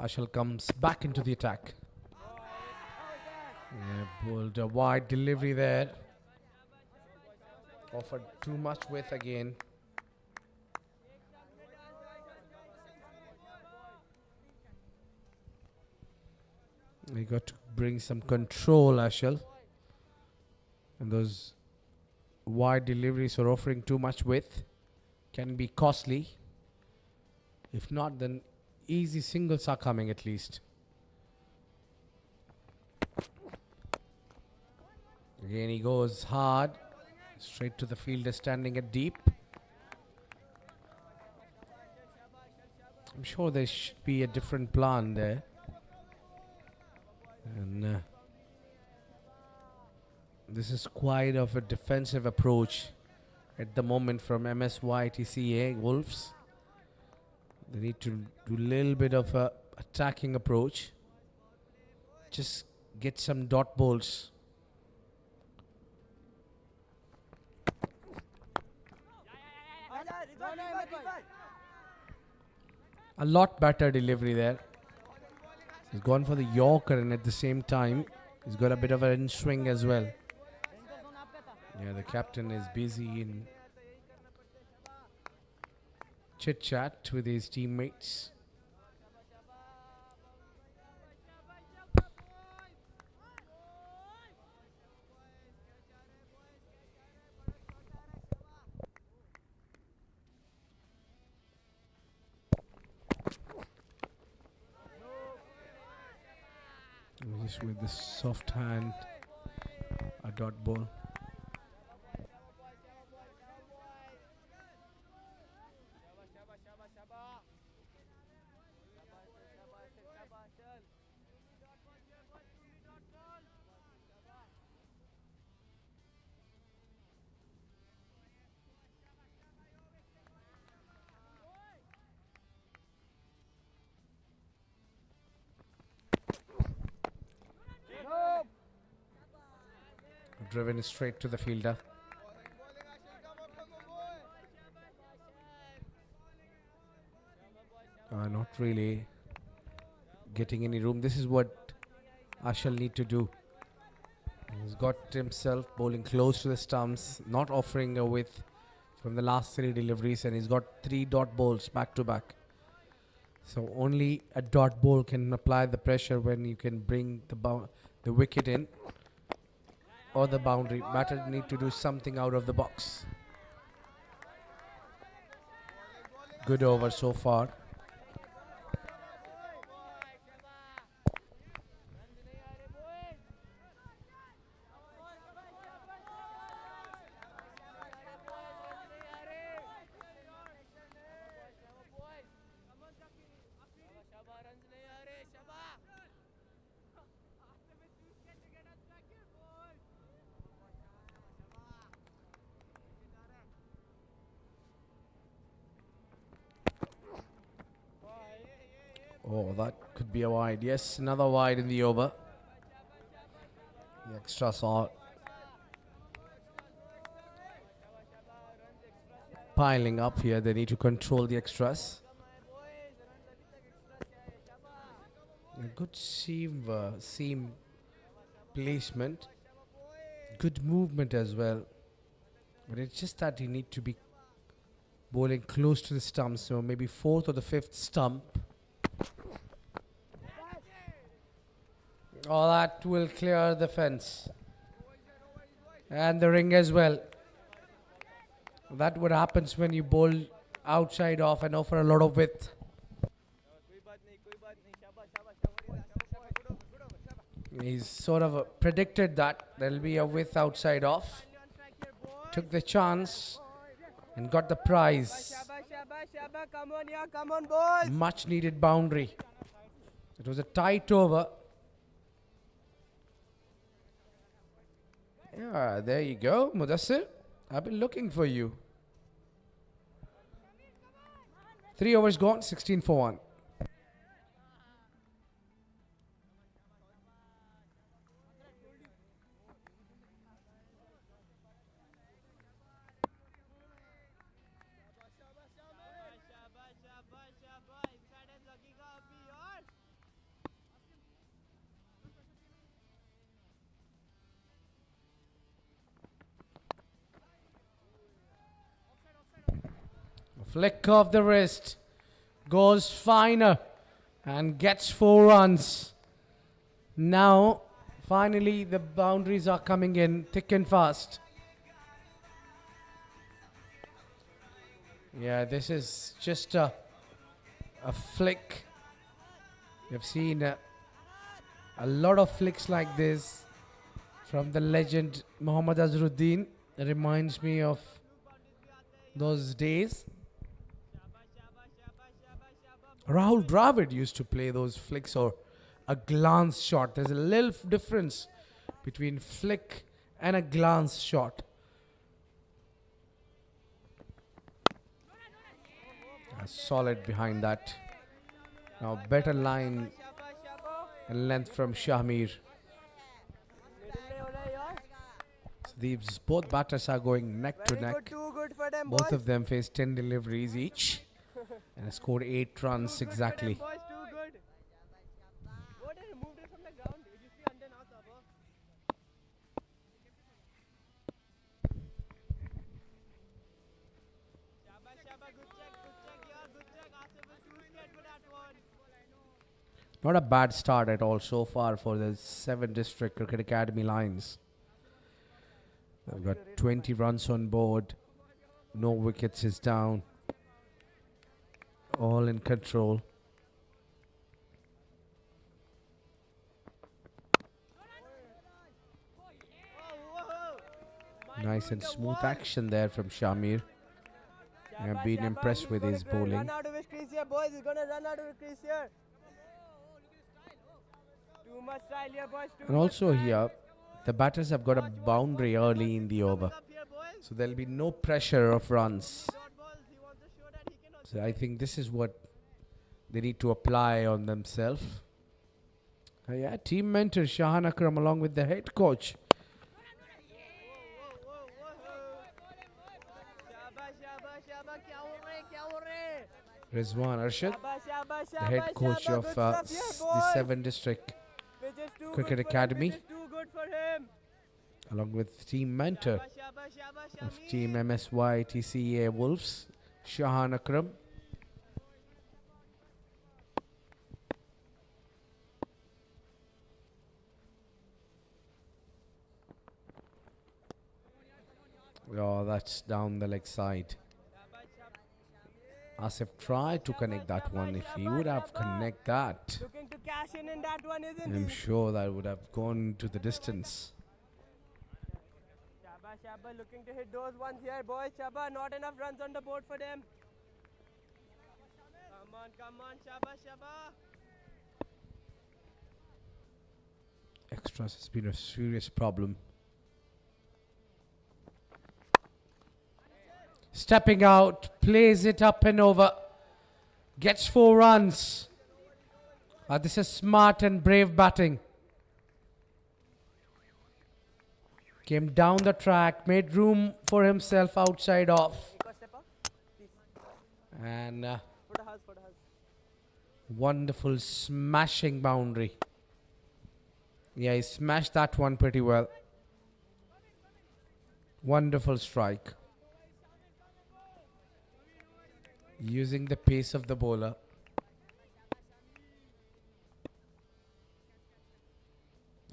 Ashal comes back into the attack. Yeah, bowled a wide delivery there. Offered too much width again. We got to bring some control, Ashal. And those wide deliveries are offering too much width. Can be costly. If not, then easy singles are coming at least. Again he goes hard. Straight to the fielder standing at deep. I'm sure there should be a different plan there. And This is quite of a defensive approach at the moment from MSYTCA Wolves. They need to do a little bit of a attacking approach. Just get some dot balls. A lot better delivery there. He's gone for the Yorker, and at the same time, he's got a bit of an in swing as well. Yeah, the captain is busy in chit chat with his teammates. Just with the soft hand, a dot ball. Driven straight to the fielder. Not really getting any room. This is what I shall need to do. He's got himself bowling close to the stumps, not offering a width from the last 3 deliveries, and he's got 3 dot balls back to back. So only a dot ball can apply the pressure when you can bring the wicket in or the boundary. Batter need to do something out of the box. Good over so far. Oh, that could be a wide. Yes, another wide in the over. The extras are piling up here. They need to control the extras. A good seam placement. Good movement as well. But it's just that you need to be bowling close to the stump. So maybe 4th or the 5th stump. Oh, that will clear the fence. And the ring as well. That what happens when you bowl outside off and offer a lot of width. He's sort of predicted that there'll be a width outside off. Took the chance and got the prize. Come on, boys. Much needed boundary. It was a tight over. Yeah, there you go, Mudassir. I've been looking for you. 3 overs gone, 16 for 1. Flick of the wrist, goes finer and gets 4 runs. Now, finally, the boundaries are coming in thick and fast. Yeah, this is just a flick. You've seen a lot of flicks like this from the legend Mohammad Azharuddin. It reminds me of those days. Rahul Dravid used to play those flicks or a glance shot. There's a little difference between flick and a glance shot. Solid behind that. Now better line and length from Shahmir. So these both batters are going neck to neck. Too good for them, Both of them faced 10 deliveries each and scored 8 runs exactly. Boys, too good. What, they removed it from the ground? It used to be under now, Sabo. Shaba, good check, yeah, good check. Asif was too scared for that one. Not a bad start at all so far for the 7 District Cricket Academy Lions. They've got 20 runs on board. No wickets is down. All in control. Nice and smooth action there from Shamir. I've been impressed with his bowling. Run out of his crease here, boys. He's gonna run out of his crease here. Too much style here, boys. And also here, the batters have got a boundary early in the over. So there'll be no pressure of runs. So I think this is what they need to apply on themselves. Yeah, team mentor Shahan Akram along with the head coach. Rizwan Arshad, the head coach of the 7 District Cricket Academy, along with team mentor of team MSYTCA Wolves, Shahan Akram. Oh, that's down the leg side. Asif tried to connect that one. If he would have connected that, Looking to cash in that one, isn't I'm he? sure that would have gone to the distance. Shaba looking to hit those ones here, boys. Shaba, not enough runs on the board for them. Come on, Shaba. Extras has been a serious problem. Stepping out, plays it up and over. Gets 4 runs. This is smart and brave batting. Came down the track, made room for himself outside off. And wonderful smashing boundary. Yeah, he smashed that one pretty well. Wonderful strike. Using the pace of the bowler.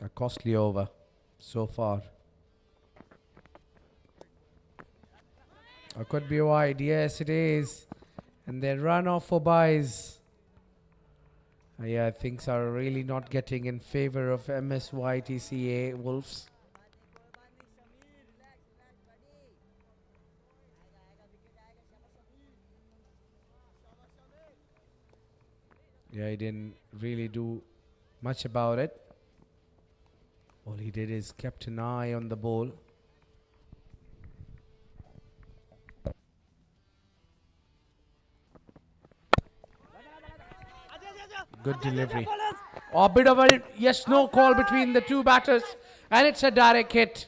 A costly over so far. Could be wide. Yes, it is. And they run off for buys. Yeah, things are really not getting in favor of MSYTCA Wolves. Yeah, he didn't really do much about it. All he did is kept an eye on the ball. Good delivery. A bit of a yes-no call between the two batters. And it's a direct hit.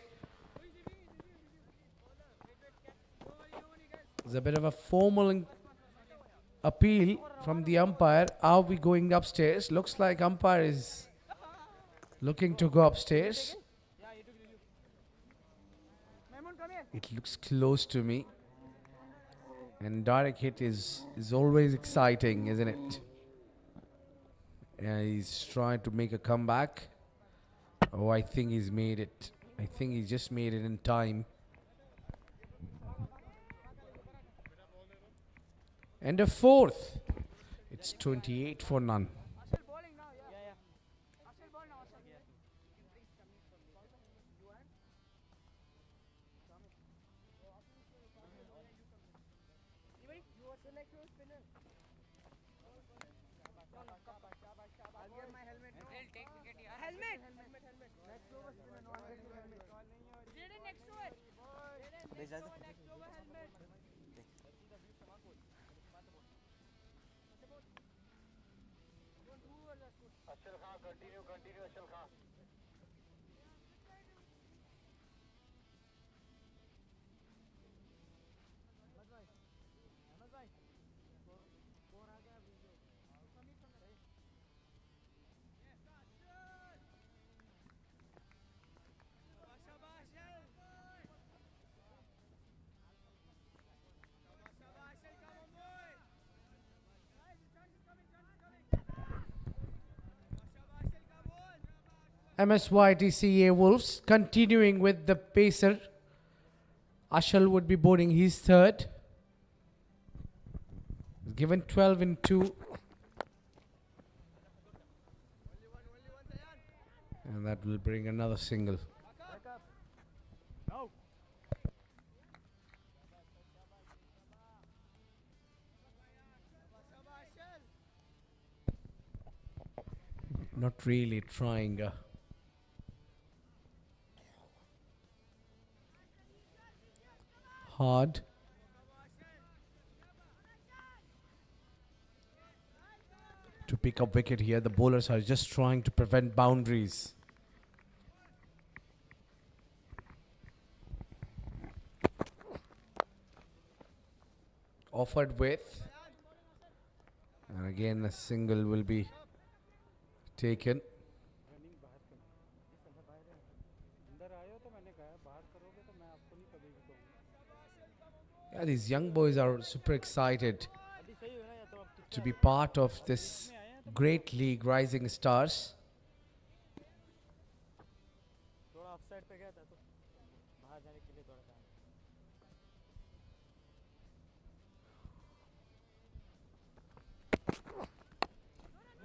There's a bit of a formal appeal from the umpire. Are we going upstairs? Looks like umpire is looking to go upstairs. It looks close to me. And direct hit is always exciting, isn't it? Yeah, he's trying to make a comeback. Oh, I think he's made it. I think he just made it in time. And a 4th. It's 28 for none. Ashal Khan, continue, Ashal Khan. MSYTCA Wolves continuing with the pacer. Ashal would be boarding his third. Given 12 in 2. And that will bring another single. No. Not really trying. Hard. To pick up wicket here. The bowlers are just trying to prevent boundaries. Offered with. And again a single will be taken. Running बाहर कर इस साला बाहर है अंदर आयो तो मैंने कहा बाहर करोगे तो मैं आपको नहीं कभी भी कहूँगा Yeah, these young boys are super excited अभी सही हो ना या तो आप to be part of this great league, Rising Stars. थोड़ा ऑफ साइड पे गया था तो बाहर जाने के लिए थोड़ा time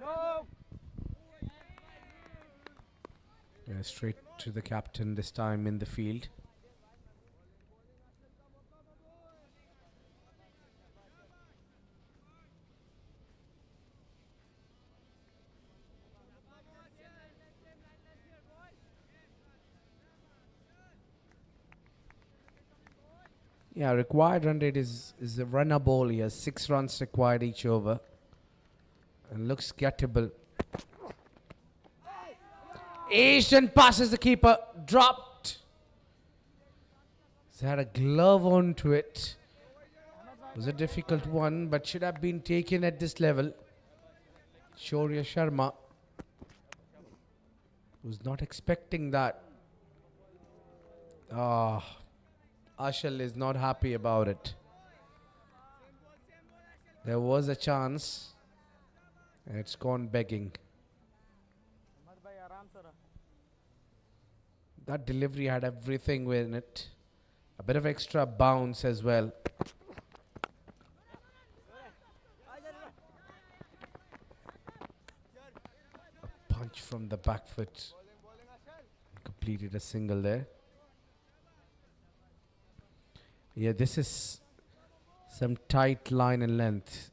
no Yeah, straight to the captain this time in the field. Yeah, required run rate is a runner ball here. 6 runs required each over. And looks gettable. Asian passes the keeper. Dropped. He's had a glove onto it. It was a difficult one, but should have been taken at this level. Shaurya Sharma was not expecting that. Ashal is not happy about it. There was a chance. And it's gone begging. Ahmed भाई आराम से रहा That delivery had everything within it. A bit of extra bounce as well. A punch from the back foot. Completed a single there. Yeah, this is some tight line and length.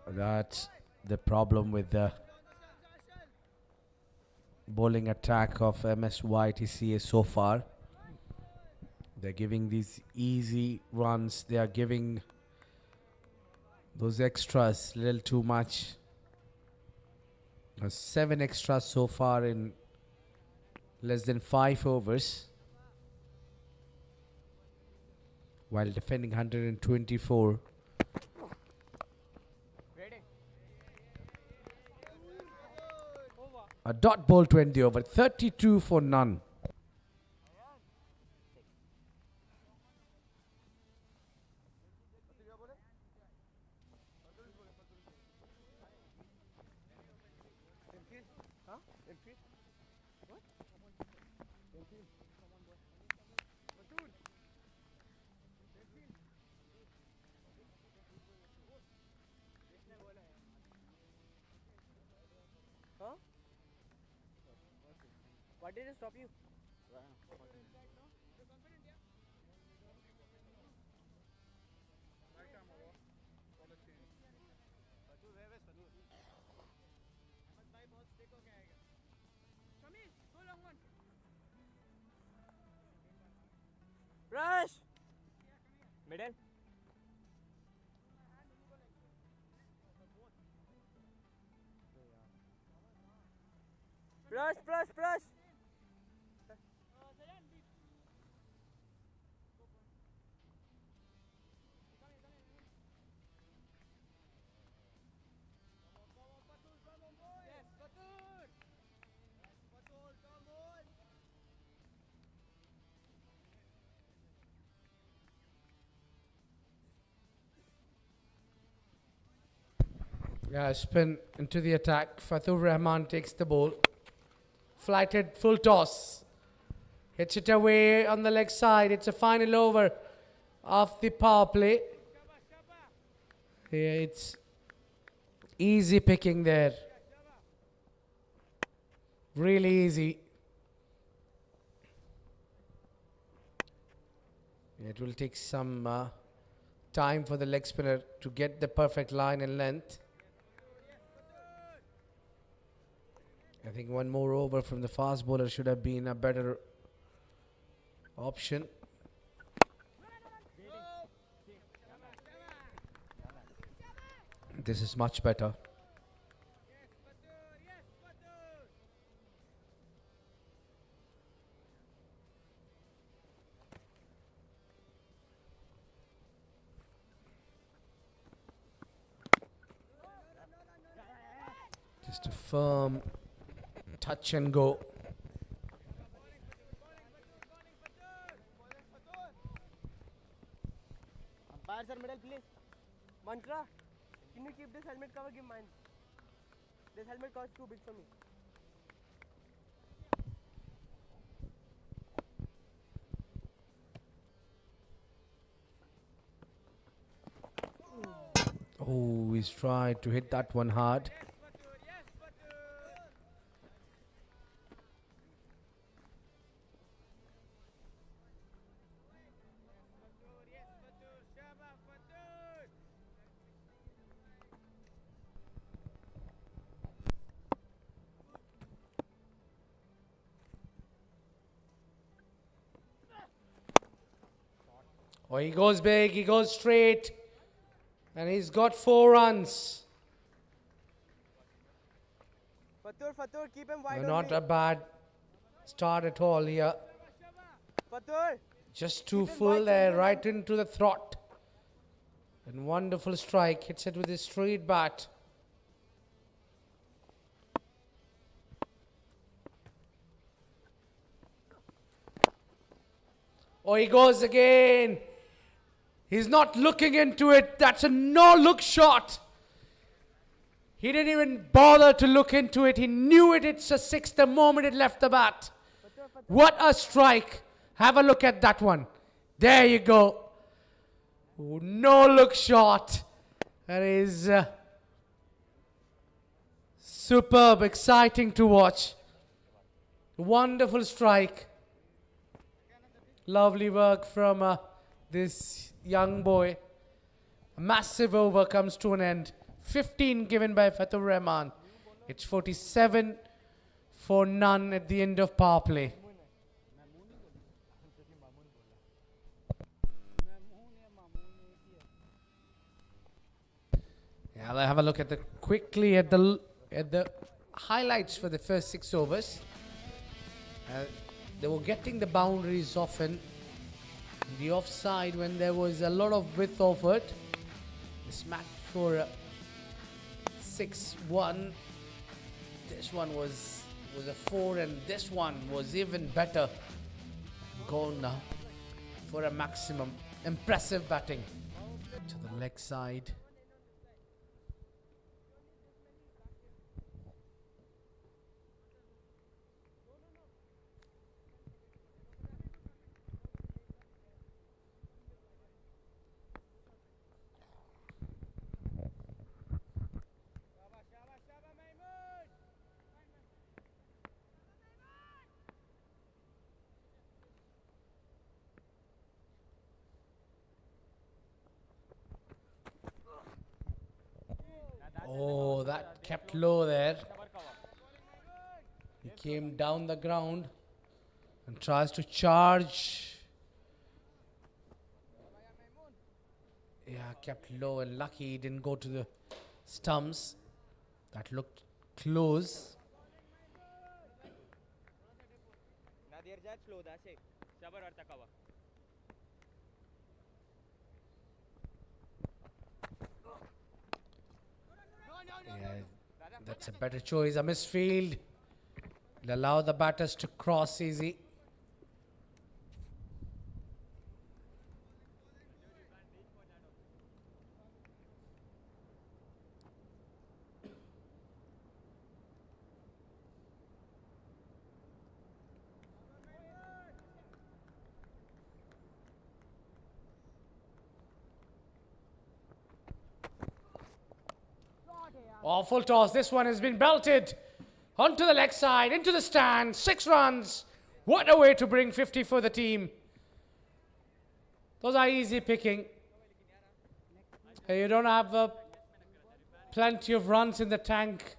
That's the problem with the bowling attack of MSYTCA so far. They're giving these easy runs. They are giving those extras a little too much. 7 extras so far in less than 5 overs. While defending 124. A dot ball 20 over, 32 for none. Why did it stop you? Brush. Middle. Brush, brush, brush. Yeah, spin into the attack. Fatur Rahman takes the ball. Flighted full toss. Hits it away on the leg side. It's a final over of the power play. Yeah, it's easy picking there. Really easy. It will take some time for the leg spinner to get the perfect line and length. I think one more over from the fast bowler should have been a better option. This is much better. Just a firm touch and go. Umpire sir, middle please. Mantra, can you keep this helmet cover? Give mine. This helmet cover is too big for me. Oh, he's tried to hit that one hard. Oh, he goes big, he goes straight. And he's got 4 runs. Fatur, keep him wide on Not me. a bad start at all here. Fatur. Just too full there, right into the throat. And wonderful strike. Hits it with his straight bat. Oh, he goes again. He's not looking into it. That's a no-look shot. He didn't even bother to look into it. He knew it. It's a 6 the moment it left the bat. What a strike. Have a look at that one. There you go. No-look shot. That is superb, exciting to watch. Wonderful strike. Lovely work from this young boy. A massive over comes to an end. 15 given by Fatur Rahman. It's 47 for none at the end of power play. Yeah, let's have a look at the quickly at the highlights for the first 6 overs. They were getting the boundaries often. The offside when there was a lot of width offered. They smacked for 6-1. This one was a 4 and this one was even better. Gone now for a maximum. Impressive batting. To the leg side. Oh, that kept low there. He came down the ground and tries to charge Yeah, kept low and lucky he didn't go to the stumps. That looked close. Nadir Jad slow dashe. Shabar or takawa. Yeah, that's a better choice. A misfield. Will allow the batters to cross easy. Awful toss. This one has been belted onto the leg side, into the stand. 6 runs. What a way to bring 50 for the team. Those are easy picking. You don't have plenty of runs in the tank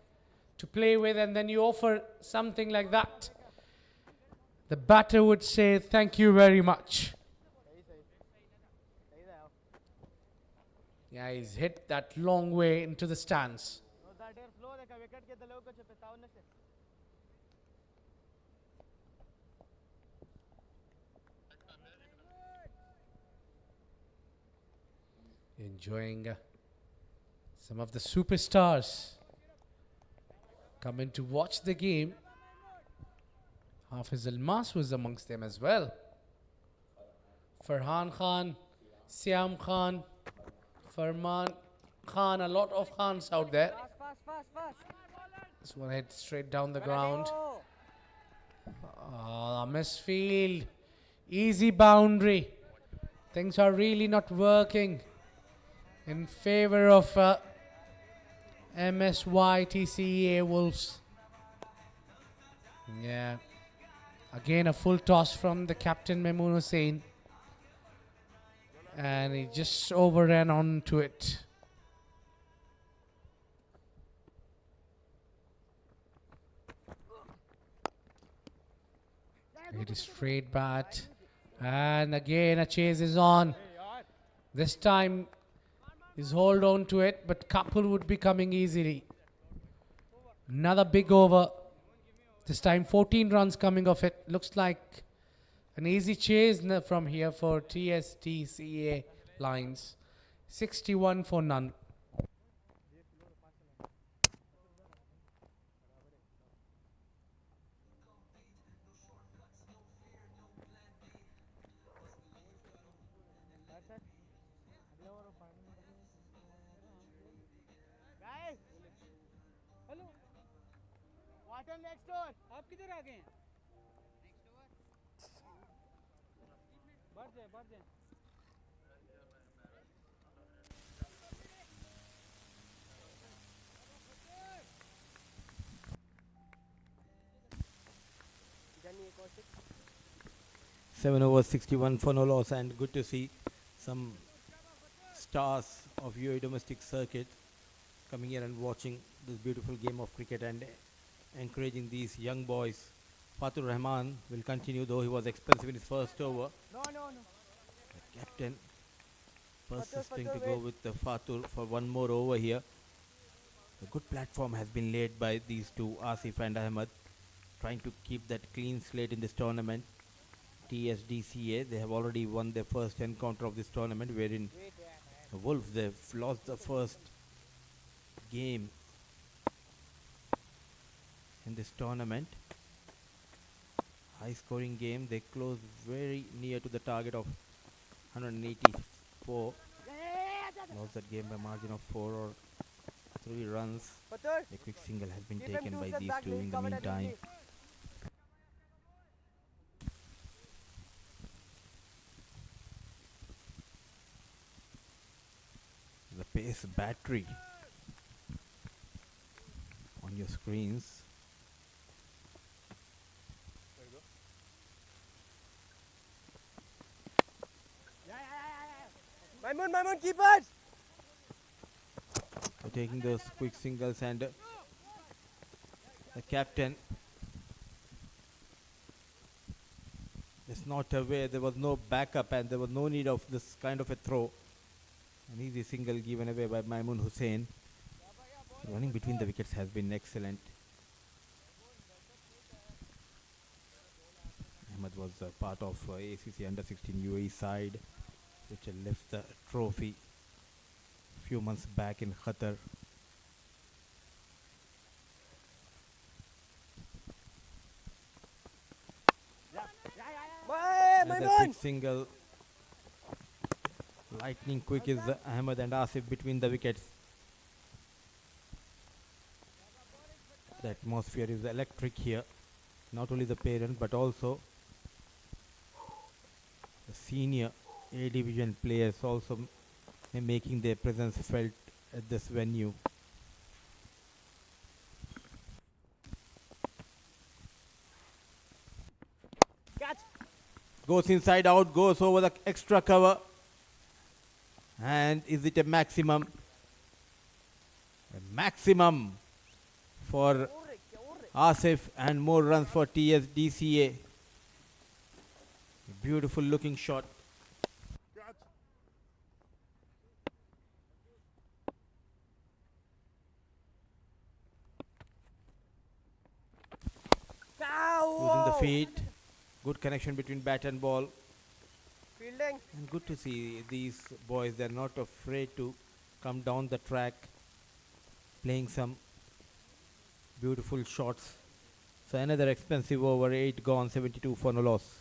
to play with, and then you offer something like that. The batter would say, thank you very much. Yeah, he's hit that long way into the stands. Enjoying some of the superstars coming to watch the game. Hafiz Almas was amongst them as well. Farhan Khan, Siam Khan, Farman Khan, a lot of Khans out there. This one hit straight down the ground. Misfield. Easy boundary. Things are really not working in favor of MSYTCA Wolves. Yeah. Again, a full toss from the captain Mamoon Hussain. And he just overran onto it. It is straight bat. And again, a chase is on. This time, he's hold on to it, but couple would be coming easily. Another big over. This time 14 runs coming off it. Looks like an easy chase from here for TSDCA Lions. 61 for none. Guys, hello. Water next door. आप किधर आ गए हैं? बढ़ जाए, बढ़ जाए. जानिए एक और 7 overs, 61 for no loss, and good to see some stars of UAE domestic circuit coming here and watching this beautiful game of cricket and encouraging these young boys. Fatur Rahman will continue, though he was expensive in his first over. No. The captain persisting to go with the Fatur for one more over here. A good platform has been laid by these two, Asif and Ahmed, trying to keep that clean slate in this tournament. TSDCA, they have already won their first encounter of this tournament, wherein the Wolves, they've lost the first game in this tournament. High scoring game. They closed very near to the target of 184. Lost that game by margin of 4 or 3 runs. A quick single has been taken by these two in the meantime. The pace battery on your screens. Maimun, keep it! So taking those quick singles, and the captain is not aware. There was no backup and there was no need of this kind of a throw. An easy single given away by Maimun Hussain. Running between the wickets has been excellent. Ahmed was part of ACC under 16 UAE side, which left the trophy few months back in Qatar. Another quick single. Lightning quick is Ahmed and Asif between the wickets. The atmosphere is electric here. Not only the parent but also the senior A division players also making their presence felt at this venue. Goes inside out, goes over the extra cover. And is it a maximum? A maximum for Asif and more runs for TSDCA. A beautiful looking shot. Using the feet. Good connection between bat and ball. Fielding. And good to see these boys, they're not afraid to come down the track, playing some beautiful shots. So another expensive over, 8 gone, 72 for no loss.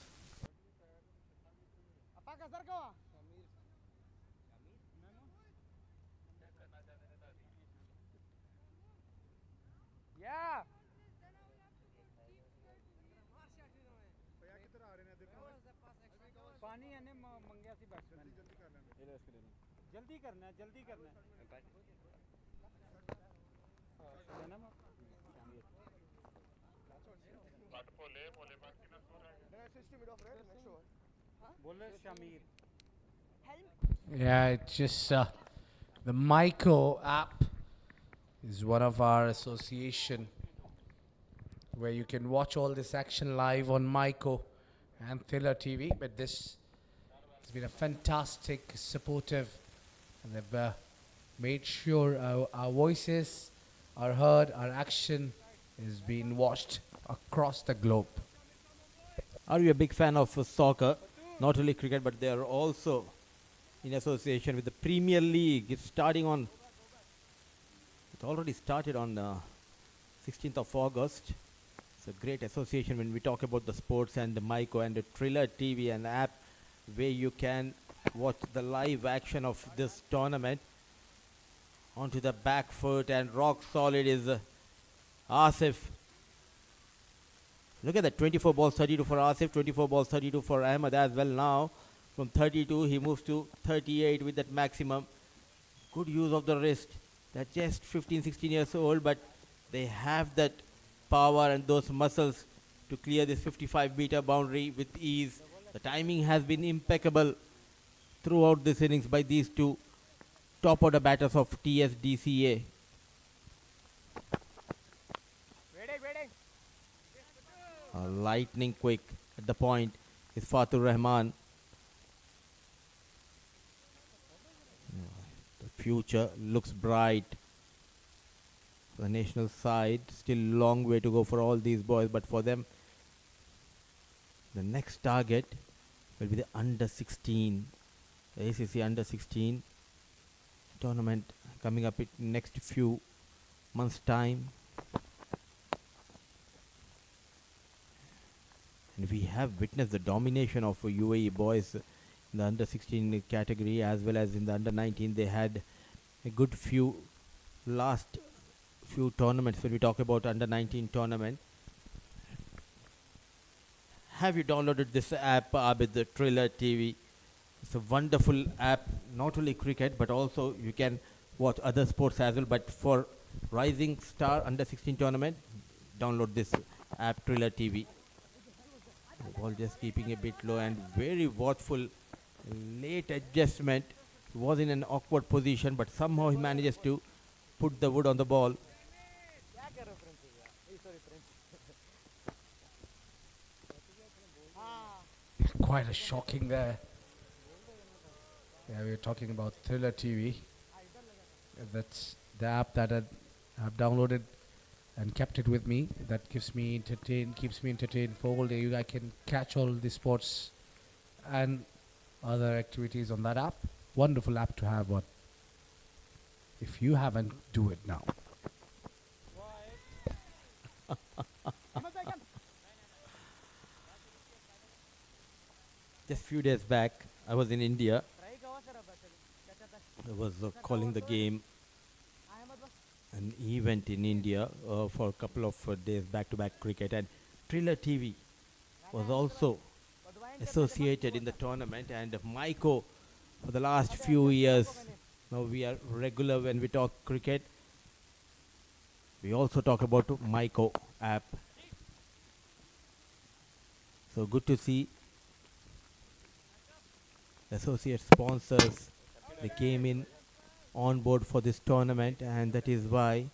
Yeah. पानी आने मंगया सी batsman जल्दी करना है जल्दी करना है बोले Shamir Yeah, it's just the Myco app is one of our association where you can watch all this action live on Myco and Thriller TV. But this has been a fantastic, supportive, and they've made sure our voices are heard, our action is being watched across the globe. Are you a big fan of soccer? Not only cricket, but they are also in association with the Premier League. It's starting on, it already started on 16th of August. It's a great association when we talk about the sports and the Myco and the Thriller TV and app where you can watch the live action of this tournament. Onto the back foot and rock solid is Asif. Look at that, 24 balls, 32 for Asif, 24 balls, 32 for Ahmed as well now. From 32, he moves to 38 with that maximum. Good use of the wrist. They're just 15, 16 years old, but they have that power and those muscles to clear this 55-meter boundary with ease. The timing has been impeccable throughout this innings by these two top order batters of TSDCA. Lightning quick at the point is Fatur Rahman. The future looks bright. The national side, still long way to go for all these boys, but for them, the next target will be the under 16, the ACC under 16 tournament coming up in next few months' time. And we have witnessed the domination of UAE boys in the under 16 category as well as in the under 19. They had a good last few tournaments when we talk about under 19 tournament. Have you downloaded this app, Abid, the Thriller TV? It's a wonderful app, not only cricket but also you can watch other sports as well. But for Rising Star under 16 tournament, download this app, Thriller TV. The ball just keeping a bit low and very watchful. Late adjustment. He was in an awkward position, but somehow he manages to put the wood on the ball. Quite a shocking there. Yeah, we were talking about Thriller TV. That's the app that I've downloaded and kept it with me. That keeps me entertained for all day. I can catch all the sports and other activities on that app. Wonderful app to have one. If you haven't, do it now. Just few days back, I was in India. I was calling the game, an event in India for a couple of days back-to-back cricket, and Thriller TV was also associated in the tournament, and Maiko for the last few years. Now we are regular when we talk cricket. We also talk about Maiko app. So good to see associate sponsors. They came in on board for this tournament, and that is why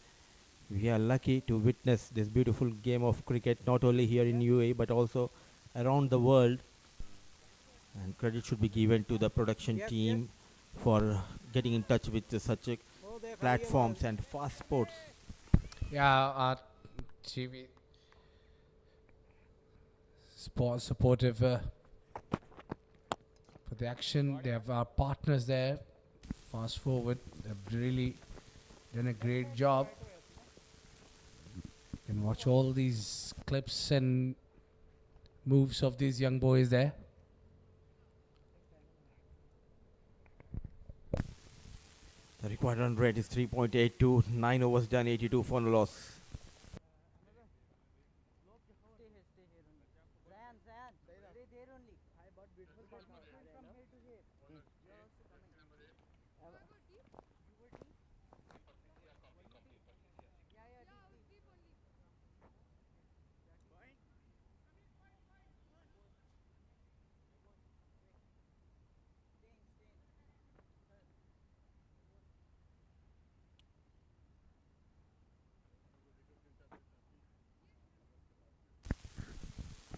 we are lucky to witness this beautiful game of cricket, not only here in UAE but also around the world. And credit should be given to the production team for getting in touch with such platforms and fast sports. Yeah, TV supportive for the action. They have our partners there. Fast forward, they've really done a great job. You can watch all these clips and moves of these young boys there. The required run rate is 3.82, 9 overs done, 82 for no loss.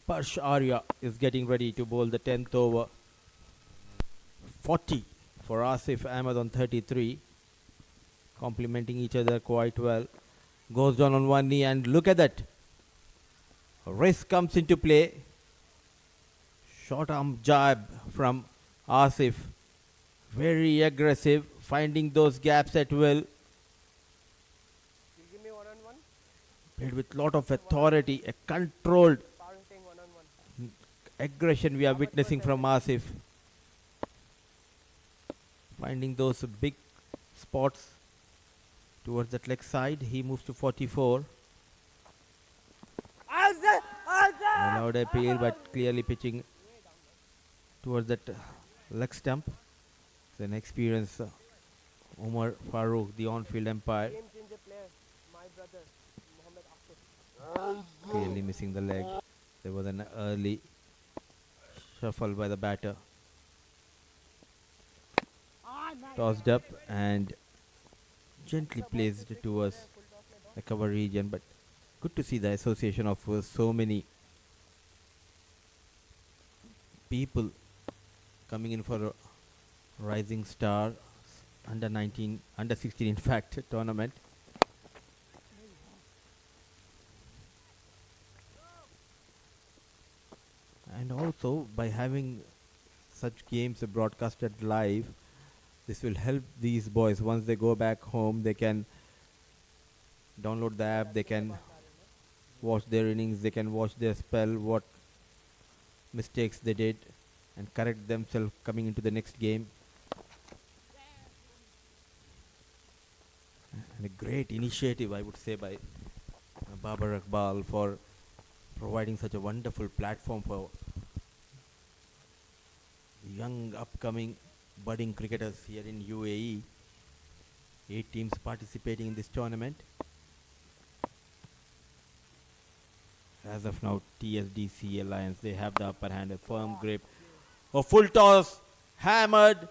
Parsh Arya is getting ready to bowl the 10th over. 40 for Asif Ahmed on 33. Complementing each other quite well. Goes down on one knee, and look at that. Wrist comes into play. Short arm jab from Asif. Very aggressive, finding those gaps at will. Give me one-on-one. Played with lot of authority, a controlled aggression we are witnessing from Asif. Finding those big spots towards that leg side. He moves to 44. Allowed appeal, but clearly pitching towards that leg stump. It's an experienced Umar Farooq, the on-field umpire. Game changer player, my brother, Mohammed Asif. Clearly missing the leg. There was an early shuffle by the batter. Tossed up and gently placed towards the cover region, but good to see the association of so many people coming in for a Rising Star under 16 in fact tournament. And also by having such games broadcasted live, this will help these boys. Once they go back home, they can download the app, they can watch their innings, they can watch their spell, what mistakes they did, and correct themselves coming into the next game. And a great initiative, I would say, by Babar Iqbal for providing such a wonderful platform for young upcoming budding cricketers here in UAE. 8 teams participating in this tournament. As of now, TSDCA Lions, they have the upper hand, a firm grip. A full toss, hammered.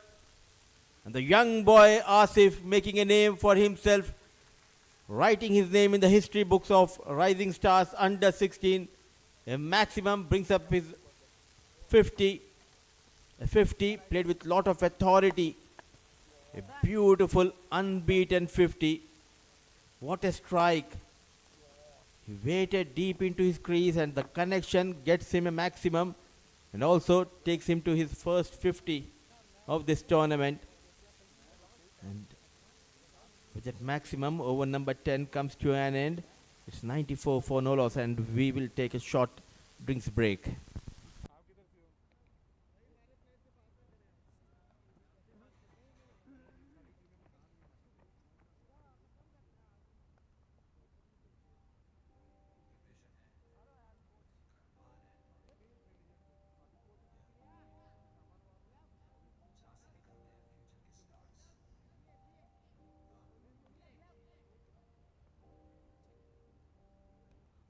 And the young boy Asif making a name for himself, writing his name in the history books of Rising Stars under 16. A maximum, brings up his 50. A 50 played with lot of authority. A beautiful unbeaten 50. What a strike. He waited deep into his crease and the connection gets him a maximum and also takes him to his first 50 of this tournament. And with that maximum, over number 10 comes to an end. It's 94 for no loss and we will take a short drinks break.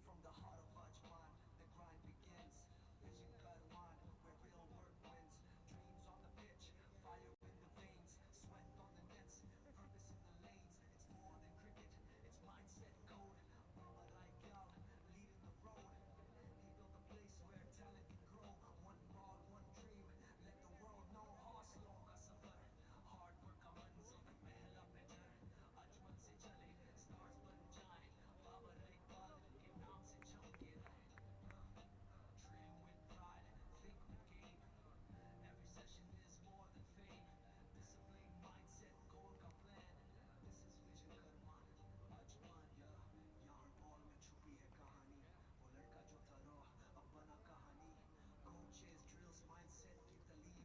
From the heart of Ajman, the grind begins. Vision Karwan, where real work wins. Dreams on the pitch, fire in the veins, sweat on the nets, purpose in the lanes. It's more than cricket, it's mindset code. Baba Raikal, leading the road. He built a place where talent can grow. One ball, one dream. Let the world know हौसलों का सफर. Hard work का मंजिल, पहला better. Ajman से चले, stars बन जाए. Baba Raikal के नाम से चमके रहे. Train with pride, think with game. Every session is more than fame. Discipline, mindset, goal का plan. This is vision Karwan, Ajman. यहाँ बॉल में छुपी है कहानी. वो लड़का जो था रो, अब बना कहानी. Coaches, drills, mindset की तालीम.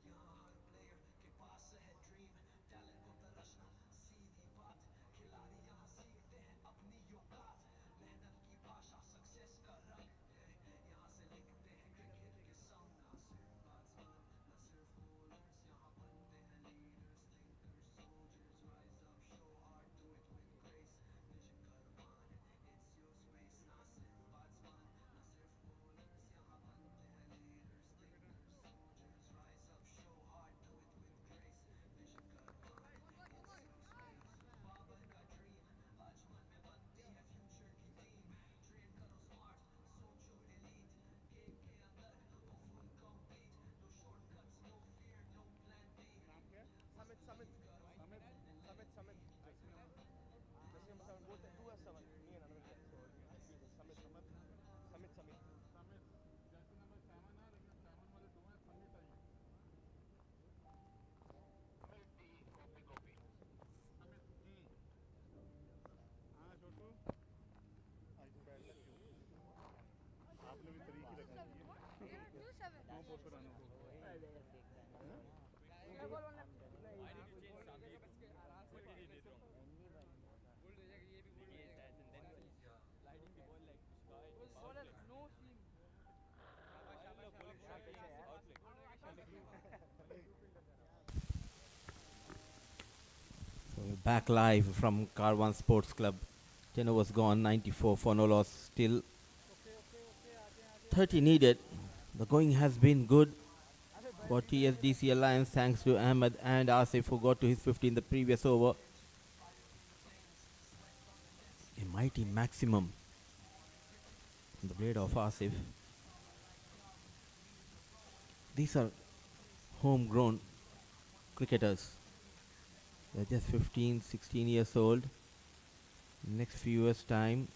यहाँ हर player के पास है dream. Talent को तराशना सीधी बात. खिलाड़ी यहाँ सीखते हैं अपनी औकात. मेहनत की भाषा, success का रंग. यहाँ से लिखते हैं cricket के song. ना सिर्फ batsman, ना सिर्फ bowlers. यहाँ बनते हैं leaders, thinkers, soldiers. Rise up, show heart, do it with grace. Vision Karwan, it's your space. ना सिर्फ batsman, ना सिर्फ bowlers. यहाँ बनते हैं leaders, thinkers, soldiers. Rise up, show heart, do it with grace. Vision Karwan, it's your space. Babar का dream, Ajman में बनती है future की team. Train करो smart, सोचो elite. Game के अंदर हो full complete. No shortcuts, no fear, no plan B. Summit, summit, summit, summit, summit. Just number 7, both 2 or 7. Me and another guy. So summit, summit, summit, summit. So we're back live from Karwan Sports Club. 10 overs gone, 94 for no loss. Still 30 needed. The going has been good for TSDCA Lions thanks to Ahmed and Asif who got to his 50 in the previous over. A mighty maximum on the blade of Asif. These are homegrown cricketers. They're just 15, 16 years old. Next few years' time,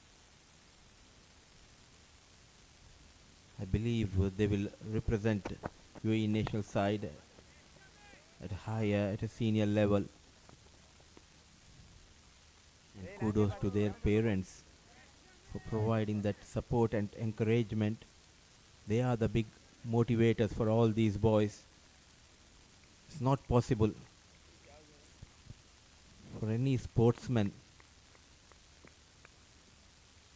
I believe they will represent UAE national side at a senior level. And kudos to their parents for providing that support and encouragement. They are the big motivators for all these boys. It's not possible for any sportsman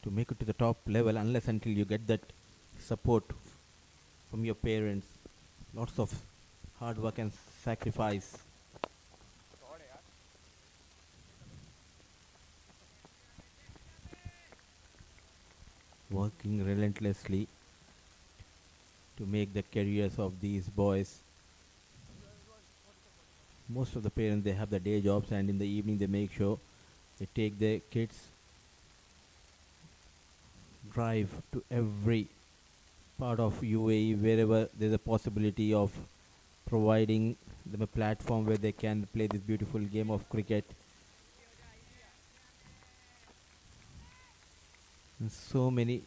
to make it to the top level unless until you get that support from your parents. Lots of hard work and sacrifice. Working relentlessly to make the careers of these boys. Most of the parents, they have the day jobs and in the evening they make sure they take their kids, drive to every part of UAE wherever there's a possibility of providing them a platform where they can play this beautiful game of cricket. And so many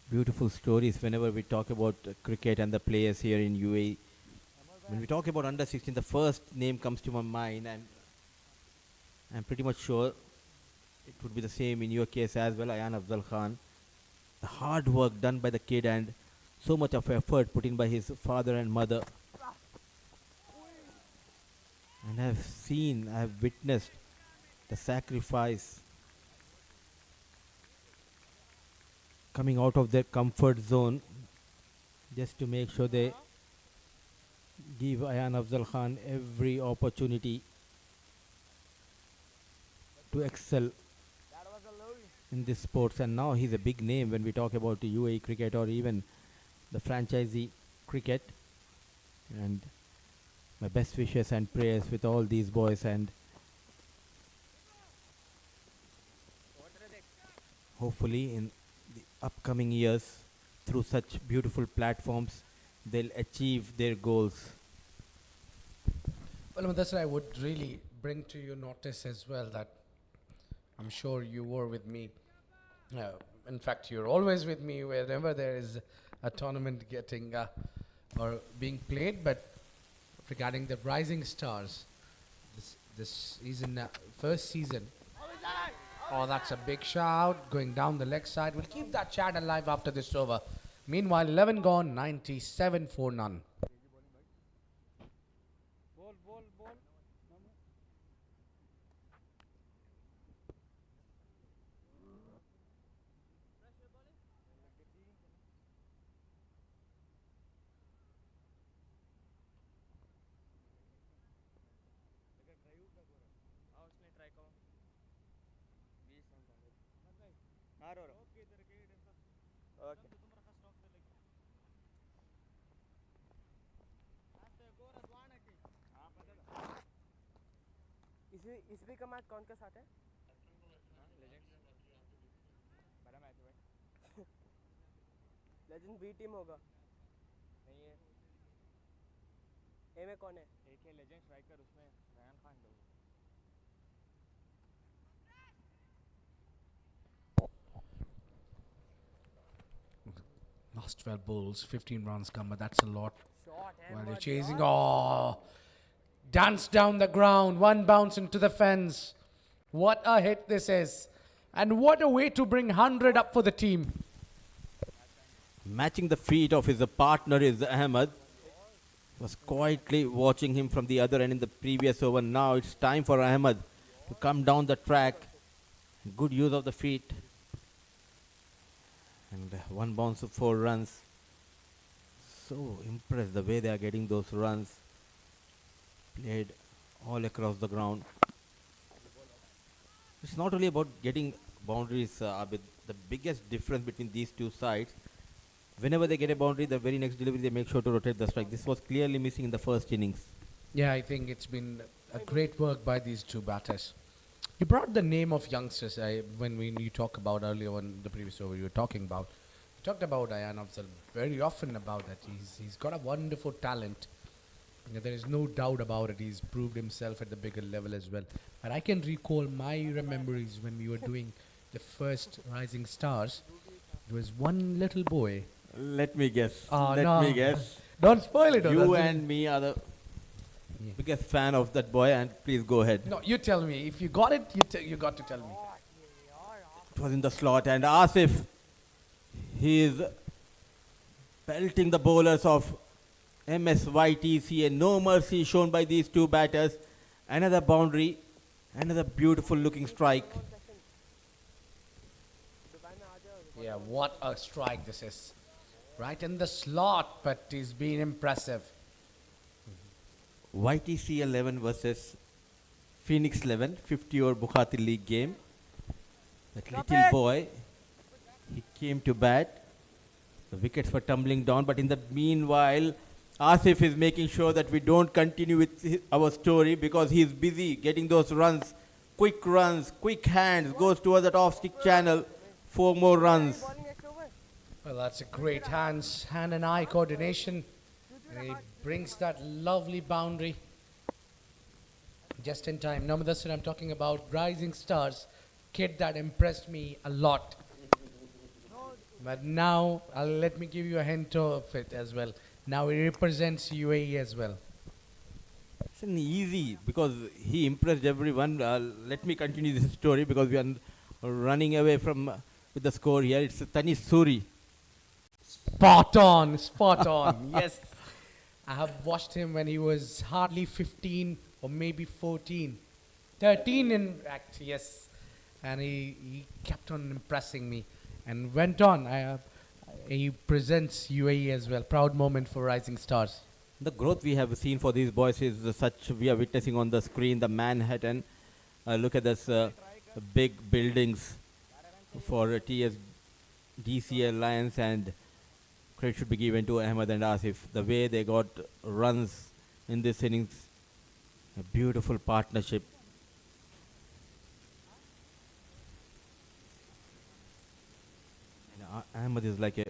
beautiful stories whenever we talk about cricket and the players here in UAE. When we talk about under 16, the first name comes to my mind, and I'm pretty much sure it would be the same in your case as well, Ayan Afzal Khan. The hard work done by the kid and so much of effort put in by his father and mother. And I have witnessed the sacrifice coming out of their comfort zone just to make sure they give Ayan Afzal Khan every opportunity to excel in this sports. And now he's a big name when we talk about the UAE cricket or even the franchisee cricket. And my best wishes and prayers with all these boys, and hopefully in the upcoming years, through such beautiful platforms, they'll achieve their goals. Well, that's what I would really bring to your notice as well, that I'm sure you were with me. In fact, you're always with me whenever there is a tournament getting or being played. But regarding the Rising Stars, this season, first season. Oh, that's a big shout going down the leg side. We'll keep that chat alive after this over. Meanwhile, 11 gone, 97 for none. Ball, ball, ball. इसवी का match कौन के साथ है legend B team होगा नहीं है ए में कौन है एक है लेजेंड स्ट्राइकर उसमें रयान खान दो Last 12 balls, 15 runs come, but that's a lot. While they're chasing, oh, dance down the ground, one bounce into the fence. What a hit this is. And what a way to bring 100 up for the team. Matching the feet of his partner is Ahmed. Was quietly watching him from the other end in the previous over. Now it's time for Ahmed to come down the track. Good use of the feet. And one bounce of 4 runs. So impressed the way they are getting those runs. Played all across the ground. It's not only about getting boundaries, Abid. The biggest difference between these two sides, whenever they get a boundary, the very next delivery they make sure to rotate the strike. This was clearly missing in the first innings. Yeah, I think it's been a great work by these two batters. You brought the name of youngsters when you talk about earlier on the previous over you were talking about. You talked about Ayan Afzal very often about that. He's got a wonderful talent. There is no doubt about it. He's proved himself at the bigger level as well. But I can recall my memories when we were doing the first Rising Stars. There was one little boy. Let me guess. Let me guess. Don't spoil it. You and me are the biggest fan of that boy, and please go ahead. No, you tell me. If you got it, you got to tell me. It was in the slot, and Asif, he is belting the bowlers of MSYTCA. No mercy shown by these two batters. Another boundary, another beautiful looking strike. Yeah, what a strike this is. Right in the slot, but he's been impressive. YTC 11 versus Phoenix 11, 50 over Bukhati League game. That little boy, he came to bat. The wickets were tumbling down, but in the meanwhile, Asif is making sure that we don't continue with our story because he's busy getting those runs, quick hands, goes towards that off-stick channel, 4 more runs. Well, that's a great hand and eye coordination. And he brings that lovely boundary just in time. Now, Mudassir, I'm talking about rising stars, kid that impressed me a lot. But now, let me give you a hint of it as well. Now he represents UAE as well. It's an easy because he impressed everyone. Let me continue this story because we are running away from with the score here. It's Tanis Suri. Spot on, spot on. Yes. I have watched him when he was hardly 15 or maybe 14. 13 in fact, yes. And he kept on impressing me and went on. He presents UAE as well. Proud moment for Rising Stars. The growth we have seen for these boys is such we are witnessing on the screen. The Manhattan, look at this big buildings for TSDCA Lions, and credit should be given to Ahmed and Asif. The way they got runs in this innings, a beautiful partnership. And Ahmed is like a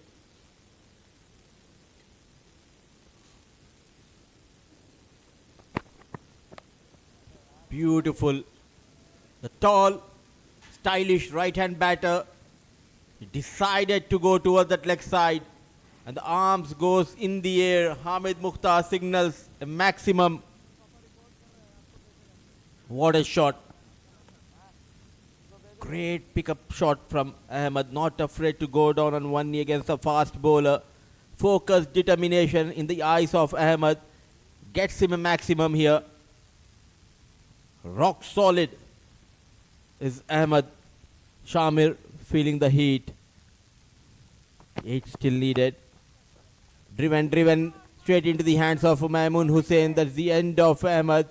beautiful, the tall, stylish right-hand batter. He decided to go towards that leg side, and the arms goes in the air. Hamid Mukhtar signals a maximum. What a shot. Great pickup shot from Ahmed, not afraid to go down on one knee against a fast bowler. Focused determination in the eyes of Ahmed. Gets him a maximum here. Rock solid is Ahmed. Shamir feeling the heat. 8 still needed. Driven straight into the hands of Maimoon Hussain. That's the end of Ahmed.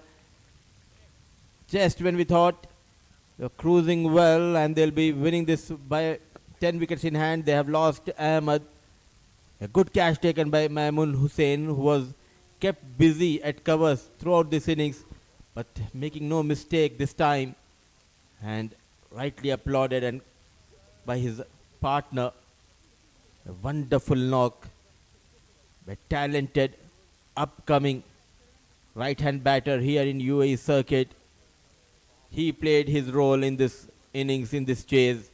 Just when we thought they're cruising well and they'll be winning this by 10 wickets in hand, they have lost Ahmed. A good catch taken by Maimoon Hussain, who was kept busy at covers throughout this innings, but making no mistake this time, and rightly applauded and by his partner. A wonderful knock by talented upcoming right-hand batter here in UAE circuit. He played his role in this innings, in this chase,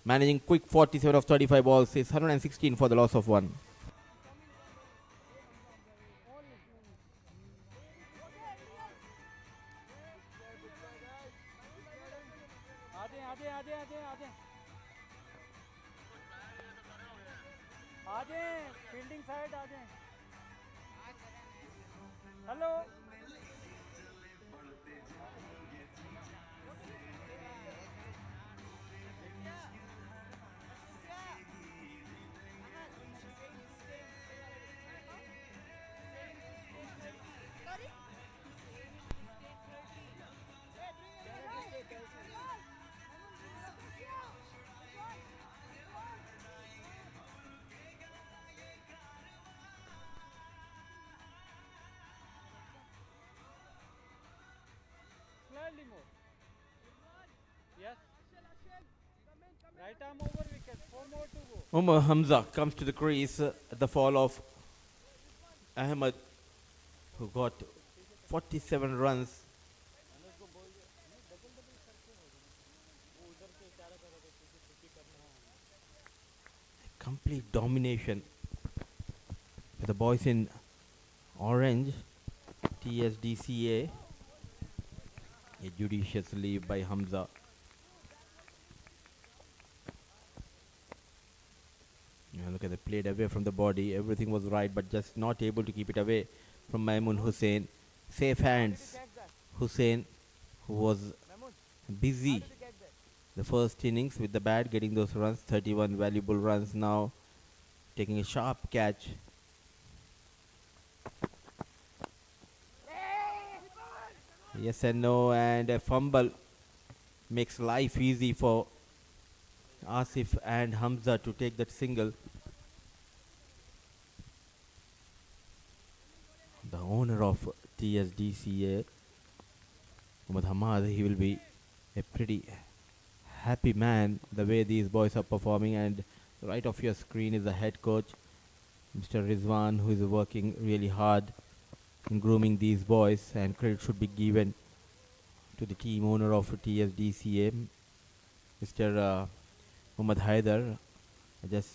managing quick 47 of 35 balls, is 116 for the loss of 1. Fielding side आ जाए hello slightly more. Yes. Right arm over wicket. 4 more to go. Umar Hamza comes to the crease at the fall of Ahmed, who got 47 runs. Complete domination with the boys in orange. TSDCA. A judicious leave by Hamza. Look at the played away from the body. Everything was right, but just not able to keep it away from Maimoon Hussain. Safe hands. Hussain, who was busy the first innings with the bat, getting those runs, 31 valuable runs. Now taking a sharp catch. Yes and no, and a fumble makes life easy for Asif and Hamza to take that single. The owner of TSDCA, Muhammad Hamad, he will be a pretty happy man the way these boys are performing. And right off your screen is the head coach, Mr. Rizwan, who is working really hard in grooming these boys, and credit should be given to the team owner of TSDCA, Mr. Muhammad Haider. I just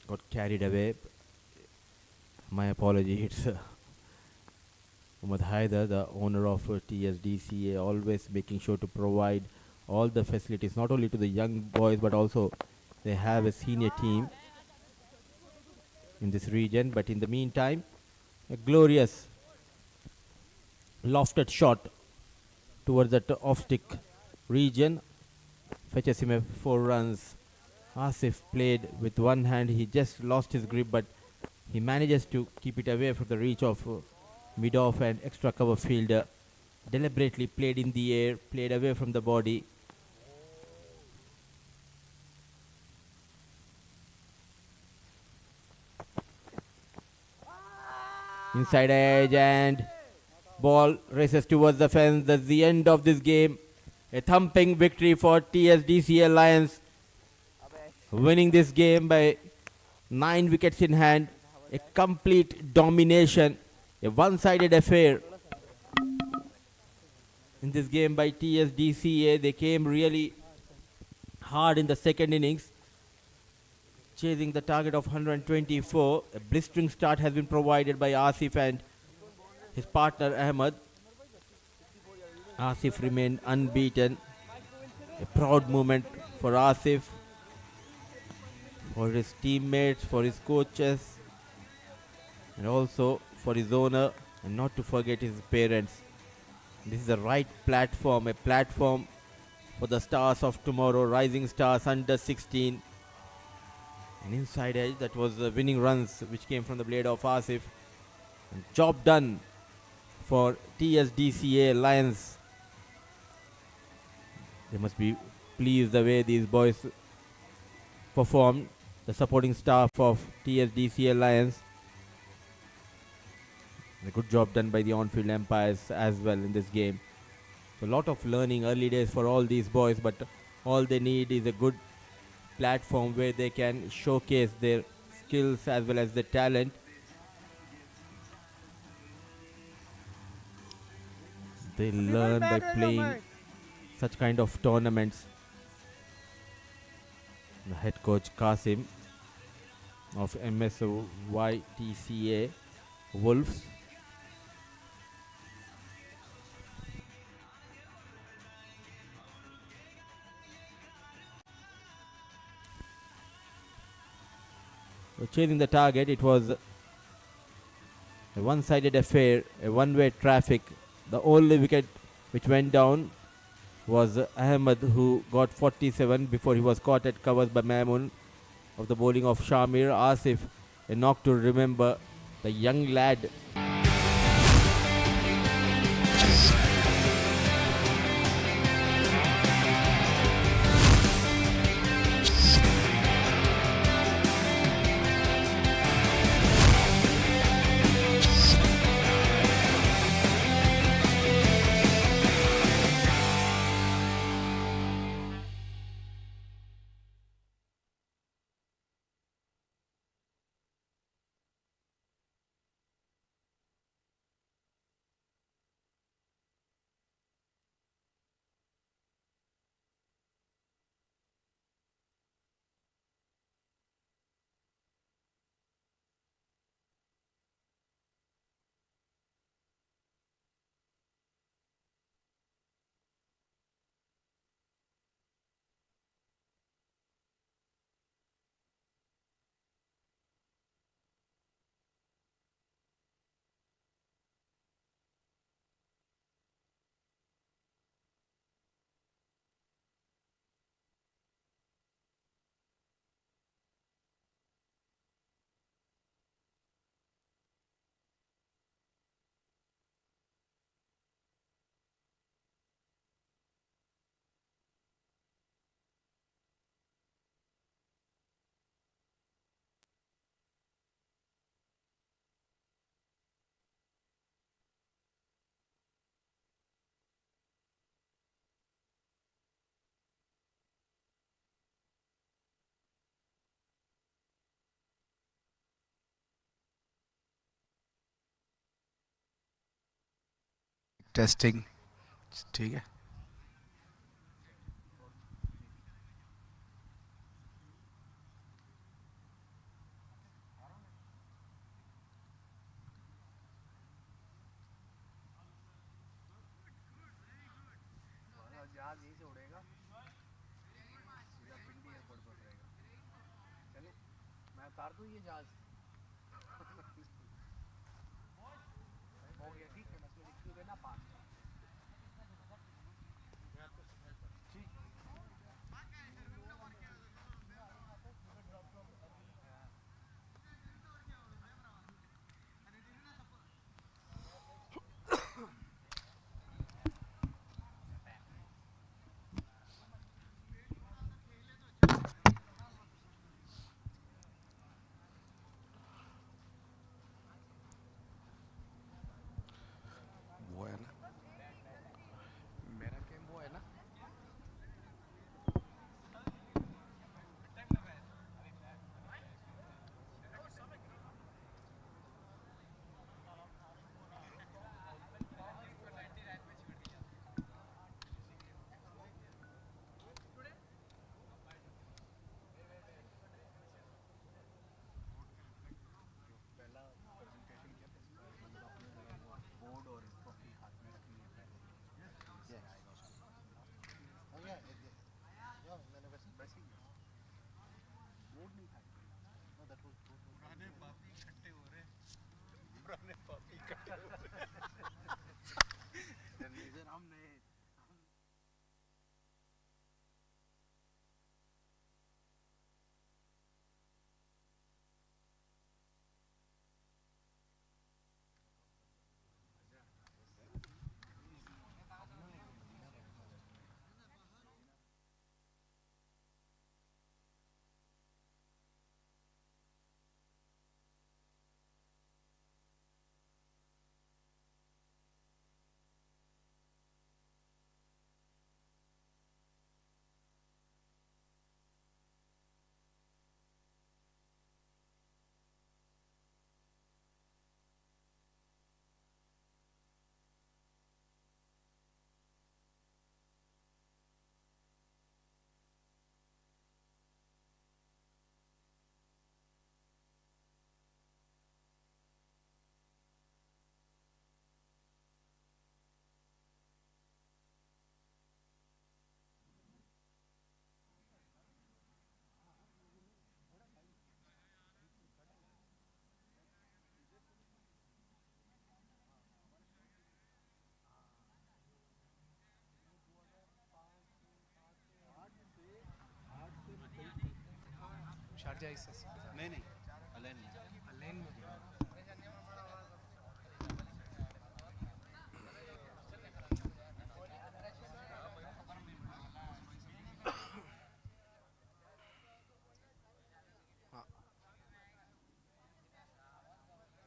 got carried away. My apology. It's Muhammad Haider, the owner of TSDCA, always making sure to provide all the facilities, not only to the young boys, but also they have a senior team in this region. But in the meantime, a glorious lofted shot towards that off-stick region fetches him 4 runs. Asif played with one hand. He just lost his grip, but he manages to keep it away from the reach of mid-off and extra cover fielder. Deliberately played in the air, played away from the body. Inside edge, and ball races towards the fence. That's the end of this game. A thumping victory for TSDCA Lions, winning this game by 9 wickets in hand. A complete domination, a one-sided affair in this game by TSDCA. They came really hard in the second innings, chasing the target of 124. A blistering start has been provided by Asif and his partner Ahmed. Asif remained unbeaten. A proud moment for Asif, for his teammates, for his coaches, and also for his owner, and not to forget his parents. This is the right platform, a platform for the stars of tomorrow, rising stars under 16. An inside edge, that was the winning runs which came from the blade of Asif. And job done for TSDCA Lions. They must be pleased the way these boys performed. The supporting staff of TSDCA Lions. A good job done by the on-field umpires as well in this game. So a lot of learning, early days for all these boys, but all they need is a good platform where they can showcase their skills as well as their talent. They learn by playing such kind of tournaments. The head coach Qasim of MSYTCA Wolves. Chasing the target, it was a one-sided affair, a one-way traffic. The only wicket which went down was Ahmed, who got 47 before he was caught at covers by Mamoon of the bowling of Shamir. Asif, a knock to remember, the young lad. Testing ठीक है. जहाज यहीं से उड़ेगा सीधा पिंडी airport पर रहेगा. चले मैं उतार दूँ ये जहाज. हो गया ठीक है. बस मैं लिख देना 5. वो है ना मेरा गेम वो है ना. पहला प्रेजेंटेशन किया था मतलब अपने बोर्ड और ट्रॉफी हाथ में रखनी है पहले. आएगा उसका. हो गया मैंने वैसे ही बोर्ड नहीं था. नो दैट वाज पुराने पापी इकट्ठे हो रहे. पुराने पापी इकट्ठे हो रहे. इधर हम नए. शारजा नहीं नहीं अलेन में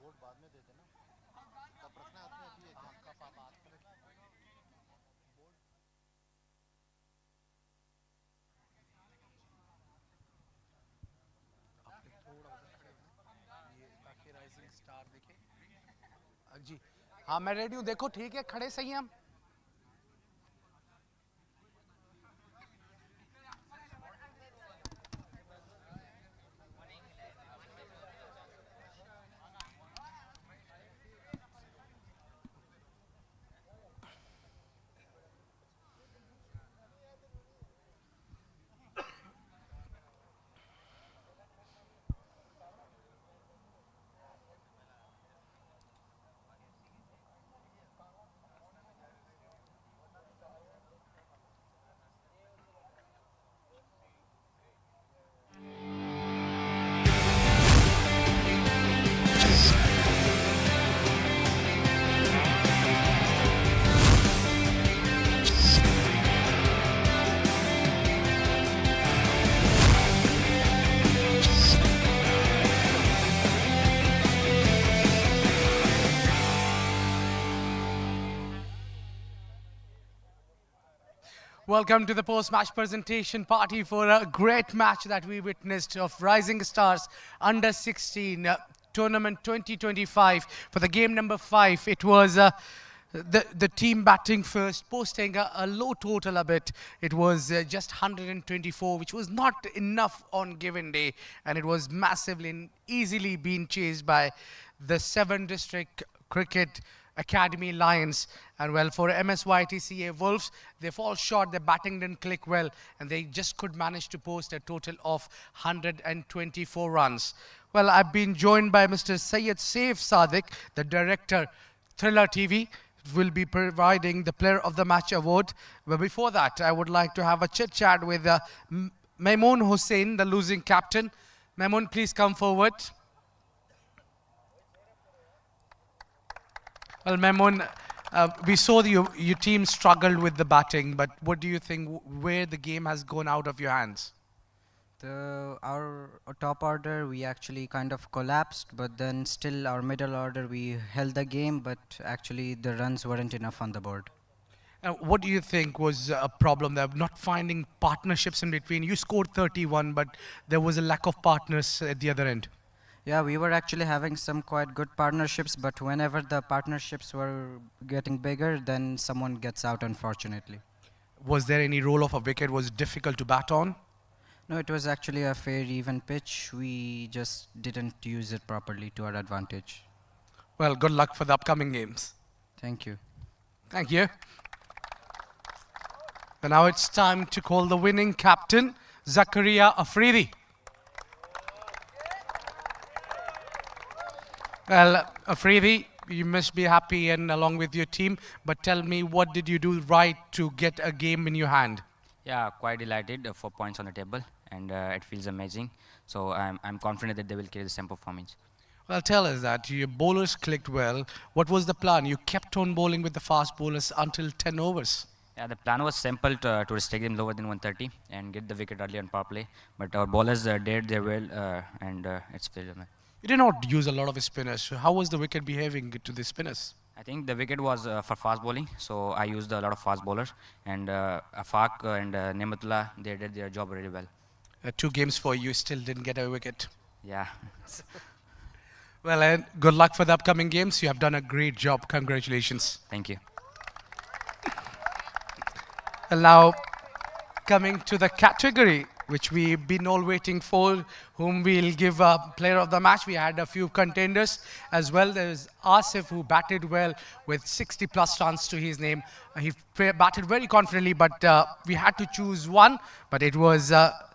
वोट बाद में दे देना. तब रखना हाथ में. अभी आपका पापा हाथ में रखना. थोड़ा उधर खड़े होना ये ताकि राइजिंग स्टार दिखे. जी हाँ मैं रेडी हूँ. देखो ठीक है खड़े सही हैं हम. Welcome to the post-match presentation party for a great match that we witnessed of Rising Stars Under 16 Tournament 2025 for the game number 5. It was The team batting first, posting a low total a bit. It was just 124, which was not enough on given day, and it was massively and easily being chased by the 7 District Cricket Academy Lions. And well, for MSYTCA Wolves, they fall short. Their batting didn't click well, and they just could manage to post a total of 124 runs. Well, I've been joined by Mr. Syed Saif Sadiq, the director, Thriller TV, will be providing the Player of the Match award. But before that, I would like to have a chit chat with Maimun Hussain, the losing captain. Maimun, please come forward. Well, Maimun, we saw your team struggled with the batting, but what do you think where the game has gone out of your hands? Our top order, we actually kind of collapsed, but then still our middle order, we held the game, but actually the runs weren't enough on the board. What do you think was a problem there? Not finding partnerships in between. You scored 31, but there was a lack of partners at the other end. Yeah, we were actually having some quite good partnerships, but whenever the partnerships were getting bigger, then someone gets out, unfortunately. Was there any role of a wicket? Was it difficult to bat on? No, it was actually a fair, even pitch. We just didn't use it properly to our advantage. Well, good luck for the upcoming games. Thank you. Thank you. And now it's time to call the winning captain, Zakaria Afridi. Well, Afridi, you must be happy and along with your team, but tell me, what did you do right to get a game in your hand? Yeah, quite delighted. 4 points on the table, and it feels amazing. So I'm confident that they will carry the same performance. Well, tell us that your bowlers clicked well. What was the plan? You kept on bowling with the fast bowlers until 10 overs. Yeah, the plan was simple to restrict them lower than 130 and get the wicket early on power play. But our bowlers did their well, and it's failed. You did not use a lot of spinners. How was the wicket behaving to the spinners? I think the wicket was for fast bowling, so I used a lot of fast bowlers. And Afaq and Nematullah, they did their job really well. 2 games for you, still didn't get a wicket. Yeah. Well, and good luck for the upcoming games. You have done a great job. Congratulations. Thank you. And now, coming to the category which we've been all waiting for, whom we'll give a player of the match. We had a few contenders as well. There's Asif, who batted well with 60 plus runs to his name. He batted very confidently, but we had to choose one. But it was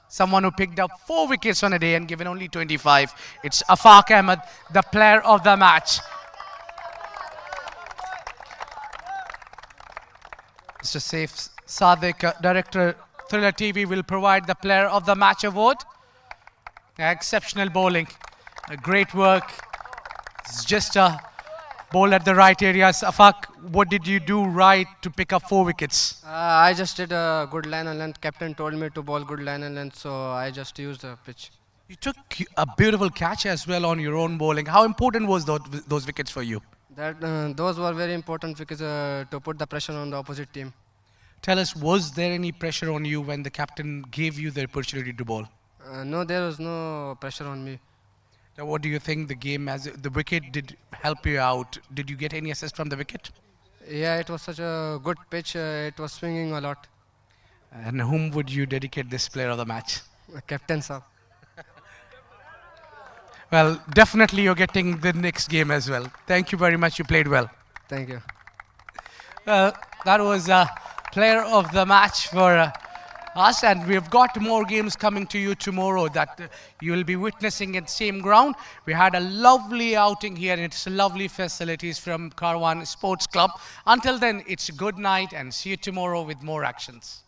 someone who picked up 4 wickets on a day and given only 25. It's Afaq Ahmed, the player of the match. Mr. Saif Sadiq, Director Thriller TV, will provide the Player of the Match award. Exceptional bowling, great work. It's just a bowl at the right areas. Afaq, what did you do right to pick up 4 wickets? I just did a good line and length. Captain told me to bowl good line and length, so I just used the pitch. You took a beautiful catch as well on your own bowling. How important was those wickets for you? Those were very important because to put the pressure on the opposite team. Tell us, was there any pressure on you when the captain gave you the opportunity to bowl? No, there was no pressure on me. Now, what do you think the game, as the wicket did help you out? Did you get any assist from the wicket? Yeah, it was such a good pitch. It was swinging a lot. And whom would you dedicate this player of the match? Captain sir. Well, definitely you're getting the next game as well. Thank you very much. You played well. Thank you. That was player of the match for us, and we've got more games coming to you tomorrow that you will be witnessing at same ground. We had a lovely outing here, and it's lovely facilities from Karwan Sports Club. Until then, it's good night, and see you tomorrow with more actions.